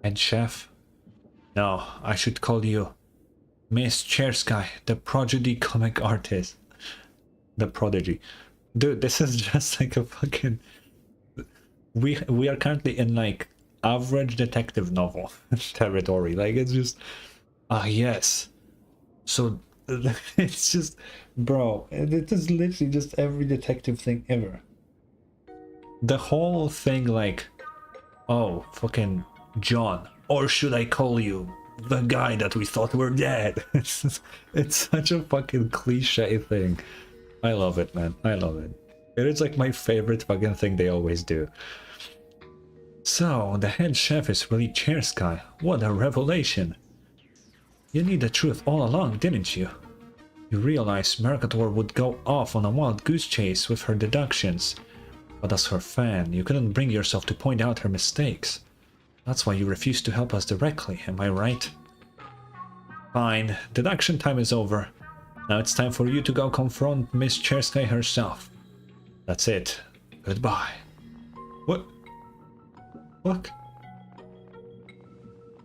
[SPEAKER 1] Head chef? No, I should call you Miss Chersky, the prodigy comic artist. The prodigy. Dude, this is just like a fucking... We are currently in like average detective novel territory. Like it's just... yes. So it's just... Bro, it is literally just every detective thing ever. The whole thing like... Oh, fucking John. Or should I call you the guy that we thought were dead? It's such a fucking cliche thing. I love it, man. I love it. It is like my favorite fucking thing they always do. So, the head chef is really Chersky. What a revelation. You knew the truth all along, didn't you? You realized Mercator would go off on a wild goose chase with her deductions. But as her fan, you couldn't bring yourself to point out her mistakes. That's why you refused to help us directly, am I right? Fine, deduction time is over. Now it's time for you to go confront Miss Chersky herself. That's it. Goodbye. What? Look.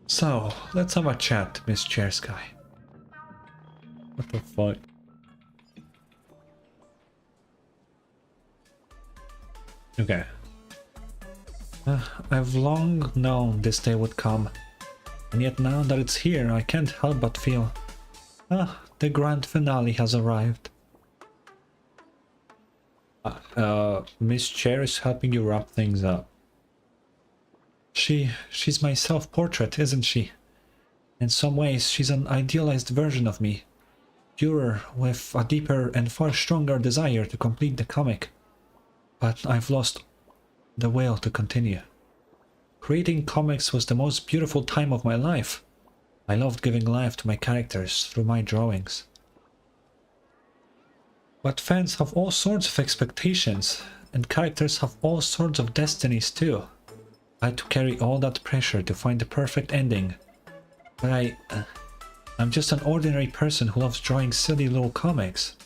[SPEAKER 1] So, let's have a chat, Miss Chersky. What the fuck? Okay. I've long known this day would come, and yet now that it's here, I can't help but feel... the grand finale has arrived. Miss Chair is helping you wrap things up. She's my self-portrait, isn't she? In some ways, she's an idealized version of me. Purer, with a deeper and far stronger desire to complete the comic. But I've lost the will to continue. Creating comics was the most beautiful time of my life. I loved giving life to my characters through my drawings. But fans have all sorts of expectations, and characters have all sorts of destinies too. I had to carry all that pressure to find the perfect ending. But I'm just an ordinary person who loves drawing silly little comics.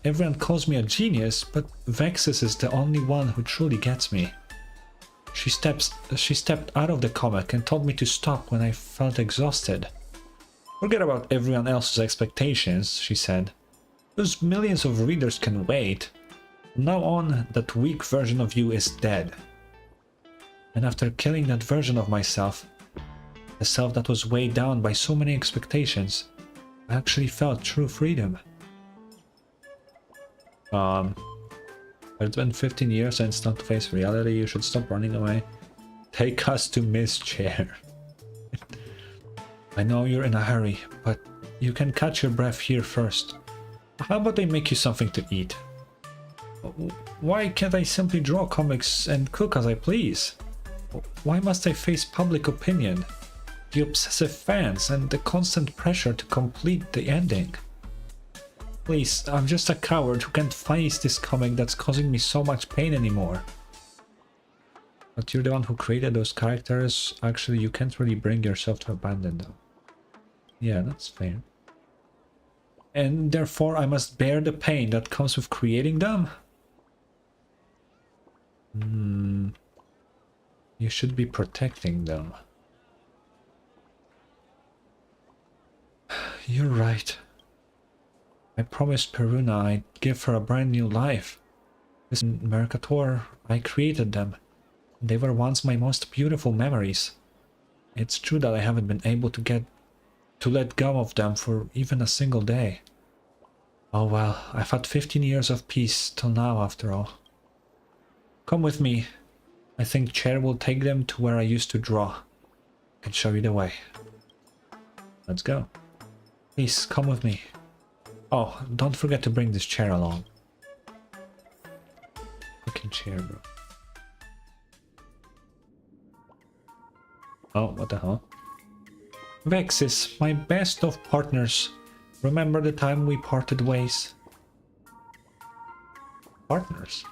[SPEAKER 1] Everyone calls me a genius, but Vexus is the only one who truly gets me. She stepped out of the comic and told me to stop when I felt exhausted. Forget about everyone else's expectations, she said. Those millions of readers can wait. From now on, that weak version of you is dead. And after killing that version of myself, the self that was weighed down by so many expectations, I actually felt true freedom. It's been 15 years and it's not to face reality. You should stop running away. Take us to Miss Chair. I know you're in a hurry, but you can catch your breath here first. How about I make you something to eat? Why can't I simply draw comics and cook as I please? Why must I face public opinion, the obsessive fans, and the constant pressure to complete the ending? Please, I'm just a coward who can't face this comic that's causing me so much pain anymore. But you're the one who created those characters. Actually, you can't really bring yourself to abandon them. Yeah, that's fair. And therefore I must bear the pain that comes with creating them? You should be protecting them. You're right. I promised Peruna I'd give her a brand new life. This Mercator, I created them. They were once my most beautiful memories. It's true that I haven't been able to let go of them for even a single day. Oh well, I've had 15 years of peace till now after all. Come with me. I think Chair will take them to where I used to draw. I can show you the way. Let's go. Please, come with me. Oh, don't forget to bring this chair along. Fucking chair, bro. Oh, what the hell? Vexus, my best of partners. Remember the time we parted ways? Partners?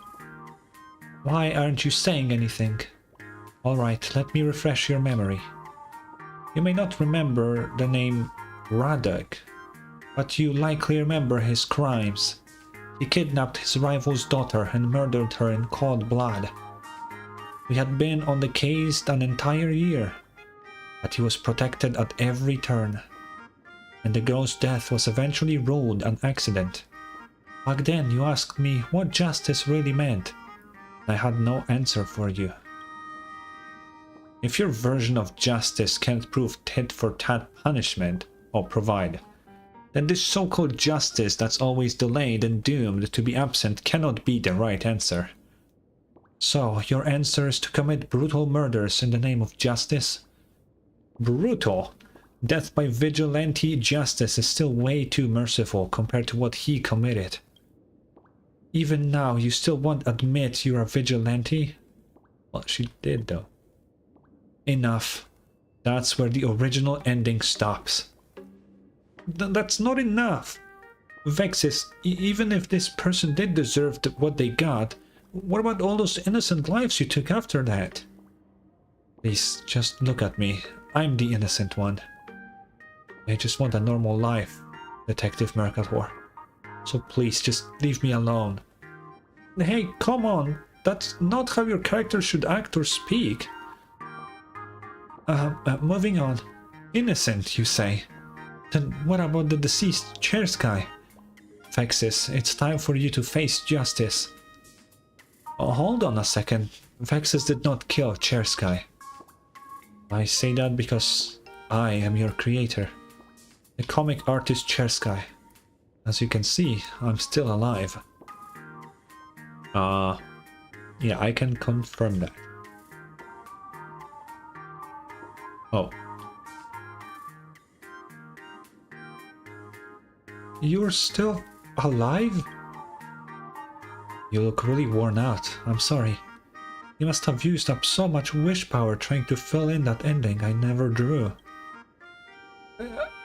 [SPEAKER 1] Why aren't you saying anything? Alright, let me refresh your memory. You may not remember the name Radek, but you likely remember his crimes. He kidnapped his rival's daughter and murdered her in cold blood. We had been on the case an entire year, but he was protected at every turn. And the girl's death was eventually ruled an accident. Back then you asked me what justice really meant. I had no answer for you. If your version of justice can't prove tit-for-tat punishment or provide, then this so-called justice that's always delayed and doomed to be absent cannot be the right answer. So, your answer is to commit brutal murders in the name of justice? Brutal? Death by vigilante justice is still way too merciful compared to what he committed. Even now, you still won't admit you're a vigilante? Well, she did though. Enough. That's where the original ending stops. That's not enough. Vexis, even if this person did deserve what they got, what about all those innocent lives you took after that? Please, just look at me. I'm the innocent one. I just want a normal life, Detective Mercator. So please, just leave me alone. Hey, come on. That's not how your character should act or speak. Moving on. Innocent, you say? Then what about the deceased Chersky? Vexis, it's time for you to face justice. Oh, hold on a second. Vexis did not kill Chersky. I say that because I am your creator. The comic artist Chersky. As you can see, I'm still alive. Yeah, I can confirm that. Oh. You're still alive? You look really worn out. I'm sorry. You must have used up so much wish power trying to fill in that ending I never drew.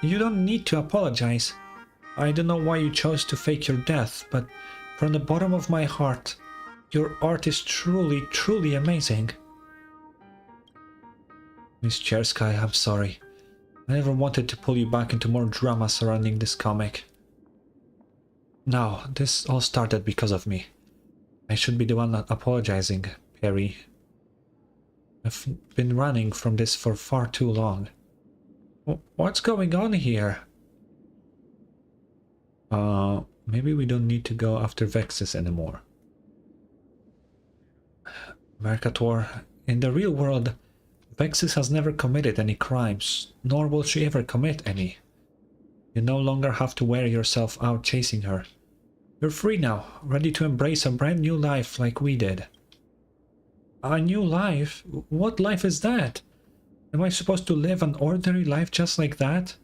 [SPEAKER 1] You don't need to apologize. I don't know why you chose to fake your death, but from the bottom of my heart, your art is truly, truly amazing. Miss Chersky, I'm sorry. I never wanted to pull you back into more drama surrounding this comic. No, this all started because of me. I should be the one apologizing, Perry. I've been running from this for far too long. What's going on here? Maybe we don't need to go after Vexis anymore. Mercator, in the real world, Vexis has never committed any crimes, nor will she ever commit any. You no longer have to wear yourself out chasing her. You're free now, ready to embrace a brand new life like we did. A new life? What life is that? Am I supposed to live an ordinary life just like that?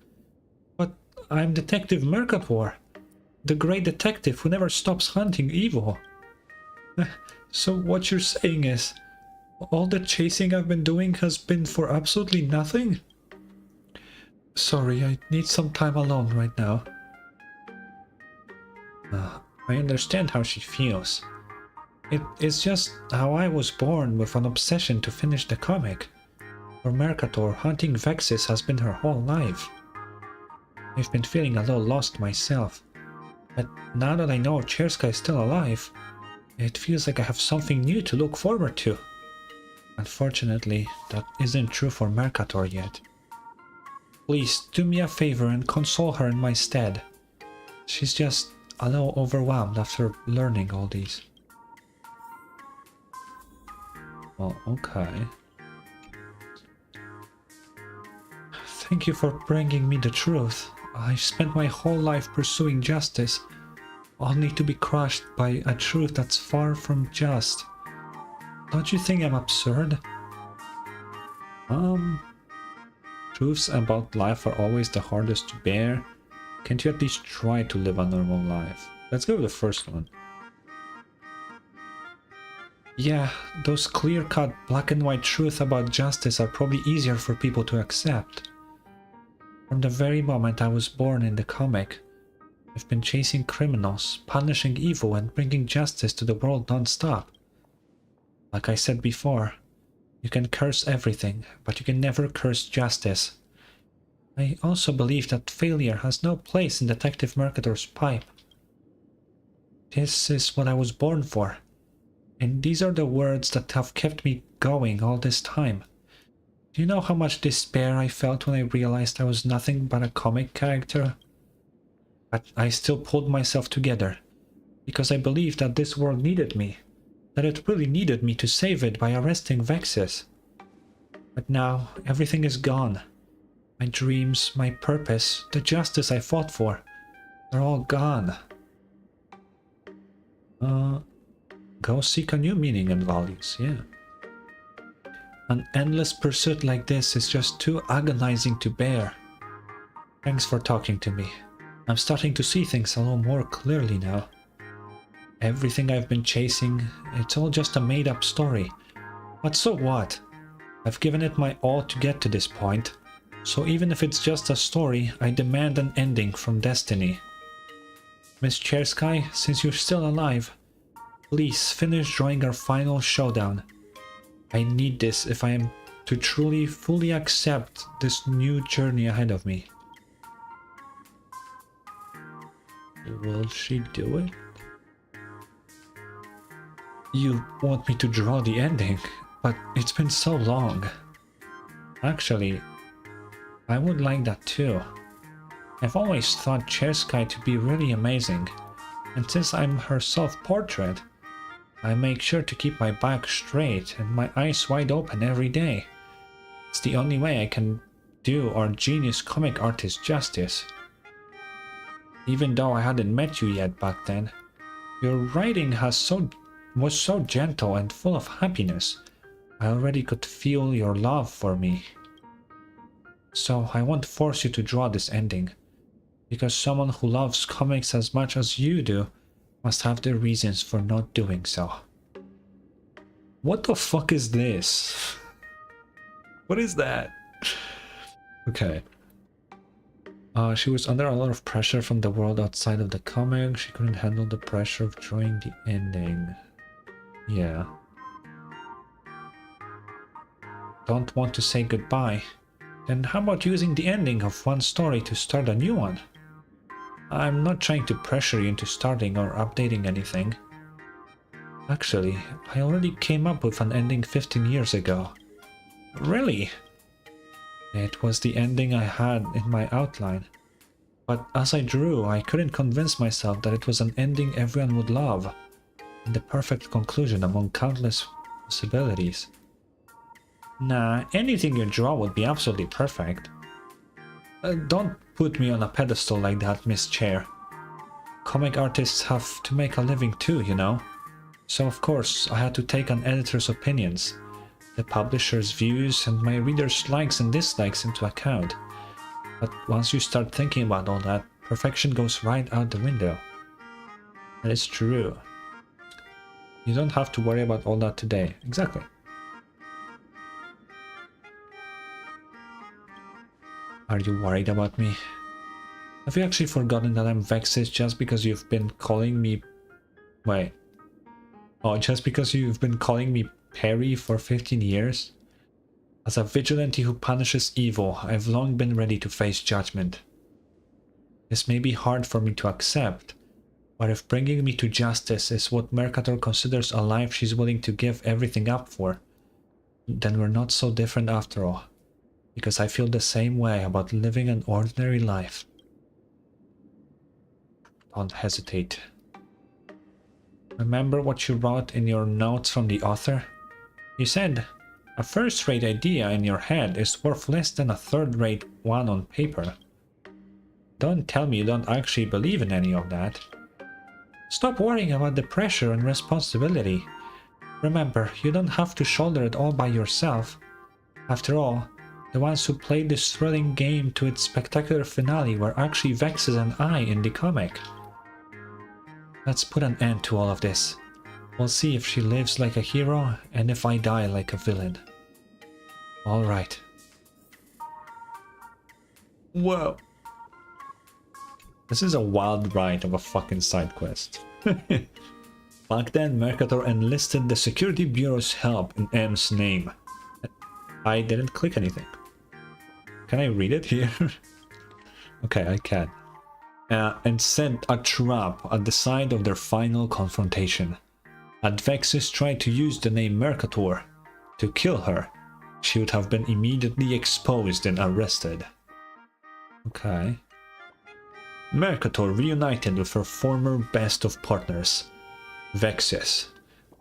[SPEAKER 1] But I'm Detective Mercator, the great detective who never stops hunting evil. So what you're saying is, all the chasing I've been doing has been for absolutely nothing? Sorry, I need some time alone right now. I understand how she feels. It's just how I was born, with an obsession to finish the comic. For Mercator, hunting Vexis has been her whole life. I've been feeling a little lost myself, but now that I know Chersky is still alive, it feels like I have something new to look forward to. Unfortunately, that isn't true for Mercator yet. Please do me a favor and console her in my stead. She's just a little overwhelmed after learning all these. Well, okay. Thank you for bringing me the truth. I've spent my whole life pursuing justice, only to be crushed by a truth that's far from just. Don't you think I'm absurd? Truths about life are always the hardest to bear. Can't you at least try to live a normal life? Let's go with the first one. Yeah, those clear-cut black and white truths about justice are probably easier for people to accept. From the very moment I was born in the comic, I've been chasing criminals, punishing evil, and bringing justice to the world non-stop. Like I said before, you can curse everything, but you can never curse justice. I also believe that failure has no place in Detective Mercator's pipe. This is what I was born for, and these are the words that have kept me going all this time. Do you know how much despair I felt when I realized I was nothing but a comic character? But I still pulled myself together, because I believed that this world needed me, that it really needed me to save it by arresting Vexis. But now, everything is gone. My dreams, my purpose, the justice I fought for, they're all gone. Go seek a new meaning and values, yeah. An endless pursuit like this is just too agonizing to bear. Thanks for talking to me. I'm starting to see things a little more clearly now. Everything I've been chasing, it's all just a made-up story. But so what? I've given it my all to get to this point. So even if it's just a story, I demand an ending from destiny. Miss Chersky, since you're still alive, please finish drawing our final showdown. I need this if I am to truly, fully accept this new journey ahead of me. Will she do it? You want me to draw the ending, but it's been so long. Actually, I would like that too. I've always thought Chersky to be really amazing, and since I'm her self-portrait, I make sure to keep my back straight and my eyes wide open every day. It's the only way I can do our genius comic artist justice. Even though I hadn't met you yet back then, your writing was so gentle and full of happiness. I already could feel your love for me. So I won't force you to draw this ending, because someone who loves comics as much as you do must have their reasons for not doing so. What the fuck is this? What is that? Okay. She was under a lot of pressure from the world outside of the comic. She couldn't handle the pressure of drawing the ending. Yeah. Don't want to say goodbye? Then how about using the ending of one story to start a new one? I'm not trying to pressure you into starting or updating anything. Actually, I already came up with an ending 15 years ago. Really? It was the ending I had in my outline. But as I drew, I couldn't convince myself that it was an ending everyone would love, and the perfect conclusion among countless possibilities. Nah, anything you draw would be absolutely perfect. Don't put me on a pedestal like that, Miss Chair. Comic artists have to make a living too, you know. So of course, I had to take an editor's opinions, the publisher's views, and my readers' likes and dislikes into account. But once you start thinking about all that, perfection goes right out the window. That is true. You don't have to worry about all that today. Exactly. Are you worried about me? Have you actually forgotten that I'm vexed just because you've been calling me... Wait. Oh, just because you've been calling me Perry for 15 years? As a vigilante who punishes evil, I've long been ready to face judgment. This may be hard for me to accept, but if bringing me to justice is what Mercator considers a life she's willing to give everything up for, then we're not so different after all, because I feel the same way about living an ordinary life. Don't hesitate. Remember what you wrote in your notes from the author? You said, a first-rate idea in your head is worth less than a third-rate one on paper. Don't tell me you don't actually believe in any of that. Stop worrying about the pressure and responsibility. Remember, you don't have to shoulder it all by yourself. After all, the ones who played this thrilling game to its spectacular finale were actually Vexes and I in the comic. Let's put an end to all of this. We'll see if she lives like a hero and if I die like a villain. Alright. Whoa. This is a wild ride of a fucking side quest. Back then, Mercator enlisted the Security Bureau's help in M's name. I didn't click anything. Can I read it here? Okay, I can. And set a trap at the side of their final confrontation. Advexis tried to use the name Mercator to kill her. She would have been immediately exposed and arrested. Okay. Mercator reunited with her former best of partners, Vexis,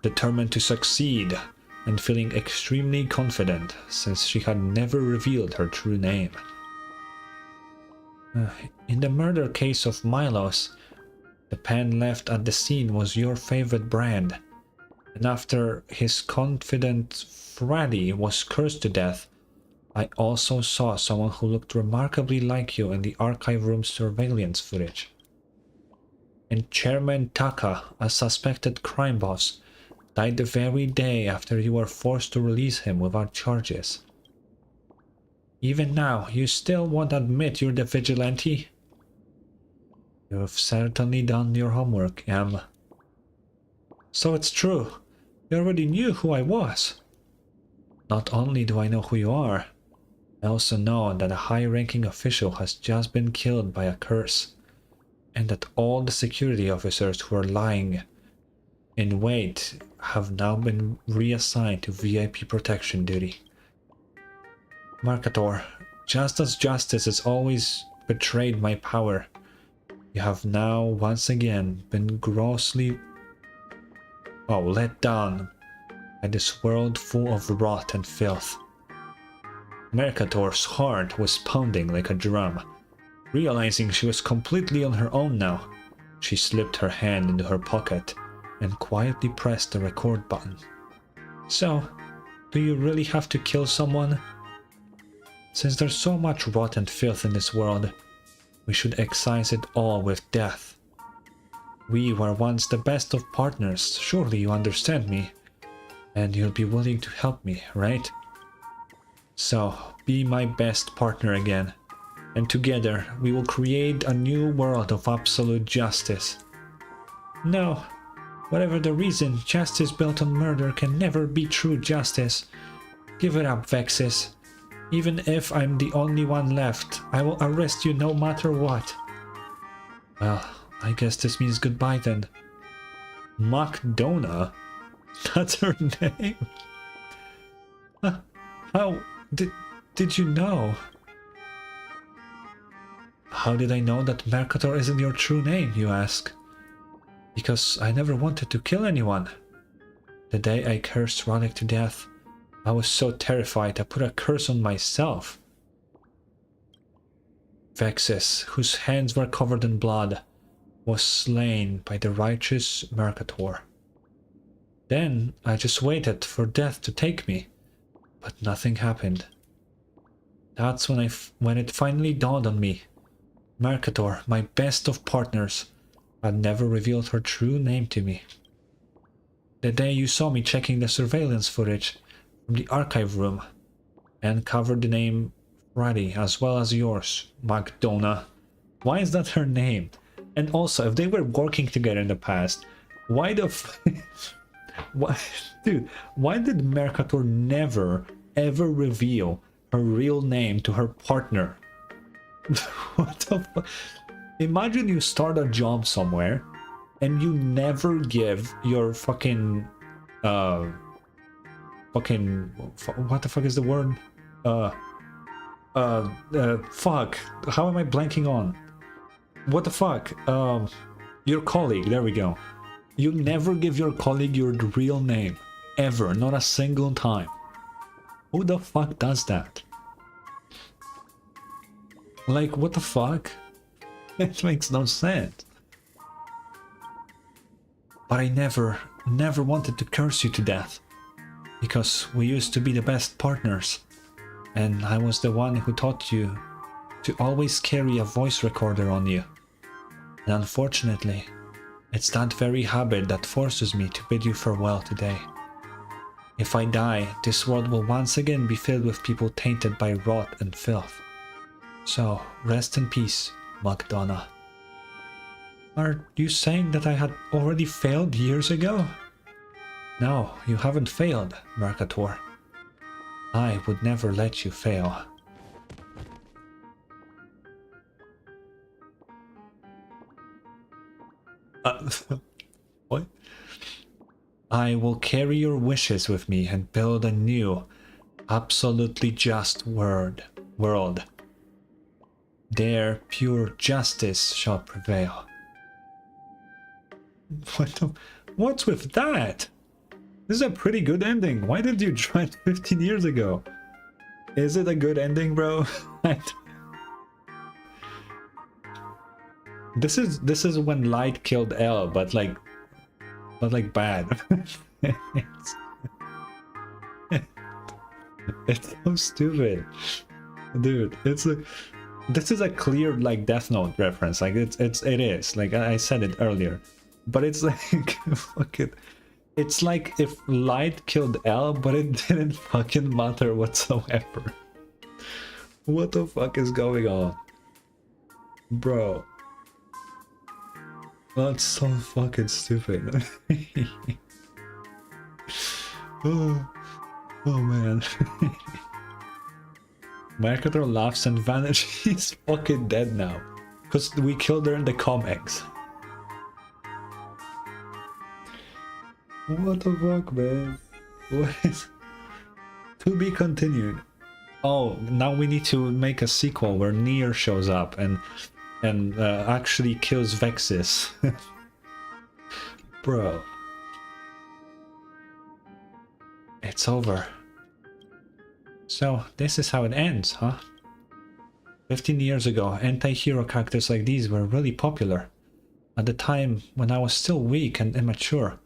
[SPEAKER 1] determined to succeed and feeling extremely confident since she had never revealed her true name. In the murder case of Milos, the pen left at the scene was your favorite brand, And after his confidant Freddy was cursed to death, I also saw someone who looked remarkably like you in the archive room surveillance footage. And Chairman Taka, a suspected crime boss, died the very day after you were forced to release him without charges. Even now, you still won't admit you're the vigilante? You've certainly done your homework, Em. So it's true. You already knew who I was. Not only do I know who you are, I also know that a high-ranking official has just been killed by a curse, and that all the security officers who are lying in wait have now been reassigned to VIP protection duty. Mercator, just as justice has always betrayed my power, you have now once again been grossly let down by this world full of rot and filth. Mercator's heart was pounding like a drum. Realizing she was completely on her own now, she slipped her hand into her pocket and quietly pressed the record button. So, do you really have to kill someone? Since there's so much rot and filth in this world, we should excise it all with death. We were once the best of partners, surely you understand me, and you'll be willing to help me, right? So, be my best partner again, and together we will create a new world of absolute justice. No, whatever the reason, justice built on murder can never be true justice. Give it up, Vexis. Even if I'm the only one left, I will arrest you no matter what. Well, I guess this means goodbye then. Macdona? That's her name? How did you know? How did I know that Mercator isn't your true name, you ask? Because I never wanted to kill anyone. The day I cursed Relic to death, I was so terrified I put a curse on myself. Vexis, whose hands were covered in blood, was slain by the righteous Mercator. Then I just waited for death to take me, but nothing happened. That's when it finally dawned on me. Mercator, my best of partners, had never revealed her true name to me. The day you saw me checking the surveillance footage from the archive room and covered the name Freddy as well as yours, Macdona. Why is that her name? And also, if they were working together in the past, why the why did Mercator never ever reveal her real name to her partner? What the fuck? Imagine you start a job somewhere and you never give your fucking what the fuck is the word? Fuck. How am I blanking on? What the fuck? Your colleague, there we go. You never give your colleague your real name. Ever. Not a single time. Who the fuck does that? Like, what the fuck? It makes no sense. But I never wanted to curse you to death. Because we used to be the best partners. And I was the one who taught you to always carry a voice recorder on you. And unfortunately, it's that very habit that forces me to bid you farewell today. If I die, this world will once again be filled with people tainted by rot and filth. So, rest in peace, Macdona. Are you saying that I had already failed years ago? No, you haven't failed, Mercator. I would never let you fail. What? I will carry your wishes with me and build a new, absolutely just world. There, pure justice shall prevail. What's with that? This is a pretty good ending. Why did you try it 15 years ago? Is it a good ending, bro? This is when light killed L, but like bad. It's so stupid, dude. This is a clear like Death Note reference. Like it is. Like I said it earlier, but it's like fucking. It's like if Light killed L, but it didn't fucking matter whatsoever. What the fuck is going on, bro? That's so fucking stupid. Oh man. Mercator laughs and vanishes. She's fucking dead now. Because we killed her in the comics. What the fuck, man? What is... To be continued. Oh, now we need to make a sequel where Nier shows up and actually kills Vexis. Bro. It's over. So, this is how it ends, huh? 15 years ago, anti-hero characters like these were really popular. At the time, when I was still weak and immature,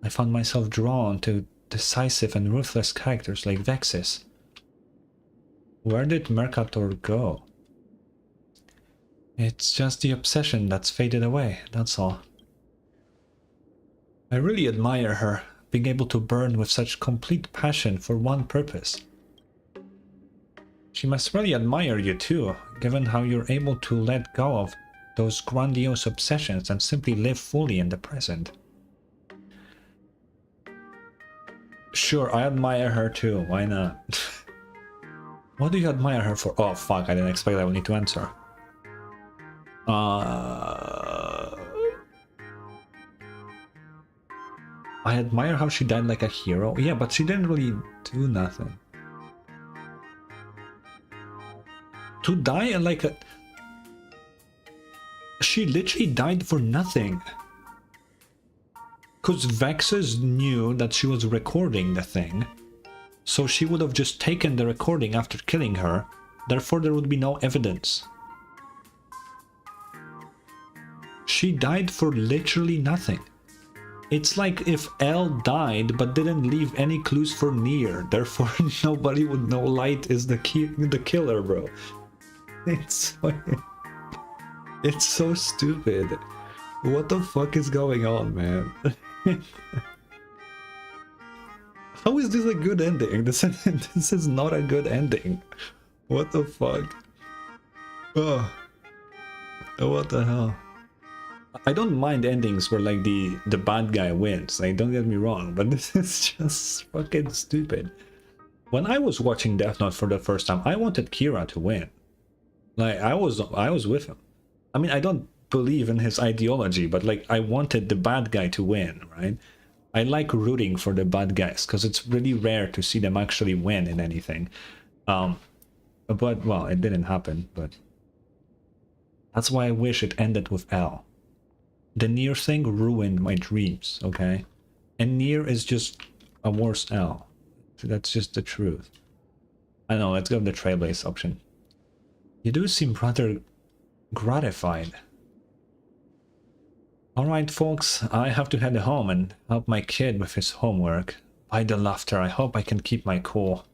[SPEAKER 1] I found myself drawn to decisive and ruthless characters like Vexis. Where did Mercator go? It's just the obsession that's faded away, that's all. I really admire her, being able to burn with such complete passion for one purpose. She must really admire you too, given how you're able to let go of those grandiose obsessions and simply live fully in the present. Sure, I admire her too, why not? What do you admire her for? Oh fuck, I didn't expect I would need to answer. I admire how she died like a hero. Yeah, but she didn't really do nothing. To die like a... She literally died for nothing. Because Vexus knew that she was recording the thing. So she would have just taken the recording after killing her. Therefore there would be no evidence. She died for literally nothing. It's like if L died but didn't leave any clues for Nier. Therefore nobody would know Light is the killer, bro. It's so stupid. What the fuck is going on, man? How is this a good ending? This is not a good ending. What the fuck? Oh, what the hell? I don't mind endings where like the bad guy wins. Like, don't get me wrong, but this is just fucking stupid. When I was watching Death Note for the first time, I wanted Kira to win. Like I was with him. I mean, I don't believe in his ideology, but like I wanted the bad guy to win, right? I like rooting for the bad guys because it's really rare to see them actually win in anything. But well, it didn't happen, but that's why I wish it ended with L. The Nier thing ruined my dreams, okay? And Nier is just a worse L. That's just the truth. I know, let's go with the Trailblaze option. You do seem rather gratified. Alright folks, I have to head home and help my kid with his homework. By the laughter, I hope I can keep my cool.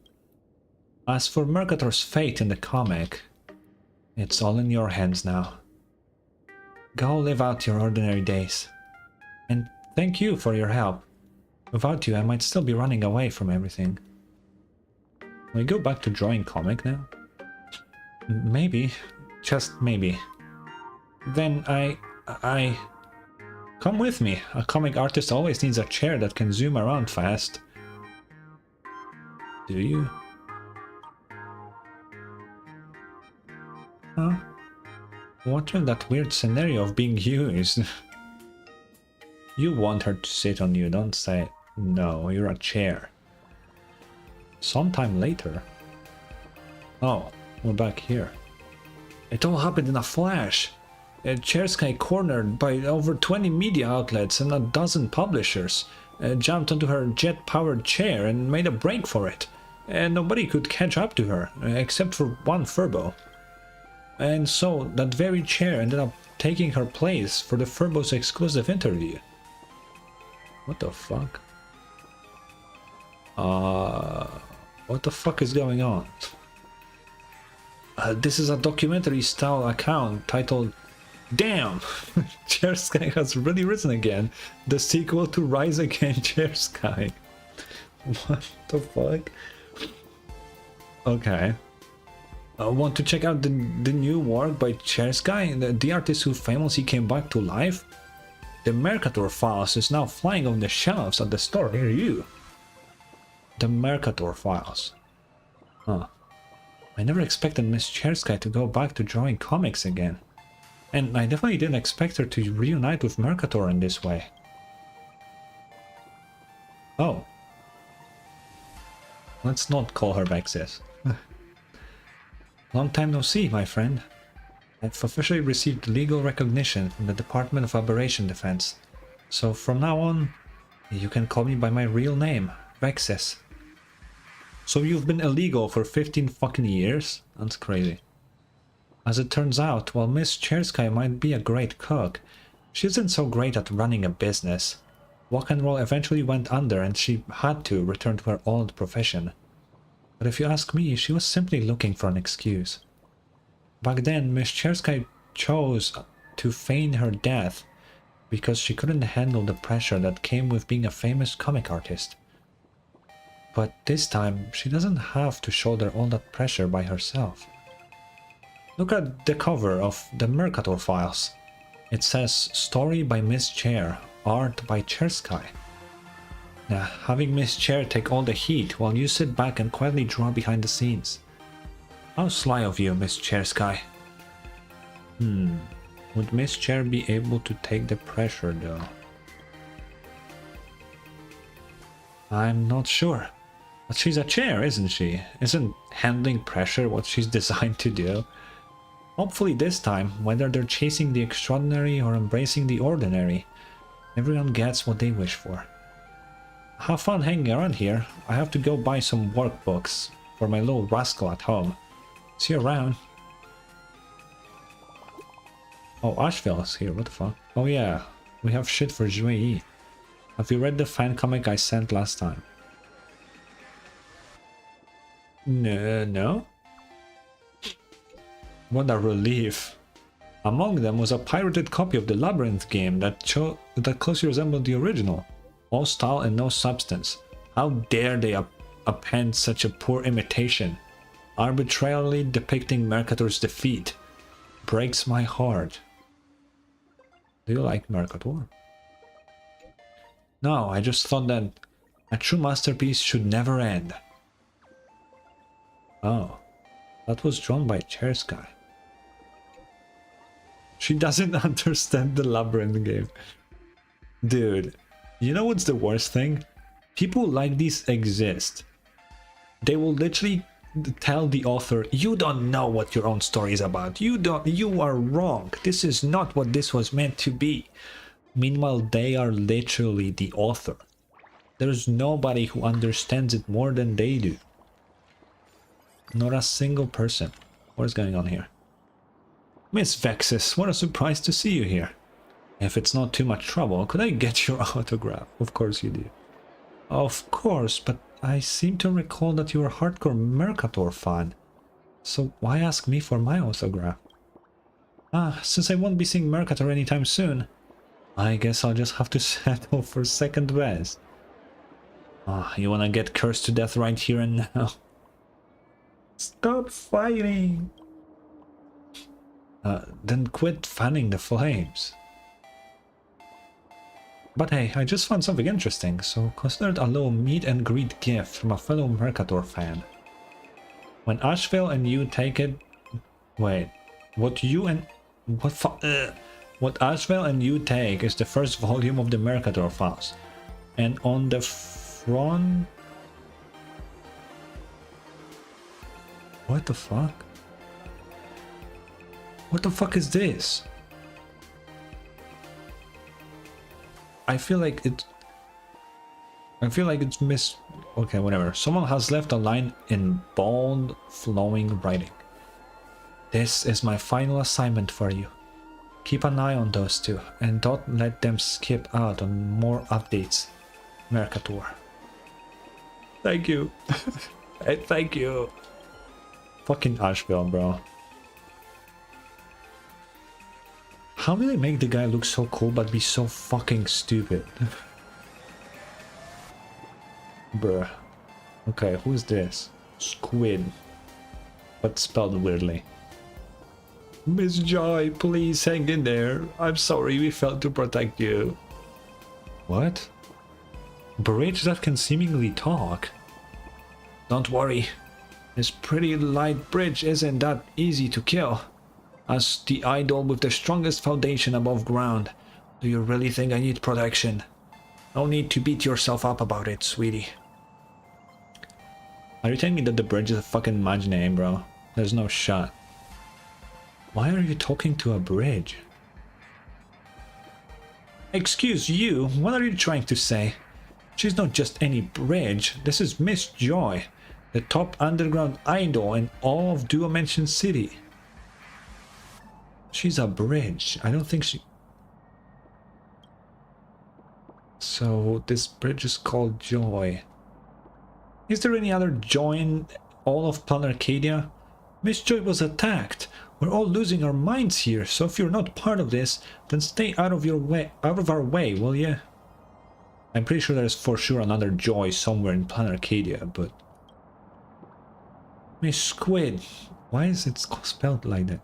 [SPEAKER 1] As for Mercator's fate in the comic, it's all in your hands now. Go live out your ordinary days. And thank you for your help. Without you, I might still be running away from everything. Can we go back to drawing comic now? Maybe. Just maybe. Then I... Come with me. A comic artist always needs a chair that can zoom around fast. Do you? Huh? What will that weird scenario of being you is? You want her to sit on you, don't say, no, you're a chair. Sometime later. Oh, we're back here. It all happened in a flash. Chersky cornered by over 20 media outlets and a dozen publishers, jumped onto her jet-powered chair and made a break for it. And nobody could catch up to her, except for one Furbo. And so, that very chair ended up taking her place for the Furbo's exclusive interview. What the fuck? What the fuck is going on? This is a documentary style account titled Damn! Chair Sky has really risen again. The sequel to Rise Again Chair Sky. What the fuck? Okay. Want to check out the new work by Chair Sky, the artist who famously came back to life? The Mercator Files is now flying on the shelves at the store near you. The Mercator Files. Huh. I never expected Miss Chair Sky to go back to drawing comics again. And I definitely didn't expect her to reunite with Mercator in this way. Oh. Let's not call her Vexis. Long time no see, my friend. I've officially received legal recognition from the Department of Aberration Defense. So from now on, you can call me by my real name, Vexis. So you've been illegal for 15 fucking years? That's crazy. As it turns out, while Miss Chersky might be a great cook, she isn't so great at running a business. Walk and Roll eventually went under and she had to return to her old profession. But if you ask me, she was simply looking for an excuse. Back then, Miss Chersky chose to feign her death because she couldn't handle the pressure that came with being a famous comic artist. But this time, she doesn't have to shoulder all that pressure by herself. Look at the cover of the Mercator Files. It says, Story by Miss Chair, Art by Chersky. Now, having Miss Chair take all the heat while you sit back and quietly draw behind the scenes. How sly of you, Miss Chersky. Would Miss Chair be able to take the pressure though? I'm not sure. But she's a chair, isn't she? Isn't handling pressure what she's designed to do? Hopefully this time, whether they're chasing the extraordinary or embracing the ordinary, everyone gets what they wish for. Have fun hanging around here. I have to go buy some workbooks for my little rascal at home. See you around. Oh, Ashville's here, what the fuck? Oh yeah, we have shit for Jui. Have you read the fan comic I sent last time? No? What a relief. Among them was a pirated copy of the Labyrinth game that closely resembled the original. All style and no substance. How dare they append such a poor imitation? Arbitrarily depicting Mercator's defeat. Breaks my heart. Do you like Mercator? No, I just thought that a true masterpiece should never end. Oh, that was drawn by Chersky. She doesn't understand the Labyrinth game. Dude, you know what's the worst thing? People like these exist. They will literally tell the author, you don't know what your own story is about. You are wrong. This is not what this was meant to be. Meanwhile, they are literally the author. There's nobody who understands it more than they do. Not a single person. What is going on here? Miss Vexis, what a surprise to see you here. If it's not too much trouble, could I get your autograph? Of course you do. Of course, but I seem to recall that you're a hardcore Mercator fan. So why ask me for my autograph? Since I won't be seeing Mercator anytime soon, I guess I'll just have to settle for second best. You wanna get cursed to death right here and now? Stop fighting! Then quit fanning the flames. But hey, I just found something interesting, so consider it a little meet and greet gift from a fellow Mercator fan. When Ashville and you take it... Wait, what Ashville and you take is the first volume of the Mercator Files. And on the front... What the fuck? What the fuck is this? I feel like it's okay, whatever. Someone has left a line in bold, flowing writing. This is my final assignment for you. Keep an eye on those two, and don't let them skip out on more updates. Mercator. Thank you. Hey, thank you. Fucking Asheville, bro. How do they make the guy look so cool but be so fucking stupid? Bruh. Okay, who's this? Squid. But spelled weirdly. Miss Joy, please hang in there. I'm sorry we failed to protect you. What? Bridge that can seemingly talk? Don't worry. This pretty light bridge isn't that easy to kill. As the idol with the strongest foundation above ground, do you really think I need protection? No need to beat yourself up about it, sweetie. Are you telling me that the bridge is a fucking mage name, bro? There's no shot. Why are you talking to a bridge? Excuse you, what are you trying to say? She's not just any bridge, this is Miss Joy, the top underground idol in all of Dimension City. She's a bridge. I don't think she... So this bridge is called Joy. Is there any other Joy in all of Planarcadia? Miss Joy was attacked. We're all losing our minds here, so if you're not part of this, then stay out of our way, will you? I'm pretty sure there's for sure another Joy somewhere in Planarcadia, but... Miss Squid, why is it spelled like that?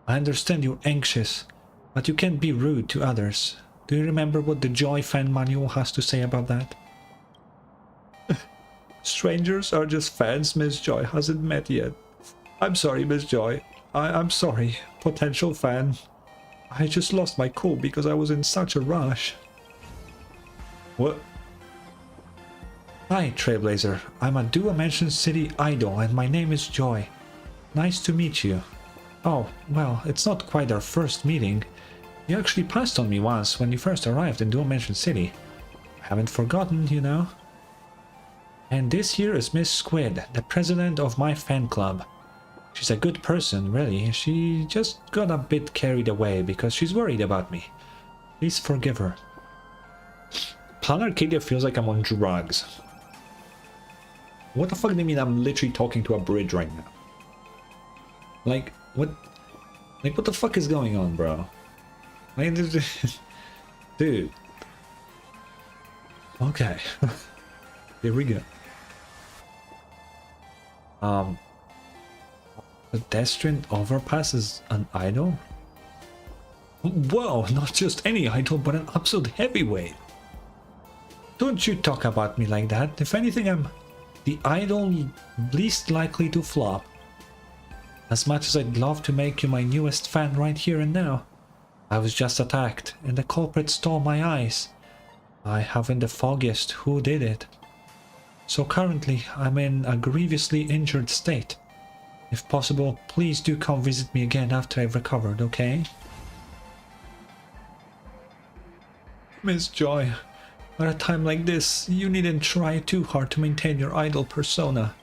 [SPEAKER 1] I understand you're anxious, but you can't be rude to others. Do you remember what the Joy fan manual has to say about that? Strangers are just fans Miss Joy hasn't met yet. I'm sorry, Miss Joy. I'm sorry, potential fan. I just lost my cool because I was in such a rush. What? Hi, Trailblazer. I'm a Dimension City idol and my name is Joy. Nice to meet you. Oh, well, it's not quite our first meeting. You actually passed on me once when you first arrived in Dimension City. I haven't forgotten, you know. And this here is Miss Squid, the president of my fan club. She's a good person, really. She just got a bit carried away because she's worried about me. Please forgive her. Planarcadia feels like I'm on drugs. What the fuck do you mean I'm literally talking to a bridge right now? Like, what? Like, what the fuck is going on, bro? Like, dude. Okay. Here we go. Pedestrian overpass is an idol? Whoa, not just any idol, but an absolute heavyweight. Don't you talk about me like that. If anything, I'm the idol least likely to flop. As much as I'd love to make you my newest fan right here and now, I was just attacked, and the culprit stole my eyes. I haven't the foggiest who did it. So currently, I'm in a grievously injured state. If possible, please do come visit me again after I've recovered, okay? Miss Joy, at a time like this, you needn't try too hard to maintain your idol persona.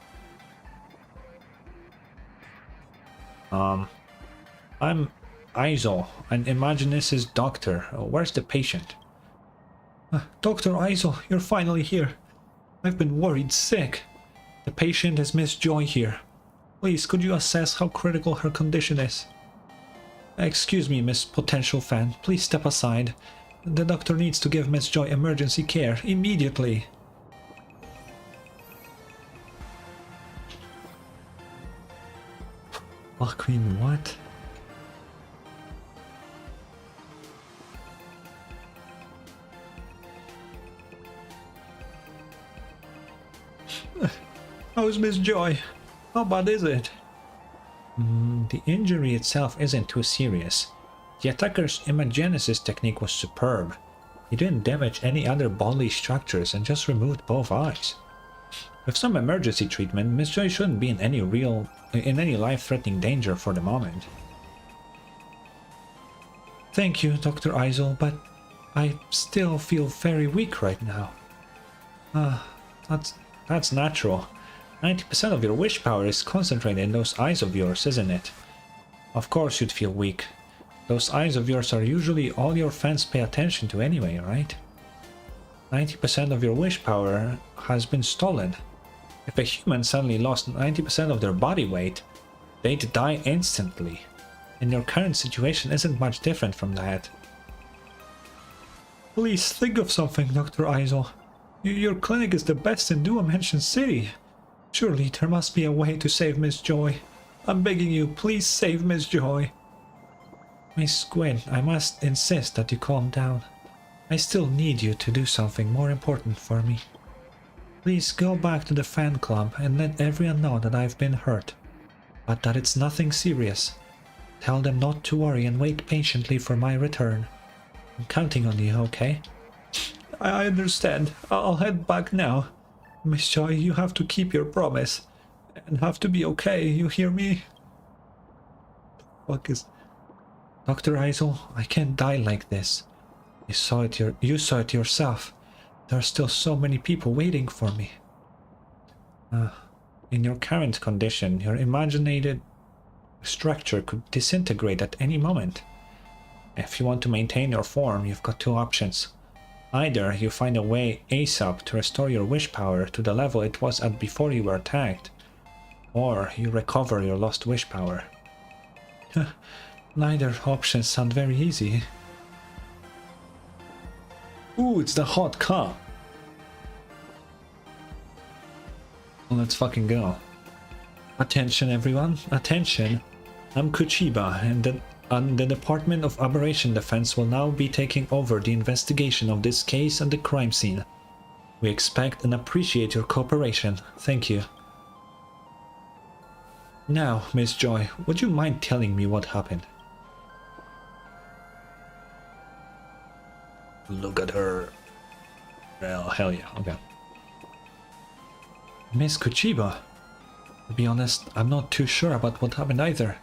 [SPEAKER 1] I'm Iso, an Imaginus' doctor. Where's the patient? Dr. Iso, you're finally here. I've been worried sick. The patient is Miss Joy here. Please, could you assess how critical her condition is? Excuse me, Miss Potential Fan. Please step aside. The doctor needs to give Miss Joy emergency care immediately. Fuck me, what? How's Miss Joy? How bad is it? The injury itself isn't too serious. The attacker's imagenesis technique was superb. He didn't damage any other bodily structures and just removed both eyes. With some emergency treatment, Miss Joy shouldn't be in any life-threatening danger for the moment. Thank you, Dr. Isel, but I still feel very weak right now. That's natural. 90% of your wish power is concentrated in those eyes of yours, isn't it? Of course you'd feel weak. Those eyes of yours are usually all your fans pay attention to anyway, right? 90% of your wish power has been stolen. If a human suddenly lost 90% of their body weight, they'd die instantly. And your current situation isn't much different from that. Please think of something, Dr. Eisel. Your clinic is the best in Dimension City. Surely there must be a way to save Miss Joy. I'm begging you, please save Miss Joy. Miss Gwyn, I must insist that you calm down. I still need you to do something more important for me. Please go back to the fan club and let everyone know that I've been hurt, but that it's nothing serious. Tell them not to worry and wait patiently for my return. I'm counting on you, okay? I understand. I'll head back now. Miss Joy, you have to keep your promise. And have to be okay, you hear me? Fuck is... Dr. Eisel, I can't die like this. You saw it yourself. There are still so many people waiting for me. In your current condition, your imaginated structure could disintegrate at any moment. If you want to maintain your form, you've got two options. Either you find a way ASAP to restore your wish power to the level it was at before you were attacked, or you recover your lost wish power. Neither option sound very easy. Ooh, it's the hot car. Let's fucking go. Attention everyone, attention. I'm Kuchiba and the Department of Aberration Defense will now be taking over the investigation of this case and the crime scene. We expect and appreciate your cooperation. Thank you. Now, Miss Joy, would you mind telling me what happened? Look at her. Well, hell yeah, okay. Miss Kuchiba, to be honest, I'm not too sure about what happened either.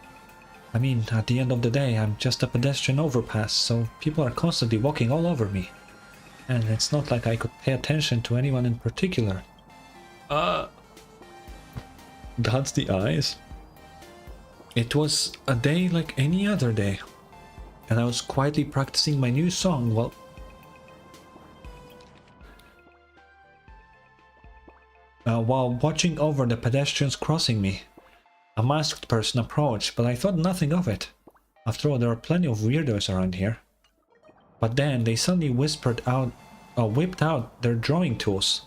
[SPEAKER 1] I mean, at the end of the day, I'm just a pedestrian overpass, so people are constantly walking all over me. And it's not like I could pay attention to anyone in particular. That's the eyes. It was a day like any other day. And I was quietly practicing my new song while watching over the pedestrians crossing me. A masked person approached, but I thought nothing of it. After all, there are plenty of weirdos around here. But then they suddenly whipped out their drawing tools.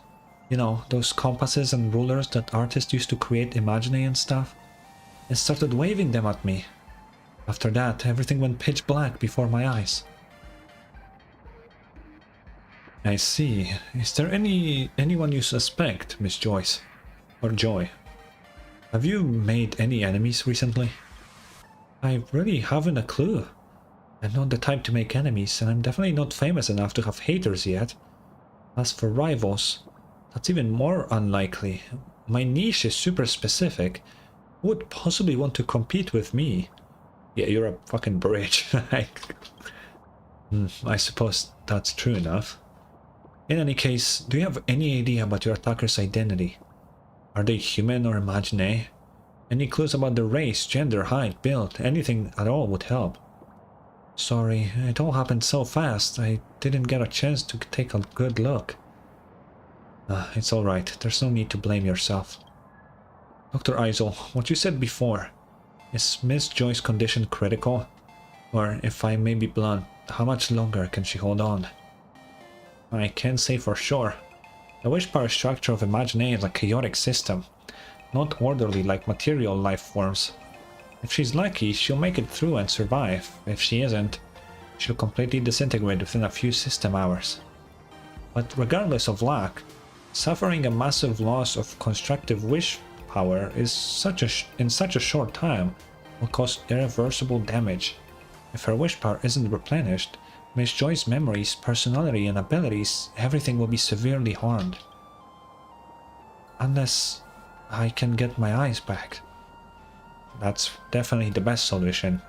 [SPEAKER 1] You know, those compasses and rulers that artists used to create imagery and stuff. And started waving them at me. After that, everything went pitch black before my eyes. I see. Is there anyone you suspect, Miss Joyce? Or Joy? Have you made any enemies recently? I really haven't a clue. I'm not the type to make enemies, and I'm definitely not famous enough to have haters yet. As for rivals, that's even more unlikely. My niche is super specific. Who would possibly want to compete with me? Yeah, you're a fucking bridge. I suppose that's true enough. In any case, do you have any idea about your attacker's identity? Are they human or imagine? Any clues about their race, gender, height, build, anything at all would help. Sorry, it all happened so fast, I didn't get a chance to take a good look. It's alright, there's no need to blame yourself. Dr. Eisel, what you said before, is Miss Joy's condition critical? Or, if I may be blunt, how much longer can she hold on? I can't say for sure. The wish power structure of Imagine is a chaotic system, not orderly like material life forms. If she's lucky, she'll make it through and survive. If she isn't, she'll completely disintegrate within a few system hours. But regardless of luck, suffering a massive loss of constructive wish power in such a short time will cause irreversible damage. If her wish power isn't replenished, Miss Joy's memories, personality and abilities, everything will be severely harmed. Unless I can get my eyes back. That's definitely the best solution.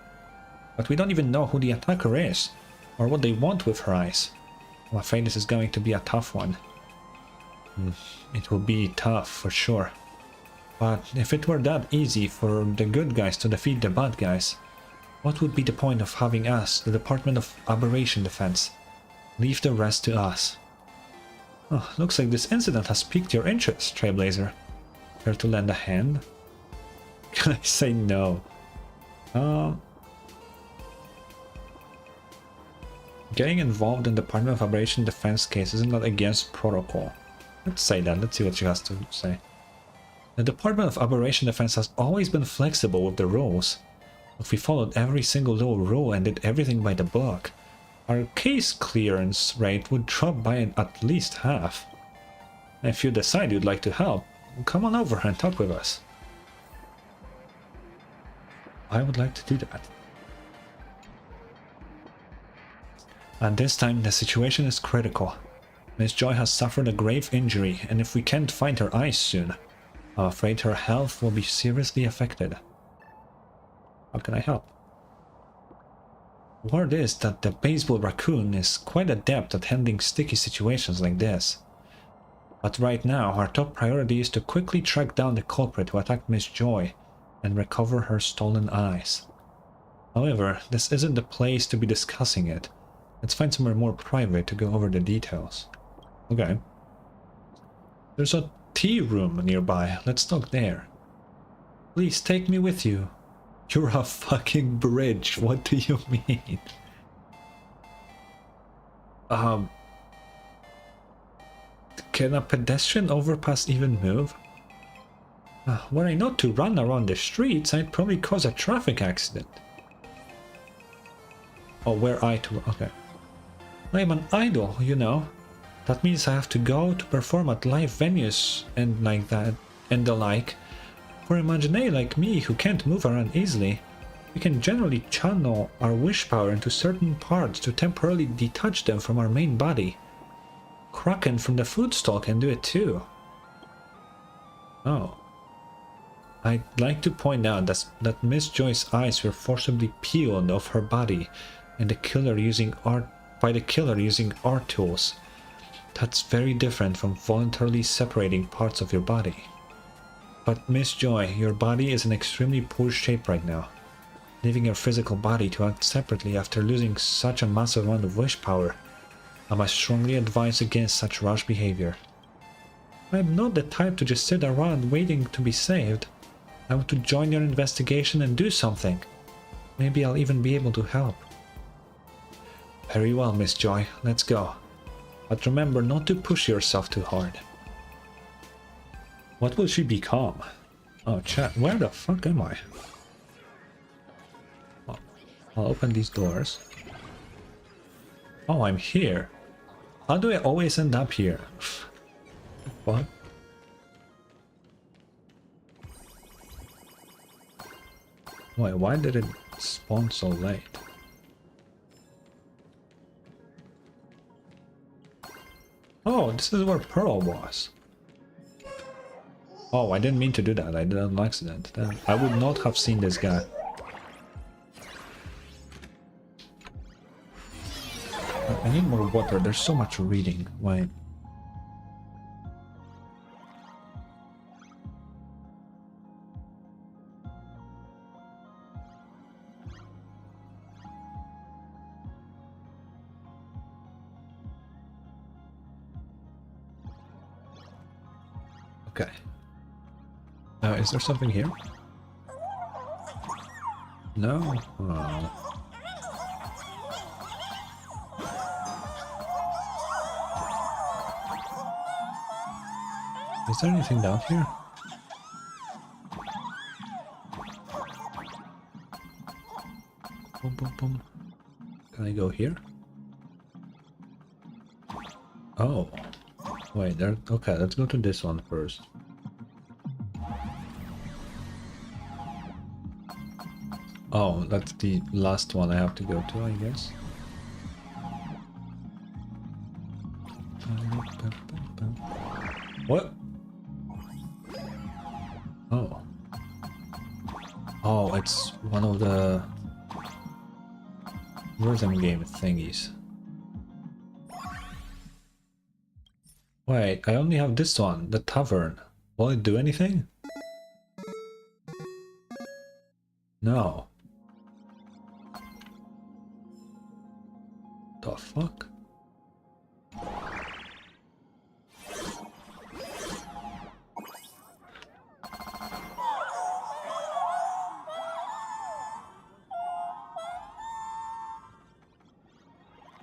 [SPEAKER 1] But we don't even know who the attacker is, or what they want with her eyes. I'm afraid this is going to be a tough one. It will be tough for sure. But if it were that easy for the good guys to defeat the bad guys, what would be the point of having us, the Department of Aberration Defense? Leave the rest to us. Oh, looks like this incident has piqued your interest, Trailblazer. Care to lend a hand? Can I say no? Getting involved in Department of Operation Defense case isn't that against protocol? Let's say that. Let's see what she has to say. The Department of Operation Defense has always been flexible with the rules. If we followed every single little rule and did everything by the book, our case clearance rate would drop by at least half. If you decide you'd like to help, come on over and talk with us. I would like to do that. At this time, the situation is critical. Miss Joy has suffered a grave injury, and if we can't find her eyes soon, I'm afraid her health will be seriously affected. How can I help? Word is that the baseball raccoon is quite adept at handling sticky situations like this. But right now, our top priority is to quickly track down the culprit who attacked Miss Joy and recover her stolen eyes. However, this isn't the place to be discussing it. Let's find somewhere more private to go over the details. Okay. There's a tea room nearby. Let's talk there. Please take me with you. You're a fucking bridge. What do you mean? Can a pedestrian overpass even move? Were I not to run around the streets, I'd probably cause a traffic accident. Oh, were I to... okay. I'm an idol, you know. That means I have to go to perform at live venues and like that, and the like. For Imaginary like me, who can't move around easily, we can generally channel our wish power into certain parts to temporarily detach them from our main body. Kraken from the food stall can do it too. Oh. I'd like to point out that Miss Joy's eyes were forcibly peeled off her body and by the killer using art tools. That's very different from voluntarily separating parts of your body. But Miss Joy, your body is in extremely poor shape right now. Leaving your physical body to act separately after losing such a massive amount of wish power, I must strongly advise against such rash behavior. I'm not the type to just sit around waiting to be saved. I want to join your investigation and do something. Maybe I'll even be able to help. Very well, Miss Joy, let's go. But remember not to push yourself too hard. What will she become? Oh, chat, where the fuck am I? Oh, I'll open these doors. Oh, I'm here. How do I always end up here? What? Wait, why did it spawn so late? Oh, this is where Pearl was. Oh, I didn't mean to do that. I did it on accident. I would not have seen this guy. I need more water. There's so much reading. Wait. Okay. Is there something here? No? Oh. Is there anything down here? Boom, boom, boom. Can I go here? Oh. Wait, there. Okay, let's go to this one first. Oh, that's the last one I have to go to, I guess. What? Oh. Oh, it's one of the rhythm game thingies. Wait, I only have this one, the tavern. Will it do anything? No. The fuck?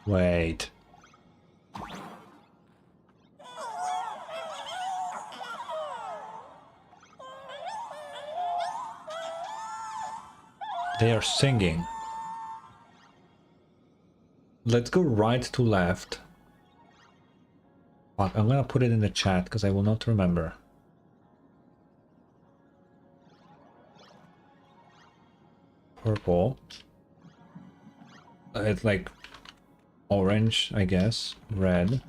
[SPEAKER 1] Wait. They are singing. Let's go right to left. Fuck, I'm gonna put it in the chat because I will not remember. Purple. It's like orange, I guess. Red.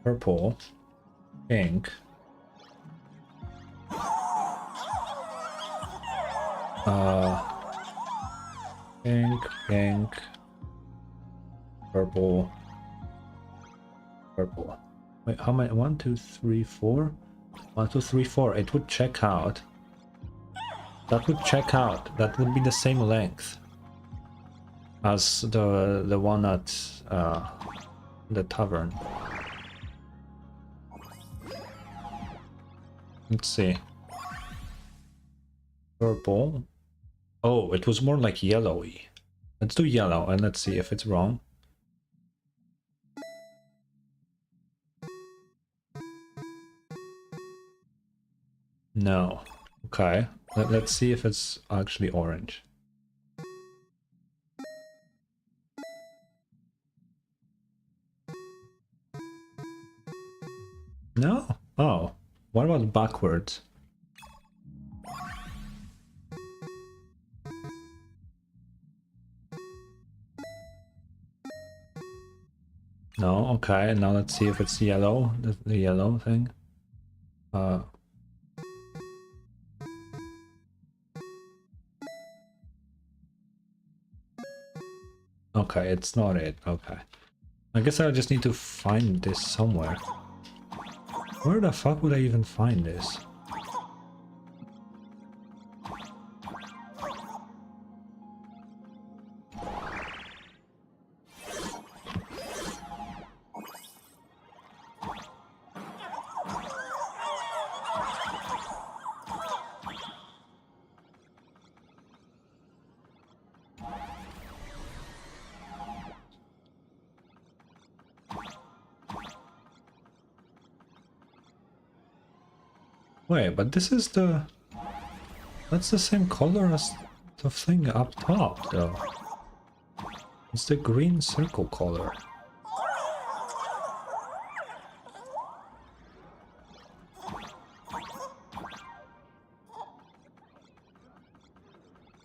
[SPEAKER 1] Purple. Pink. Pink. Purple. Purple. Wait, how many? 1, 2, 3, 4? 1, 2, 3, 4. It would check out. That would check out. That would be the same length as the one at the tavern. Let's see. Purple. Oh, it was more like yellowy. Let's do yellow and let's see if it's wrong. No. Okay. Let's see if it's actually orange. No? Oh. What about backwards? No, okay, now let's see if it's yellow, the yellow thing. Okay, it's not it, okay. I guess I just need to find this somewhere. Where the fuck would I even find this? Wait, but this is the... That's the same color as the thing up top, though. It's the green circle color.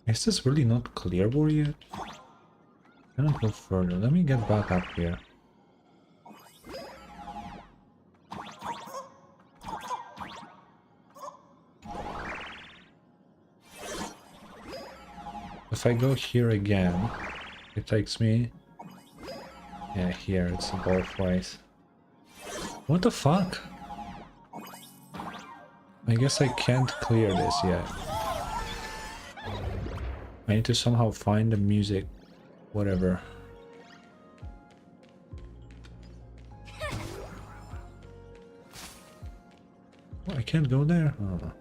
[SPEAKER 1] Is this really not clear for you? Cannot go further. Let me get back up here. If I go here again, it takes me... Yeah, here, it's both ways. What the fuck? I guess I can't clear this yet. I need to somehow find the music, whatever. Oh, I can't go there? Oh.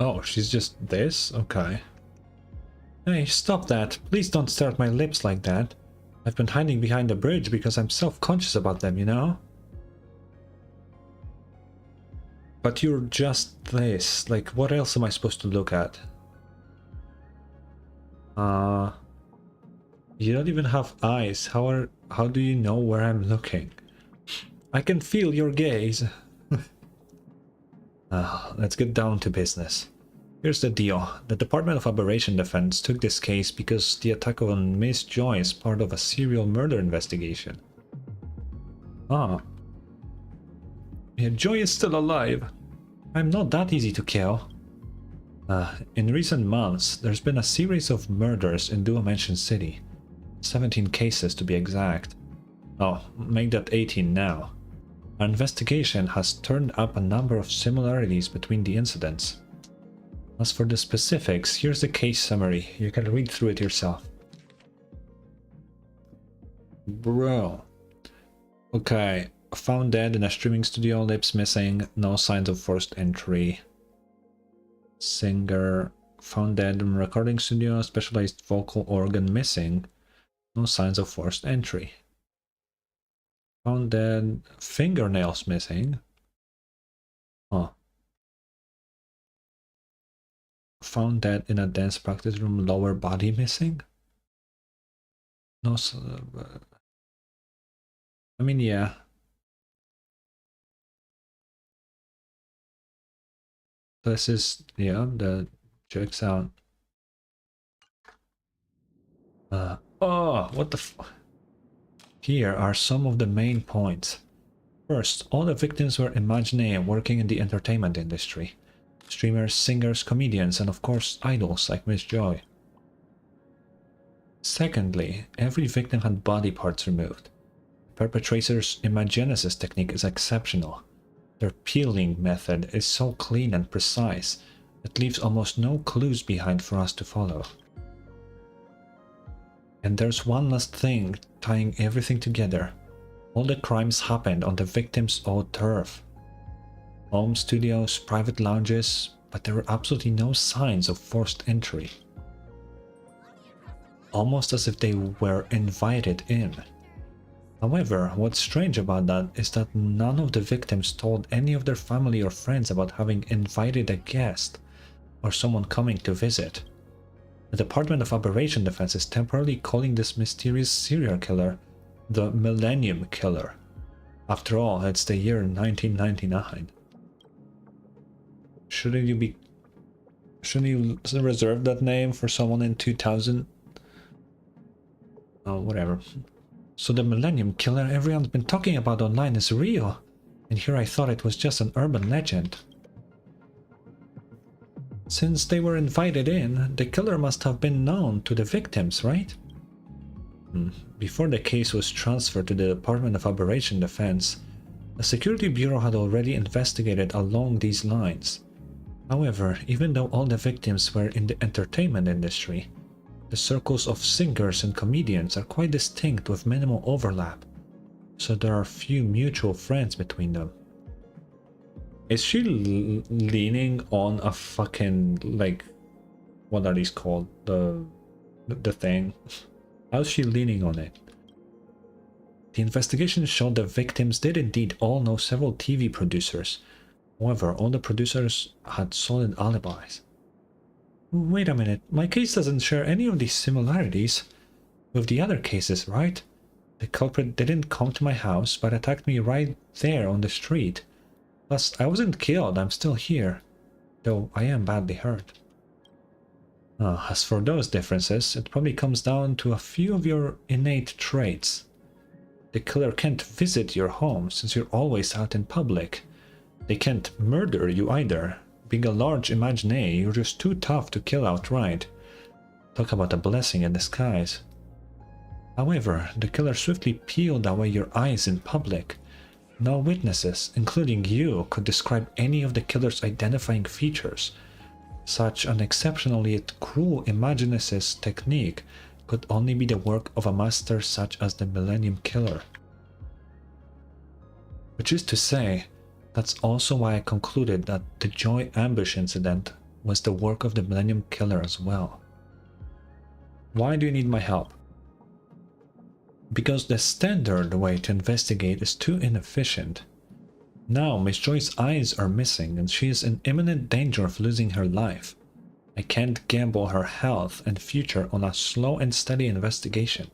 [SPEAKER 1] Oh, she's just this? Okay. Hey, stop that. Please don't stare at my lips like that. I've been hiding behind the bridge because I'm self-conscious about them, you know? But you're just this. Like, what else am I supposed to look at? You don't even have eyes. How do you know where I'm looking? I can feel your gaze. Let's get down to business. Here's the deal. The Department of Aberration Defense took this case because the attack on Miss Joy is part of a serial murder investigation. Ah. Yeah, Joy is still alive. I'm not that easy to kill. In recent months, there's been a series of murders in Dual-Mansion City. 17 cases to be exact. Oh, make that 18 now. Our investigation has turned up a number of similarities between the incidents. As for the specifics, here's the case summary. You can read through it yourself. Bro. Okay. Found dead in a streaming studio, lips missing, no signs of forced entry. Singer Found dead in recording studio, specialized vocal organ missing. No signs of forced entry. Found dead, fingernails missing. Huh. Found dead in a dance practice room, lower body missing. No, I mean, yeah. This is, yeah, the checks out. Oh, what the f... Here are some of the main points. First, all the victims were imaginary working in the entertainment industry. Streamers, singers, comedians, and of course, idols like Miss Joy. Secondly, every victim had body parts removed. The perpetrator's imagenesis technique is exceptional. Their peeling method is so clean and precise, it leaves almost no clues behind for us to follow. And there's one last thing tying everything together. All the crimes happened on the victim's own turf. Home studios, private lounges, but there were absolutely no signs of forced entry. Almost as if they were invited in. However, what's strange about that is that none of the victims told any of their family or friends about having invited a guest or someone coming to visit. The Department of Operation Defense is temporarily calling this mysterious serial killer the Millennium Killer. After all, it's the year 1999. Shouldn't you reserve that name for someone in 2000? Oh, whatever. So the Millennium Killer everyone's been talking about online is real, and here I thought it was just an urban legend. Since they were invited in, the killer must have been known to the victims, right? Before the case was transferred to the Department of Operation Defense, the Security Bureau had already investigated along these lines. However, even though all the victims were in the entertainment industry, the circles of singers and comedians are quite distinct with minimal overlap, so there are few mutual friends between them. Is she leaning on a fucking, like, what are these called? The thing? How's she leaning on it? The investigation showed the victims did indeed all know several TV producers. However, all the producers had solid alibis. Wait a minute, my case doesn't share any of these similarities with the other cases, right? The culprit didn't come to my house, but attacked me right there on the street. Plus, I wasn't killed, I'm still here, though I am badly hurt. As for those differences, it probably comes down to a few of your innate traits. The killer can't visit your home since you're always out in public. They can't murder you either. Being a large imaginary, you're just too tough to kill outright. Talk about a blessing in disguise. However, the killer swiftly peeled away your eyes in public. No witnesses, including you, could describe any of the killer's identifying features. Such an exceptionally cruel imagenesis technique could only be the work of a master such as the Millennium Killer. Which is to say, that's also why I concluded that the Joy ambush incident was the work of the Millennium Killer as well. Why do you need my help? Because the standard way to investigate is too inefficient. Now Miss Joy's eyes are missing and she is in imminent danger of losing her life. I can't gamble her health and future on a slow and steady investigation.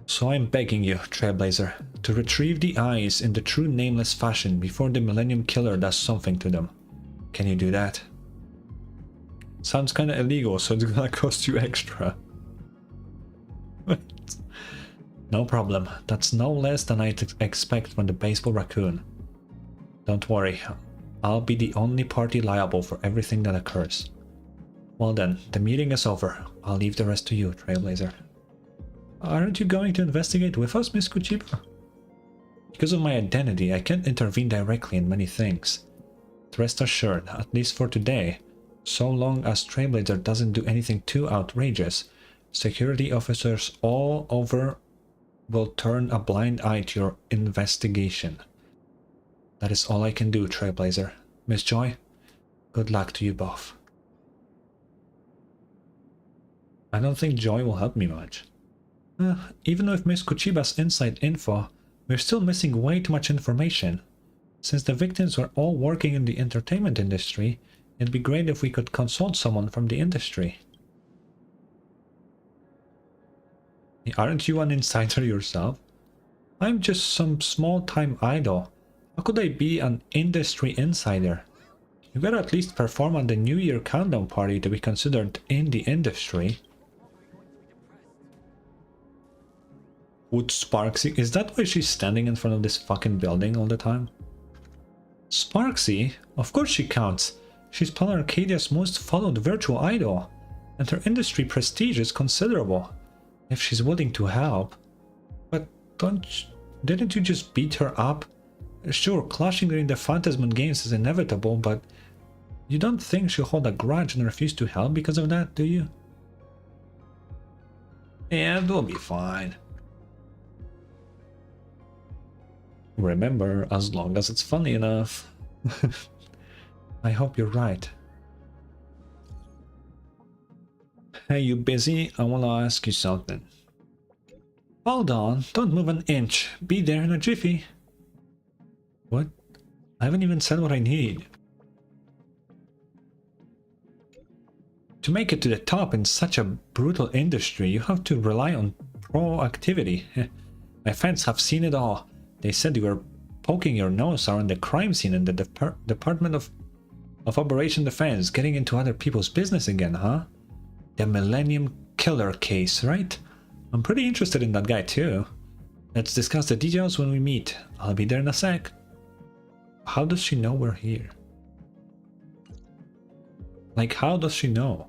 [SPEAKER 1] So I'm begging you, Trailblazer, to retrieve the eyes in the true nameless fashion before the Millennium Killer does something to them. Can you do that? Sounds kinda illegal, so it's gonna cost you extra. No problem, that's no less than I'd expect from the baseball raccoon. Don't worry, I'll be the only party liable for everything that occurs. Well then, the meeting is over. I'll leave the rest to you, Trailblazer. Aren't you going to investigate with us, Miss Kuchiba? Because of my identity, I can't intervene directly in many things. But rest assured, at least for today, so long as Trailblazer doesn't do anything too outrageous, security officers all over will turn a blind eye to your investigation. That is all I can do, Trailblazer. Miss Joy, good luck to you both. I don't think Joy will help me much. Even with Miss Kuchiba's inside info, we're still missing way too much information. Since the victims were all working in the entertainment industry, it'd be great if we could consult someone from the industry. Aren't you an insider yourself? I'm just some small-time idol. How could I be an industry insider? You gotta at least perform on the New Year countdown party to be considered in the industry. Would Sparksy... Is that why she's standing in front of this fucking building all the time? Sparksy? Of course she counts. She's Planarcadia's most followed virtual idol. And her industry prestige is considerable. If she's willing to help. But didn't you just beat her up? Sure, clashing during the Phantasm games is inevitable, but you don't think she'll hold a grudge and refuse to help because of that, do you? Yeah, it'll be fine. Remember, as long as it's funny enough. I hope you're right. Hey, you busy? I want to ask you something. Hold on, don't move an inch. Be there in a jiffy. What? I haven't even said what I need. To make it to the top in such a brutal industry, you have to rely on proactivity. My friends have seen it all. They said you were poking your nose around the crime scene in the Department of Operation Defense, getting into other people's business again, huh? The Millennium Killer case, right? I'm pretty interested in that guy too. Let's discuss the details when we meet. I'll be there in a sec. How does she know we're here? Like, how does she know?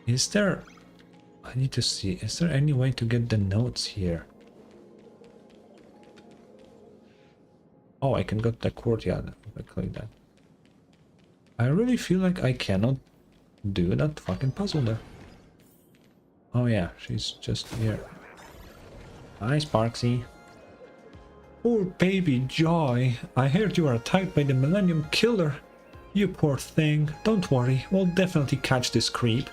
[SPEAKER 1] Is there... I need to see. Is there any way to get the notes here? Oh, I can go to the courtyard if I click that. I really feel like I cannot do that fucking puzzle there. Oh yeah, she's just here. Hi, Sparksy. Poor baby Joy. I heard you were attacked by the Millennium Killer. You poor thing. Don't worry, we'll definitely catch this creep.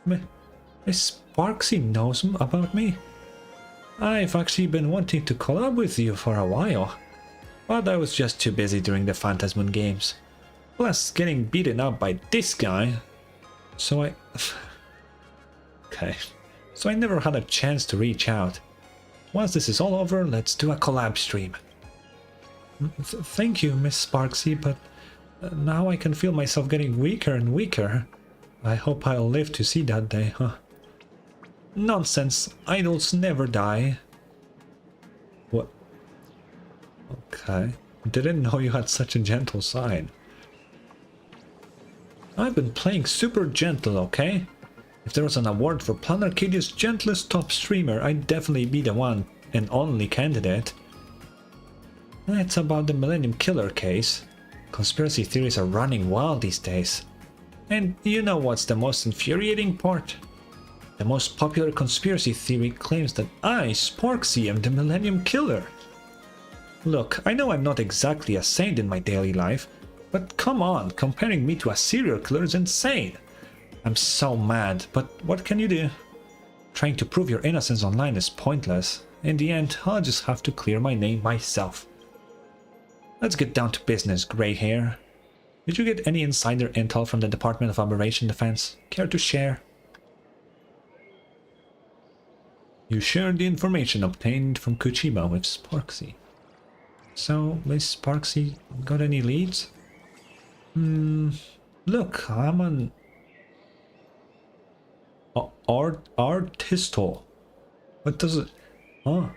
[SPEAKER 1] Miss Sparksy knows about me. I've actually been wanting to collab with you for a while, but I was just too busy during the Phantasm games. Plus getting beaten up by this guy, so I... Okay, so I never had a chance to reach out. Once this is all over, let's do a collab stream. Thank you, Miss Sparksy, but now I can feel myself getting weaker and weaker. I hope I'll live to see that day, huh? Nonsense, idols never die. What? Okay, didn't know you had such a gentle side. I've been playing super gentle, okay? If there was an award for Planarcadia's gentlest top streamer, I'd definitely be the one and only candidate. It's about the Millennium Killer case. Conspiracy theories are running wild these days. And you know what's the most infuriating part? The most popular conspiracy theory claims that I, Sparksy, am the Millennium Killer. Look, I know I'm not exactly a saint in my daily life, but come on, comparing me to a serial killer is insane. I'm so mad, but what can you do? Trying to prove your innocence online is pointless. In the end, I'll just have to clear my name myself. Let's get down to business, grey hair. Did you get any insider intel from the Department of Operation Defense? Care to share? You shared the information obtained from Kuchiba with Sparksy. So, Miss Sparksy, got any leads? Look, I'm an... artistol. What does it... Oh.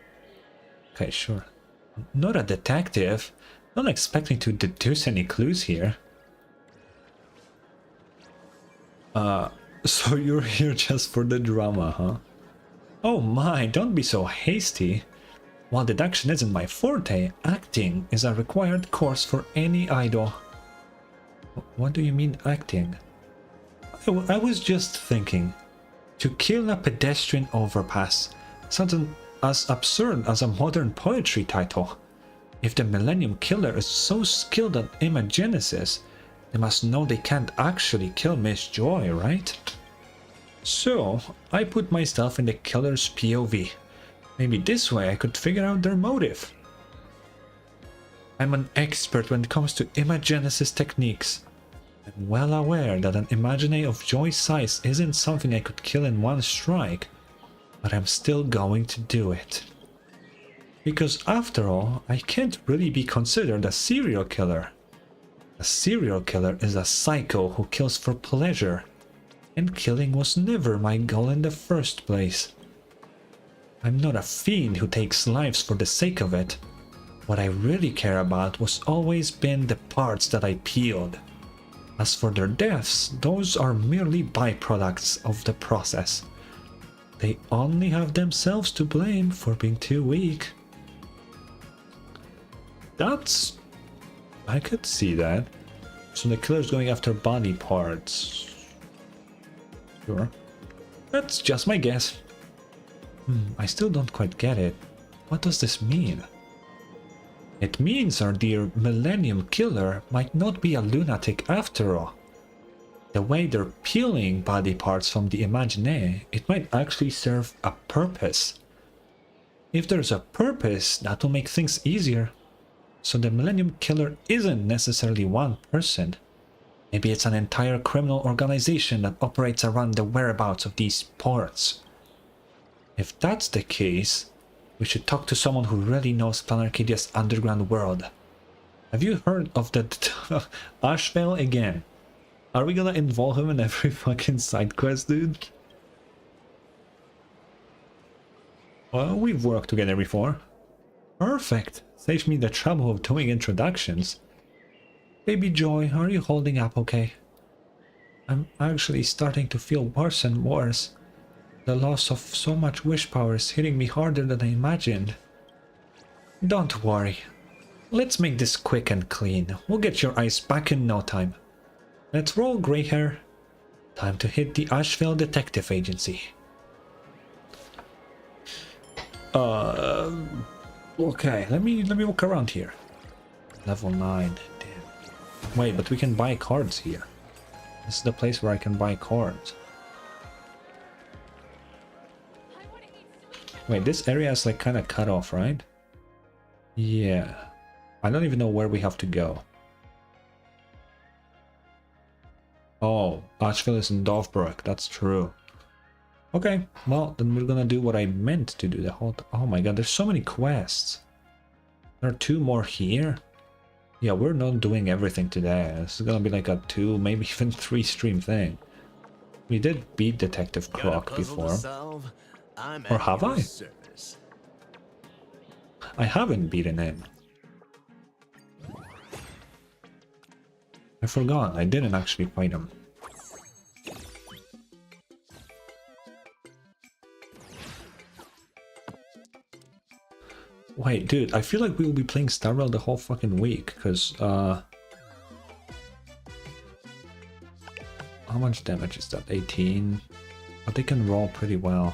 [SPEAKER 1] Okay, sure. Not a detective. Not expecting to deduce any clues here. So you're here just for the drama, huh? Oh my, don't be so hasty. While deduction isn't my forte, acting is a required course for any idol. What do you mean acting? I was just thinking. To kill a pedestrian overpass, something as absurd as a modern poetry title. If the Millennium Killer is so skilled at imagenesis, They must know they can't actually kill Miss Joy, right? So, I put myself in the killer's POV. Maybe this way I could figure out their motive. I'm an expert when it comes to imagenesis techniques. I'm well aware that an Imagine of Joy's size isn't something I could kill in one strike, but I'm still going to do it. Because after all, I can't really be considered a serial killer. A serial killer is a psycho who kills for pleasure, and killing was never my goal in the first place. I'm not a fiend who takes lives for the sake of it. What I really care about was always been the parts that I peeled. As for their deaths, those are merely byproducts of the process. They only have themselves to blame for being too weak. I could see that. So the killer's going after body parts. Sure. That's just my guess. I still don't quite get it. What does this mean? It means our dear Millennium Killer might not be a lunatic after all. The way they're peeling body parts from the Imagine, it might actually serve a purpose. If there's a purpose, that will make things easier. So the Millennium Killer isn't necessarily one person. Maybe it's an entire criminal organization that operates around the whereabouts of these parts. If that's the case, we should talk to someone who really knows Planarcadia's underground world. Have you heard of the Ashvale again? Are we gonna involve him in every fucking side quest, dude? Well, we've worked together before. Perfect. Saves me the trouble of doing introductions. Baby Joy, are you holding up okay? I'm actually starting to feel worse and worse. The loss of so much wish power is hitting me harder than I imagined. Don't worry. Let's make this quick and clean. We'll get your eyes back in no time. Let's roll, grey hair. Time to hit the Asheville Detective Agency. Okay, let me walk around here. Level 9. Damn. Wait, but we can buy cards here. This is the place where I can buy cards. Wait, this area is like kind of cut off, right? Yeah. I don't even know where we have to go. Oh, Asheville is in Dovbrook. That's true. Okay, well, then we're gonna do what I meant to do the whole time. Oh my god, there's so many quests. There are 2 more here. Yeah, we're not doing everything today. This is gonna be like a 2, maybe even 3 stream thing. We did beat Detective Croc before. Or have I? I haven't beaten him. I forgot, I didn't actually fight him. Wait, dude, I feel like we will be playing Star Rail the whole fucking week, because, how much damage is that? 18? But they can roll pretty well.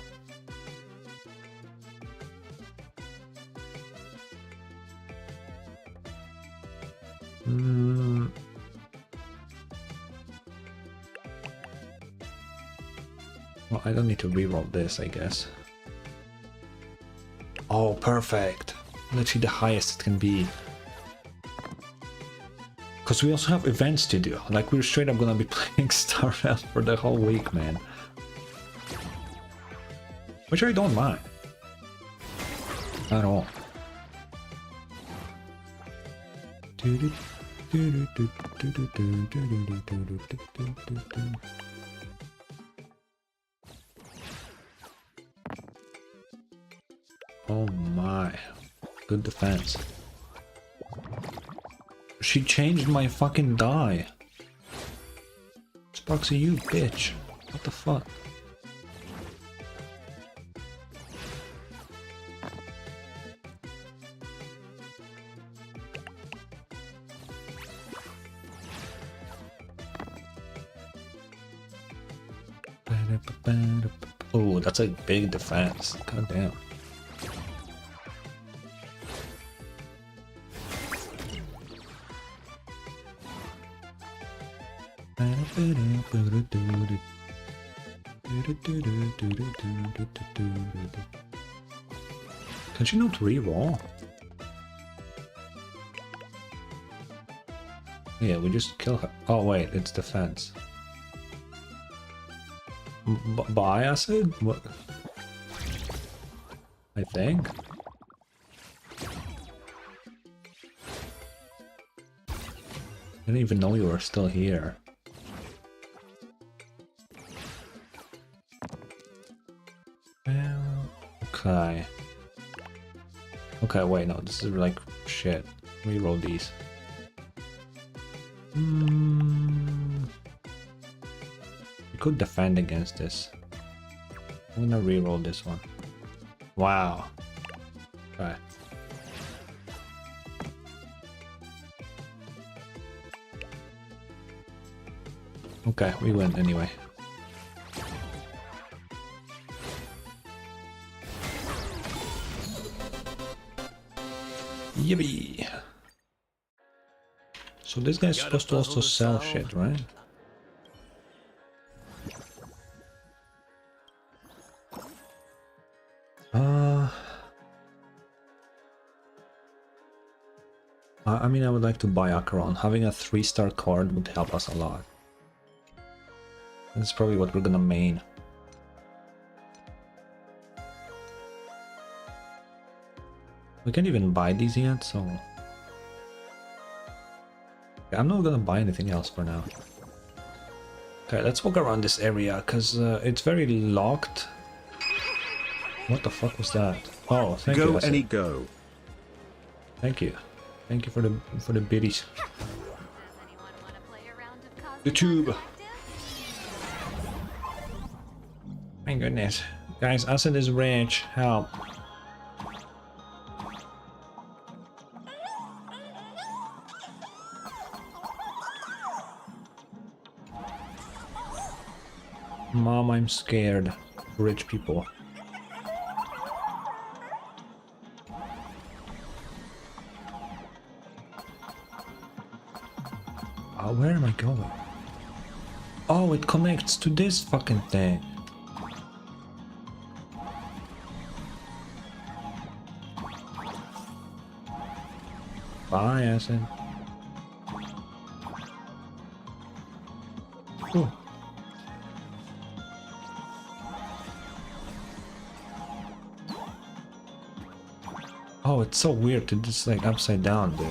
[SPEAKER 1] Well, I don't need to reroll this, I guess. Oh, perfect. Literally the highest it can be. Because we also have events to do. Like, we're straight up gonna be playing Star Rail for the whole week, man. Which I don't mind. At all. Oh my. Good defense. She changed my fucking die. Sparksy, you bitch. What the fuck? Oh, that's a big defense. God damn. Can she not reroll? Yeah, we just kill her. Oh wait, it's defense. Buy acid? What? I think. I didn't even know you were still here. Okay. Okay, wait, no, this is like shit. Reroll these. You could defend against this. I'm gonna reroll this one. Wow. Okay. Okay, we win anyway. Yippee! So this guy's supposed to also sell shit, right? I mean, I would like to buy Acheron. Having a 3-star card would help us a lot. That's probably what we're gonna main. We can't even buy these yet, so... Okay, I'm not gonna buy anything else for now. Okay, let's walk around this area, because it's very locked. What the fuck was that? Oh, thank you.
[SPEAKER 9] Go, any go.
[SPEAKER 1] Thank you. Thank you for the biddies.
[SPEAKER 2] Does anyone want to play a round of Cosmic
[SPEAKER 1] The tube.
[SPEAKER 2] Collective?
[SPEAKER 1] My goodness. Guys, acid is rich. Help. Mom, I'm scared. Rich people. Where am I going? Oh, it connects to this fucking thing. Bye, acid. Ooh. Oh, it's so weird to just like upside down, dude.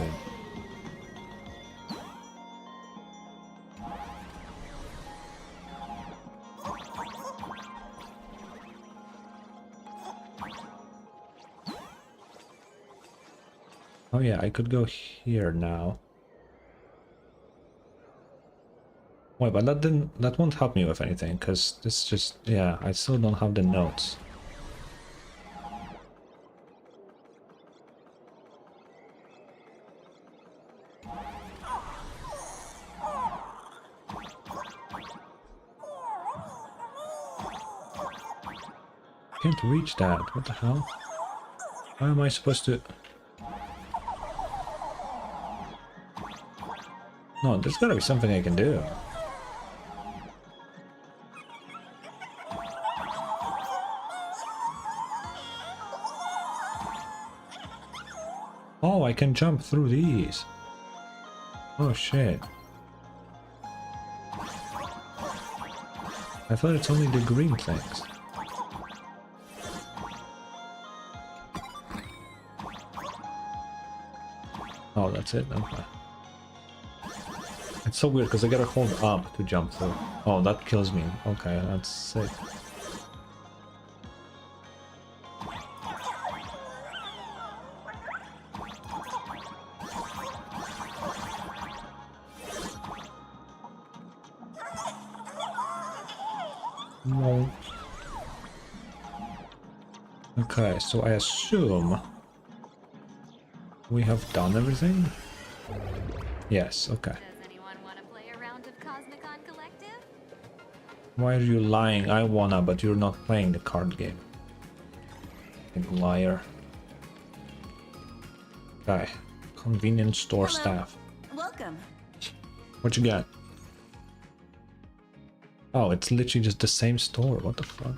[SPEAKER 1] Oh yeah, I could go here now. Wait, but that won't help me with anything, because this just, yeah, I still don't have the notes. Can't reach that. What the hell? How am I supposed to... No, there's gotta be something I can do. Oh, I can jump through these. Oh shit. I thought it's only the green things. Oh, that's it? Okay. It's so weird because I gotta hold up to jump through. Oh, that kills me. Okay, that's sick. No. Okay, so I assume we have done everything? Yes, okay.
[SPEAKER 2] Does anyone want to play a round of Cosmic Collective?
[SPEAKER 1] Why are you lying? I wanna, but you're not playing the card game. You liar. Okay. Convenience store
[SPEAKER 7] Hello.
[SPEAKER 1] staff.
[SPEAKER 7] Welcome.
[SPEAKER 1] What you got? Oh, it's literally just the same store. What the fuck?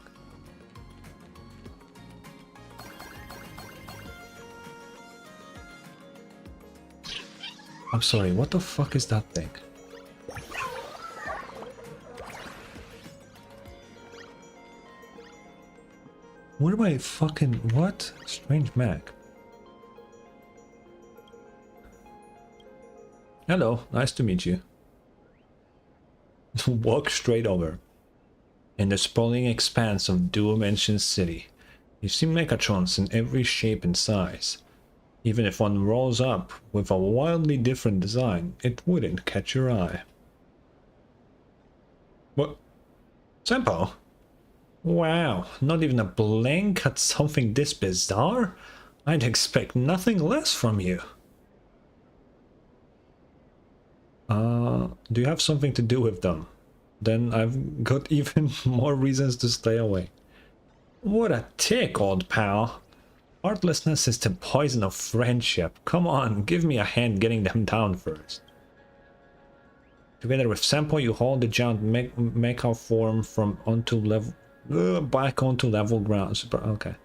[SPEAKER 1] I'm sorry, what the fuck is that thing? What am I fucking... what? Strange Mac. Hello, nice to meet you. Walk straight over. In the sprawling expanse of Dual-Dimension City, you see Mechatrons in every shape and size. Even if one rolls up with a wildly different design, it wouldn't catch your eye. What? Senpo? Wow, not even a blink at something this bizarre? I'd expect nothing less from you. Do you have something to do with them? Then I've got even more reasons to stay away. What a tick, old pal. Heartlessness is the poison of friendship. Come on, give me a hand getting them down first. Together with Senpo, you haul the giant mecha form from onto level... back onto level ground. Super, okay.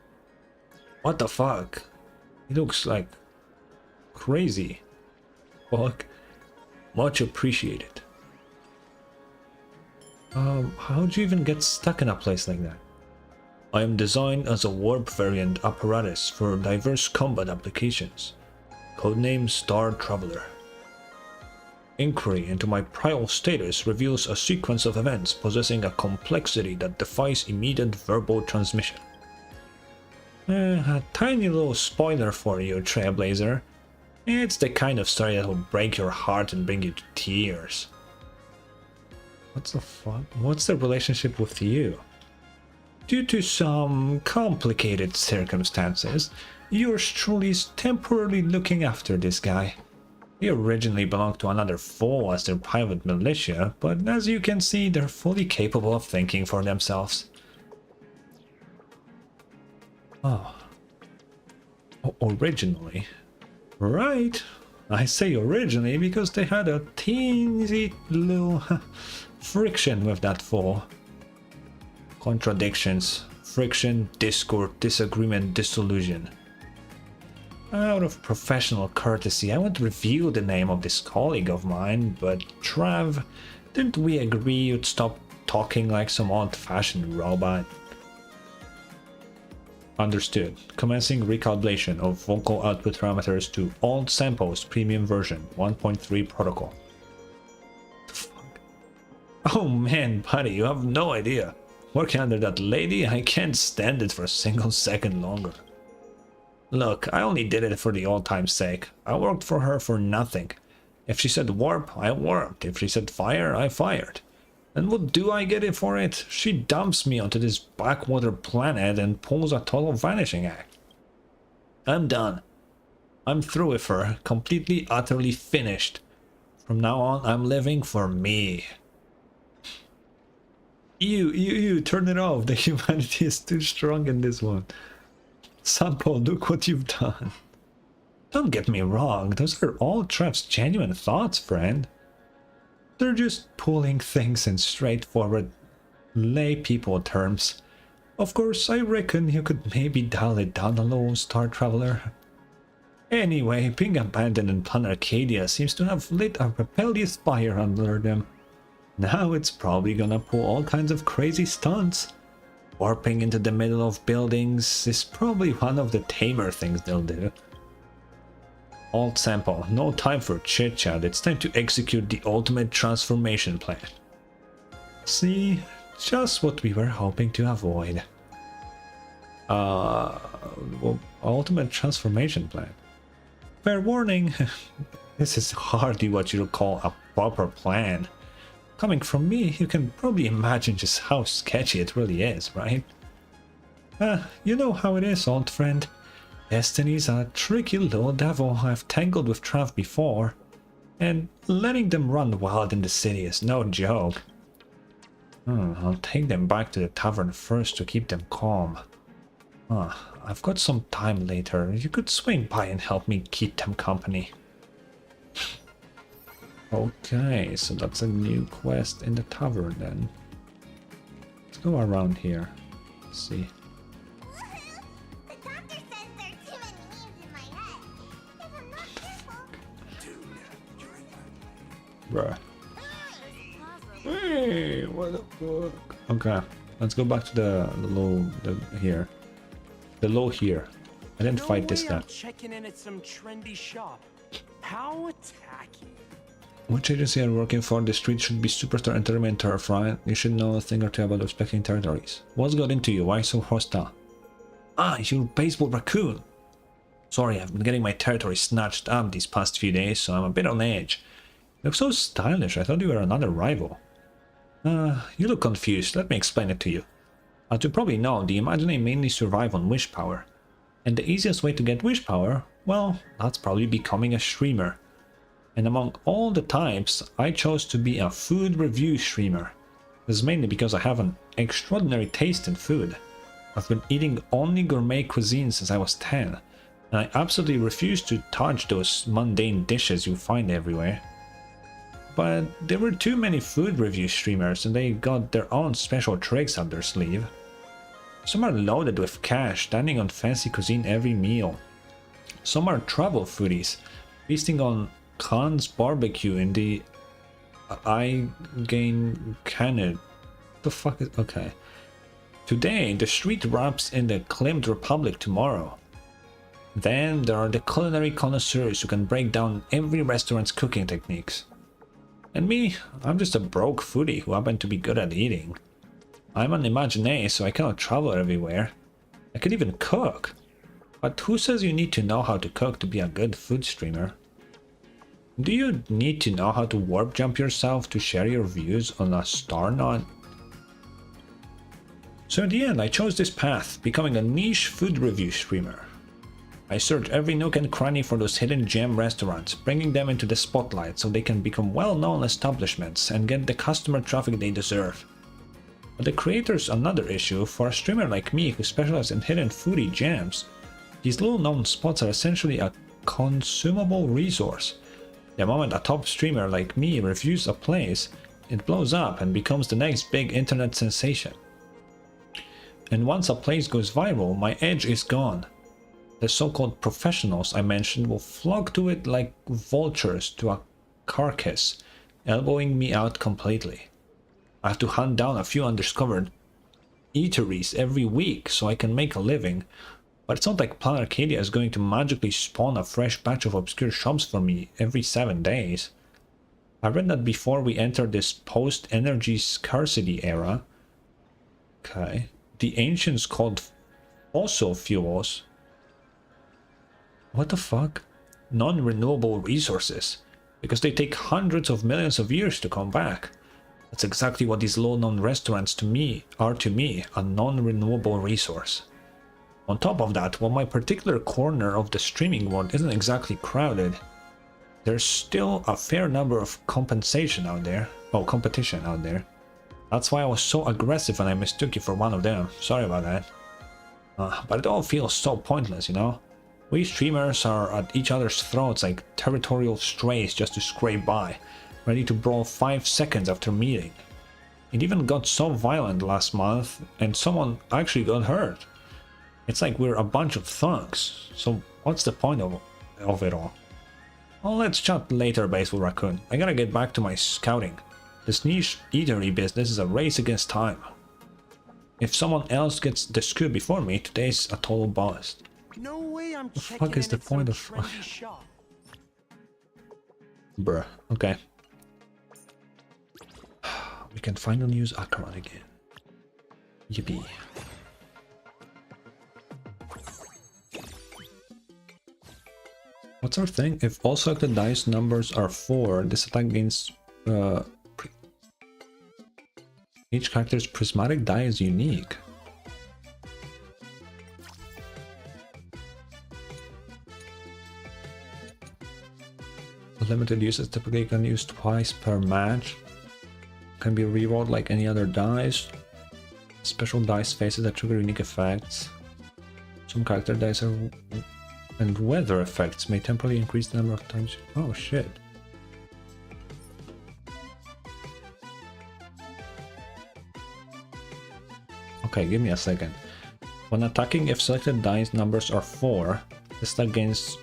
[SPEAKER 1] What the fuck? He looks like... crazy. Fuck. Much appreciated. How'd you even get stuck in a place like that? I am designed as a warp variant apparatus for diverse combat applications. Codename Star Traveler. Inquiry into my prior status reveals a sequence of events possessing a complexity that defies immediate verbal transmission. A tiny little spoiler for you, Trailblazer. It's the kind of story that will break your heart and bring you to tears. What's the fuck? What's the relationship with you? Due to some complicated circumstances, yours truly is temporarily looking after this guy. He originally belonged to another foe as their private militia, but as you can see, they're fully capable of thinking for themselves. Oh. Originally? Right. I say originally because they had a teensy little friction with that foe. Contradictions, friction, discord, disagreement, disillusion. Out of professional courtesy, I won't reveal the name of this colleague of mine, but Trav, didn't we agree you'd stop talking like some old-fashioned robot? Understood. Commencing recalibration of vocal output parameters to old Senpo's premium version 1.3 protocol. What the fuck? Oh man, buddy, you have no idea. Working under that lady, I can't stand it for a single second longer. Look, I only did it for the old time's sake. I worked for her for nothing. If she said warp, I warped. If she said fire, I fired. And what do I get it for it? She dumps me onto this backwater planet and pulls a total vanishing act. I'm done. I'm through with her. Completely, utterly finished. From now on, I'm living for me. You, turn it off. The humanity is too strong in this one. Senpo, look what you've done. Don't get me wrong, those are all Trev's genuine thoughts, friend. They're just pulling things in straightforward lay people terms. Of course, I reckon you could maybe dial it down a little, Star Traveler. Anyway, being abandoned in Planarcadia seems to have lit a rebellious fire under them. Now it's probably gonna pull all kinds of crazy stunts. Warping into the middle of buildings is probably one of the tamer things they'll do. Old Senpo, no time for chit-chat, it's time to execute the ultimate transformation plan. See, just what we were hoping to avoid. Well, ultimate transformation plan. Fair warning, this is hardly what you'll call a proper plan. Coming from me, you can probably imagine just how sketchy it really is, right? You know how it is, old friend. Destiny's a tricky little devil. I've tangled with Trav before, and letting them run wild in the city is no joke. I'll take them back to the tavern first to keep them calm. I've got some time later. You could swing by and help me keep them company. Okay, so that's a new quest in the tavern then. go around here. Let's see.
[SPEAKER 4] The doctor says there are too many memes in my head. If I'm not careful.
[SPEAKER 1] Bruh. Hey, what the fuck? Okay, let's go back to the low here. The low here. I didn't fight this time.
[SPEAKER 9] Checking in at some trendy shop. How tacky.
[SPEAKER 1] Which agency are you working for? The street should be superstar entertainment turf, right? You should know a thing or two about respecting territories. What's got into you? Why so hostile? Ah, you're baseball raccoon. Sorry, I've been getting my territory snatched up these past few days, so I'm a bit on edge. You look so stylish. I thought you were another rival. You look confused. Let me explain it to you. As you probably know, the Imaginary mainly survive on wish power. And the easiest way to get wish power, well, that's probably becoming a streamer. And among all the types, I chose to be a food review streamer. This is mainly because I have an extraordinary taste in food. I've been eating only gourmet cuisine since I was 10, and I absolutely refuse to touch those mundane dishes you find everywhere. But there were too many food review streamers, and they got their own special tricks up their sleeve. Some are loaded with cash, standing on fancy cuisine every meal. Some are travel foodies, feasting on Khan's barbecue in the Igain Canada. The fuck is... okay. Today, the street wraps in the Klimt Republic tomorrow. Then there are the culinary connoisseurs who can break down every restaurant's cooking techniques. And me, I'm just a broke foodie who happened to be good at eating. I'm an Imaginary, so I cannot travel everywhere. I can even cook. But who says you need to know how to cook to be a good food streamer? Do you need to know how to warp jump yourself to share your views on a star knot? So in the end, I chose this path, becoming a niche food review streamer. I search every nook and cranny for those hidden gem restaurants, bringing them into the spotlight so they can become well-known establishments and get the customer traffic they deserve. But the creator's another issue. For a streamer like me who specializes in hidden foodie gems, these little-known spots are essentially a consumable resource. The moment a top streamer like me reviews a place, it blows up and becomes the next big internet sensation. And once a place goes viral, my edge is gone. The so-called professionals I mentioned will flock to it like vultures to a carcass, elbowing me out completely. I have to hunt down a few undiscovered eateries every week so I can make a living, but it's not like Planarcadia is going to magically spawn a fresh batch of obscure shops for me every 7 days. I read that before we enter this post-energy scarcity era, okay, the ancients called fossil fuels, what the fuck? Non-renewable resources, because they take hundreds of millions of years to come back. That's exactly what these low-known restaurants are to me, a non-renewable resource. On top of that, while my particular corner of the streaming world isn't exactly crowded, there's still a fair number of competition out there. That's why I was so aggressive and I mistook you for one of them. Sorry about that. But it all feels so pointless, you know? We streamers are at each other's throats like territorial strays just to scrape by, ready to brawl 5 seconds after meeting. It even got so violent last month, and someone actually got hurt. It's like we're a bunch of thugs, so what's the point of it all? Well, let's chat later, Baseball Raccoon. I gotta get back to my scouting. This niche eatery business is a race against time. If someone else gets the scoop before me, today's a total bust.
[SPEAKER 9] No way I'm
[SPEAKER 1] The fuck is the point of... Bruh, okay. We can finally use Akaran again. Yippee. What's our thing? If all selected dice numbers are 4, this attack gains... each character's prismatic die is unique. Limited uses typically can use twice per match. Can be rerolled like any other dice. Special dice faces that trigger unique effects. Some character dice are... and weather effects may temporarily increase the number of times... oh shit. Okay, give me a second. When attacking, if selected dice numbers are 4, this attack gains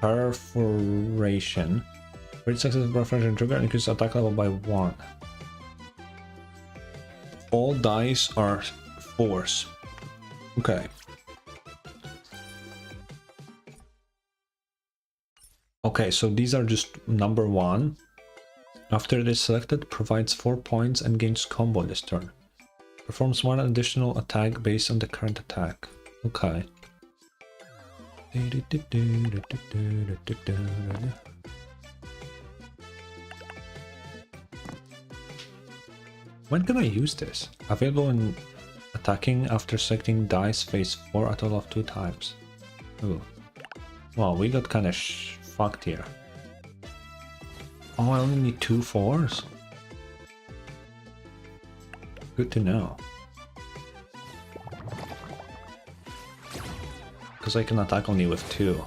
[SPEAKER 1] perforation. For each successive perforation trigger, increase attack level by 1. All dice are 4s. Okay. Okay, so these are just number 1. After it is selected, provides 4 points and gains combo this turn. Performs 1 additional attack based on the current attack. Okay. When can I use this? Available in attacking after selecting dice phase 4 a total of 2 times. Ooh. Wow, we got kinda fucked here. Oh, I only need 2 4s? Good to know. Because I can attack only with 2.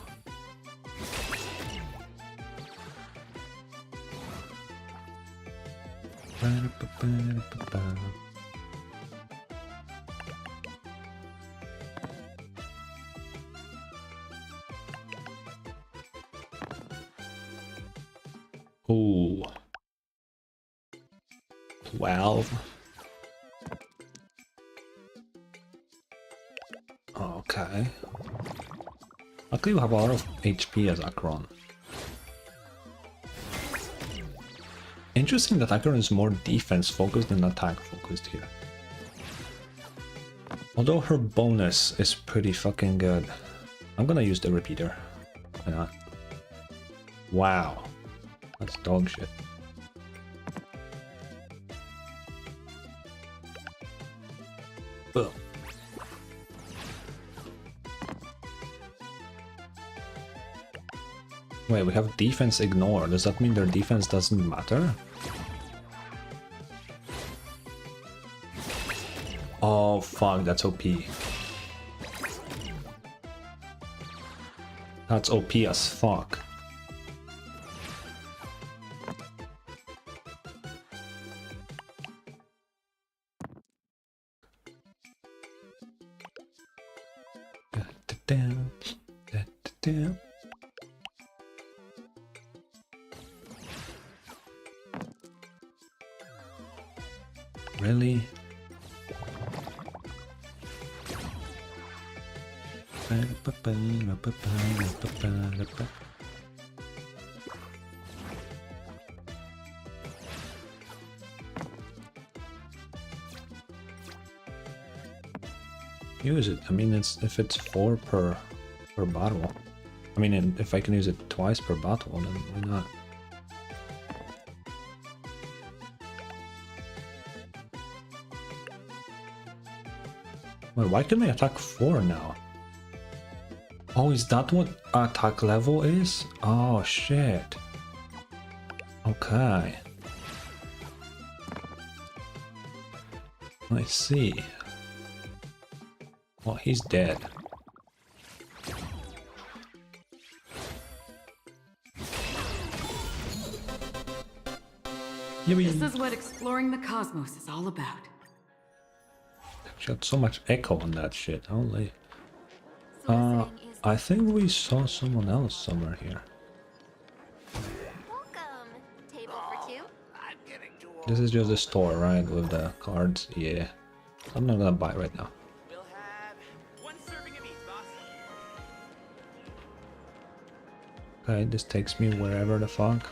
[SPEAKER 1] Ooh. 12. Okay. Luckily we have a lot of HP as Akron. Interesting that Akron is more defense focused than attack focused here. Although her bonus is pretty fucking good. I'm gonna use the repeater. Why not? Wow. That's dog shit. Boom. Wait, we have defense ignore. Does that mean their defense doesn't matter? Oh fuck, that's OP. That's OP as fuck. Really? Use it. I mean, if it's 4 per battle. I mean, if I can use it twice per battle, then why not? Wait, why can I attack 4 now? Oh, is that what attack level is? Oh, shit. Okay. I see. Oh, he's dead.
[SPEAKER 10] This is what exploring the cosmos is all about.
[SPEAKER 1] She got so much echo on that shit. Holy. I think we saw someone else somewhere here.
[SPEAKER 2] Welcome. Table for 2.
[SPEAKER 6] I'm getting too old.
[SPEAKER 1] This is just a store, right? With the cards. Yeah. I'm not gonna buy right now.
[SPEAKER 5] We'll have 1 serving of each, boss.
[SPEAKER 1] Okay, this takes me wherever the fuck.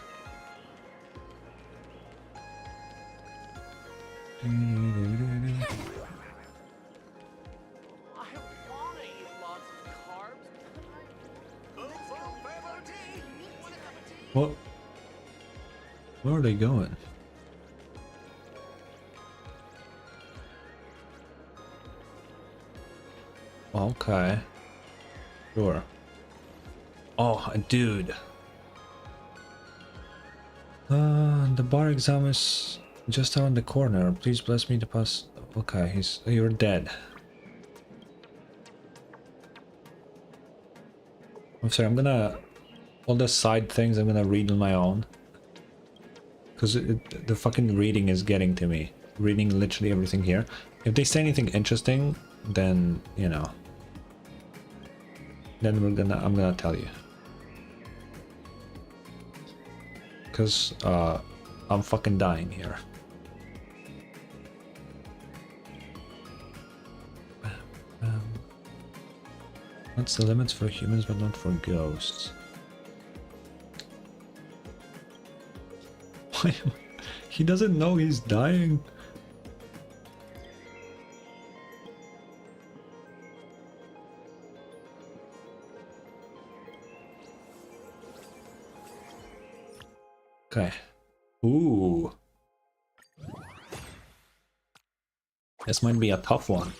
[SPEAKER 1] What? Where are they going? Okay. Sure. Oh, dude. The bar exam is just around the corner. Please bless me to pass. Okay, you're dead. I'm sorry, I'm gonna... all the side things I'm gonna read on my own. Because the fucking reading is getting to me. Reading literally everything here. If they say anything interesting, then, you know, then I'm gonna tell you. Because, I'm fucking dying here. What's the limits for humans but not for ghosts? Why? He doesn't know he's dying. Okay. Ooh. This might be a tough one.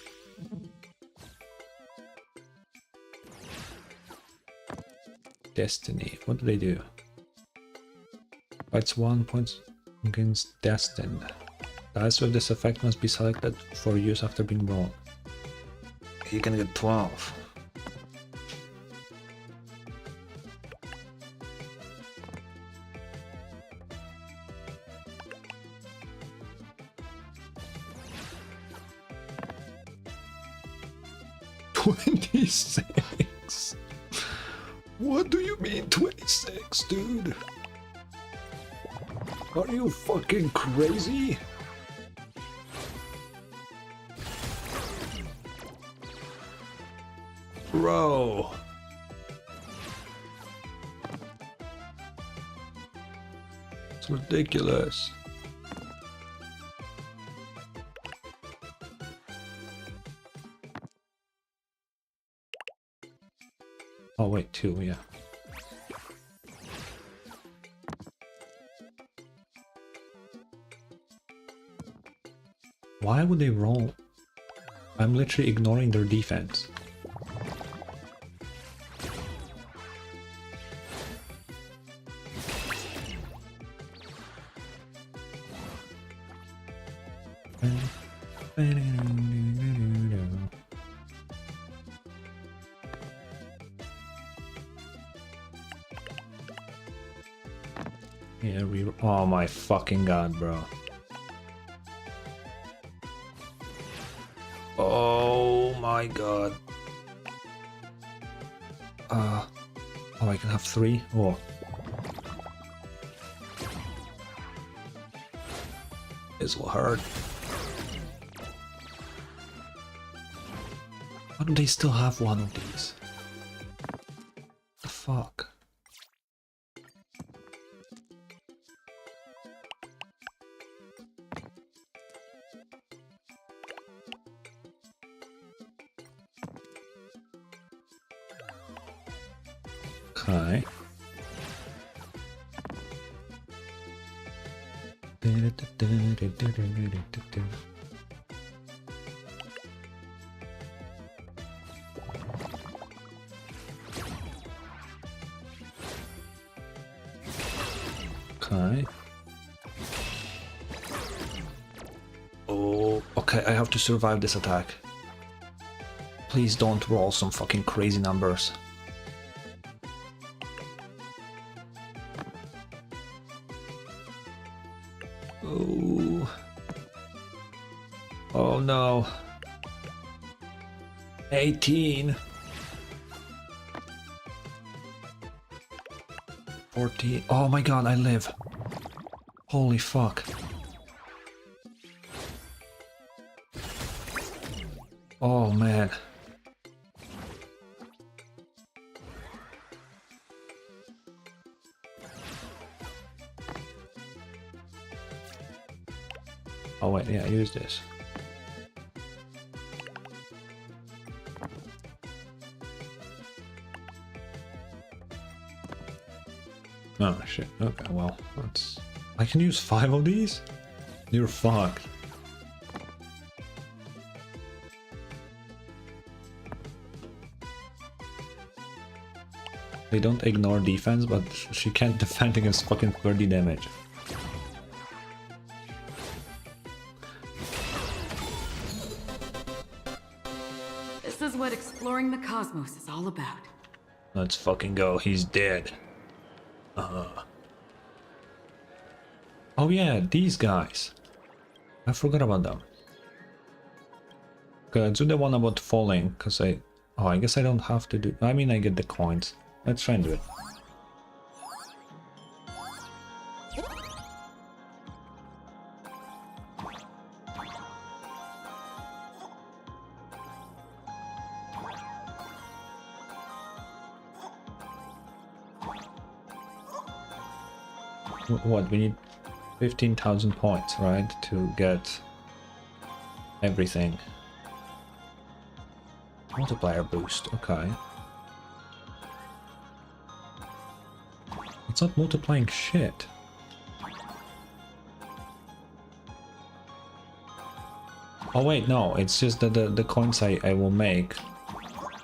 [SPEAKER 1] Destiny. What do they do? Fights 1 points against Destined. Dice with this effect must be selected for use after being rolled. You can get 12. $26. What do you mean 26, dude? Are you fucking crazy? Bro. It's ridiculous. Oh wait, 2, yeah. Why would they roll? I'm literally ignoring their defense. Yeah, oh my fucking god, bro. Oh my god. Oh, I can have 3? Oh. This will hurt. Why do they still have one of these? The fuck? Okay. Okay. Oh, okay, I have to survive this attack. Please don't roll some fucking crazy numbers. Oh. Oh no. 18. 14. Oh my god, I live. Holy fuck. Oh man. Oh wait, yeah, use this. Oh shit, okay, well, let's... I can use 5 of these? You're fucked. They don't ignore defense, but she can't defend against fucking 30 damage.
[SPEAKER 10] This is what exploring the cosmos is all about.
[SPEAKER 1] Let's fucking go, he's dead. Oh yeah, these guys. I forgot about them. Okay, let's do the one about falling, because I... Oh, I guess I don't have to do... I mean, I get the coins. Let's try and do it. What, we need 15,000 points, right, to get everything. Multiplier boost, okay. It's not multiplying shit. Oh wait, no, it's just that the coins I will make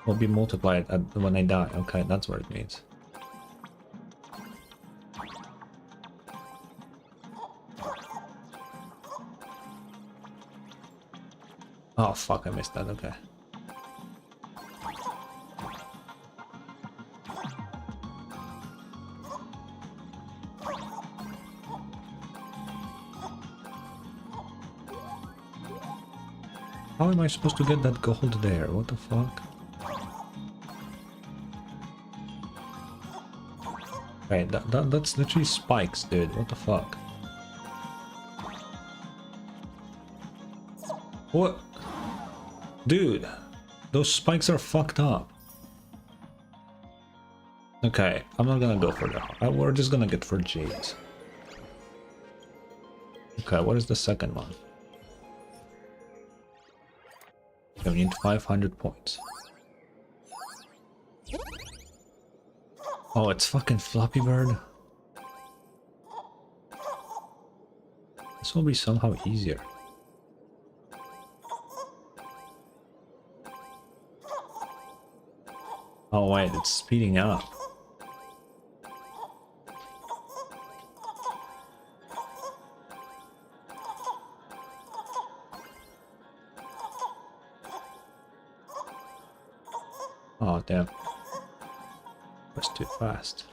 [SPEAKER 1] will be multiplied when I die. Okay, that's what it means. Oh fuck, I missed that, okay. How am I supposed to get that gold there? What the fuck? Right, that's literally spikes, dude. What the fuck? What? Dude, those spikes are fucked up. Okay, I'm not gonna go for that. We're just gonna get for G's. Okay, what is the second one? Okay, we need 500 points. Oh, it's fucking Floppy Bird. This will be somehow easier. Oh wait, it's speeding up. Oh damn. That's too fast.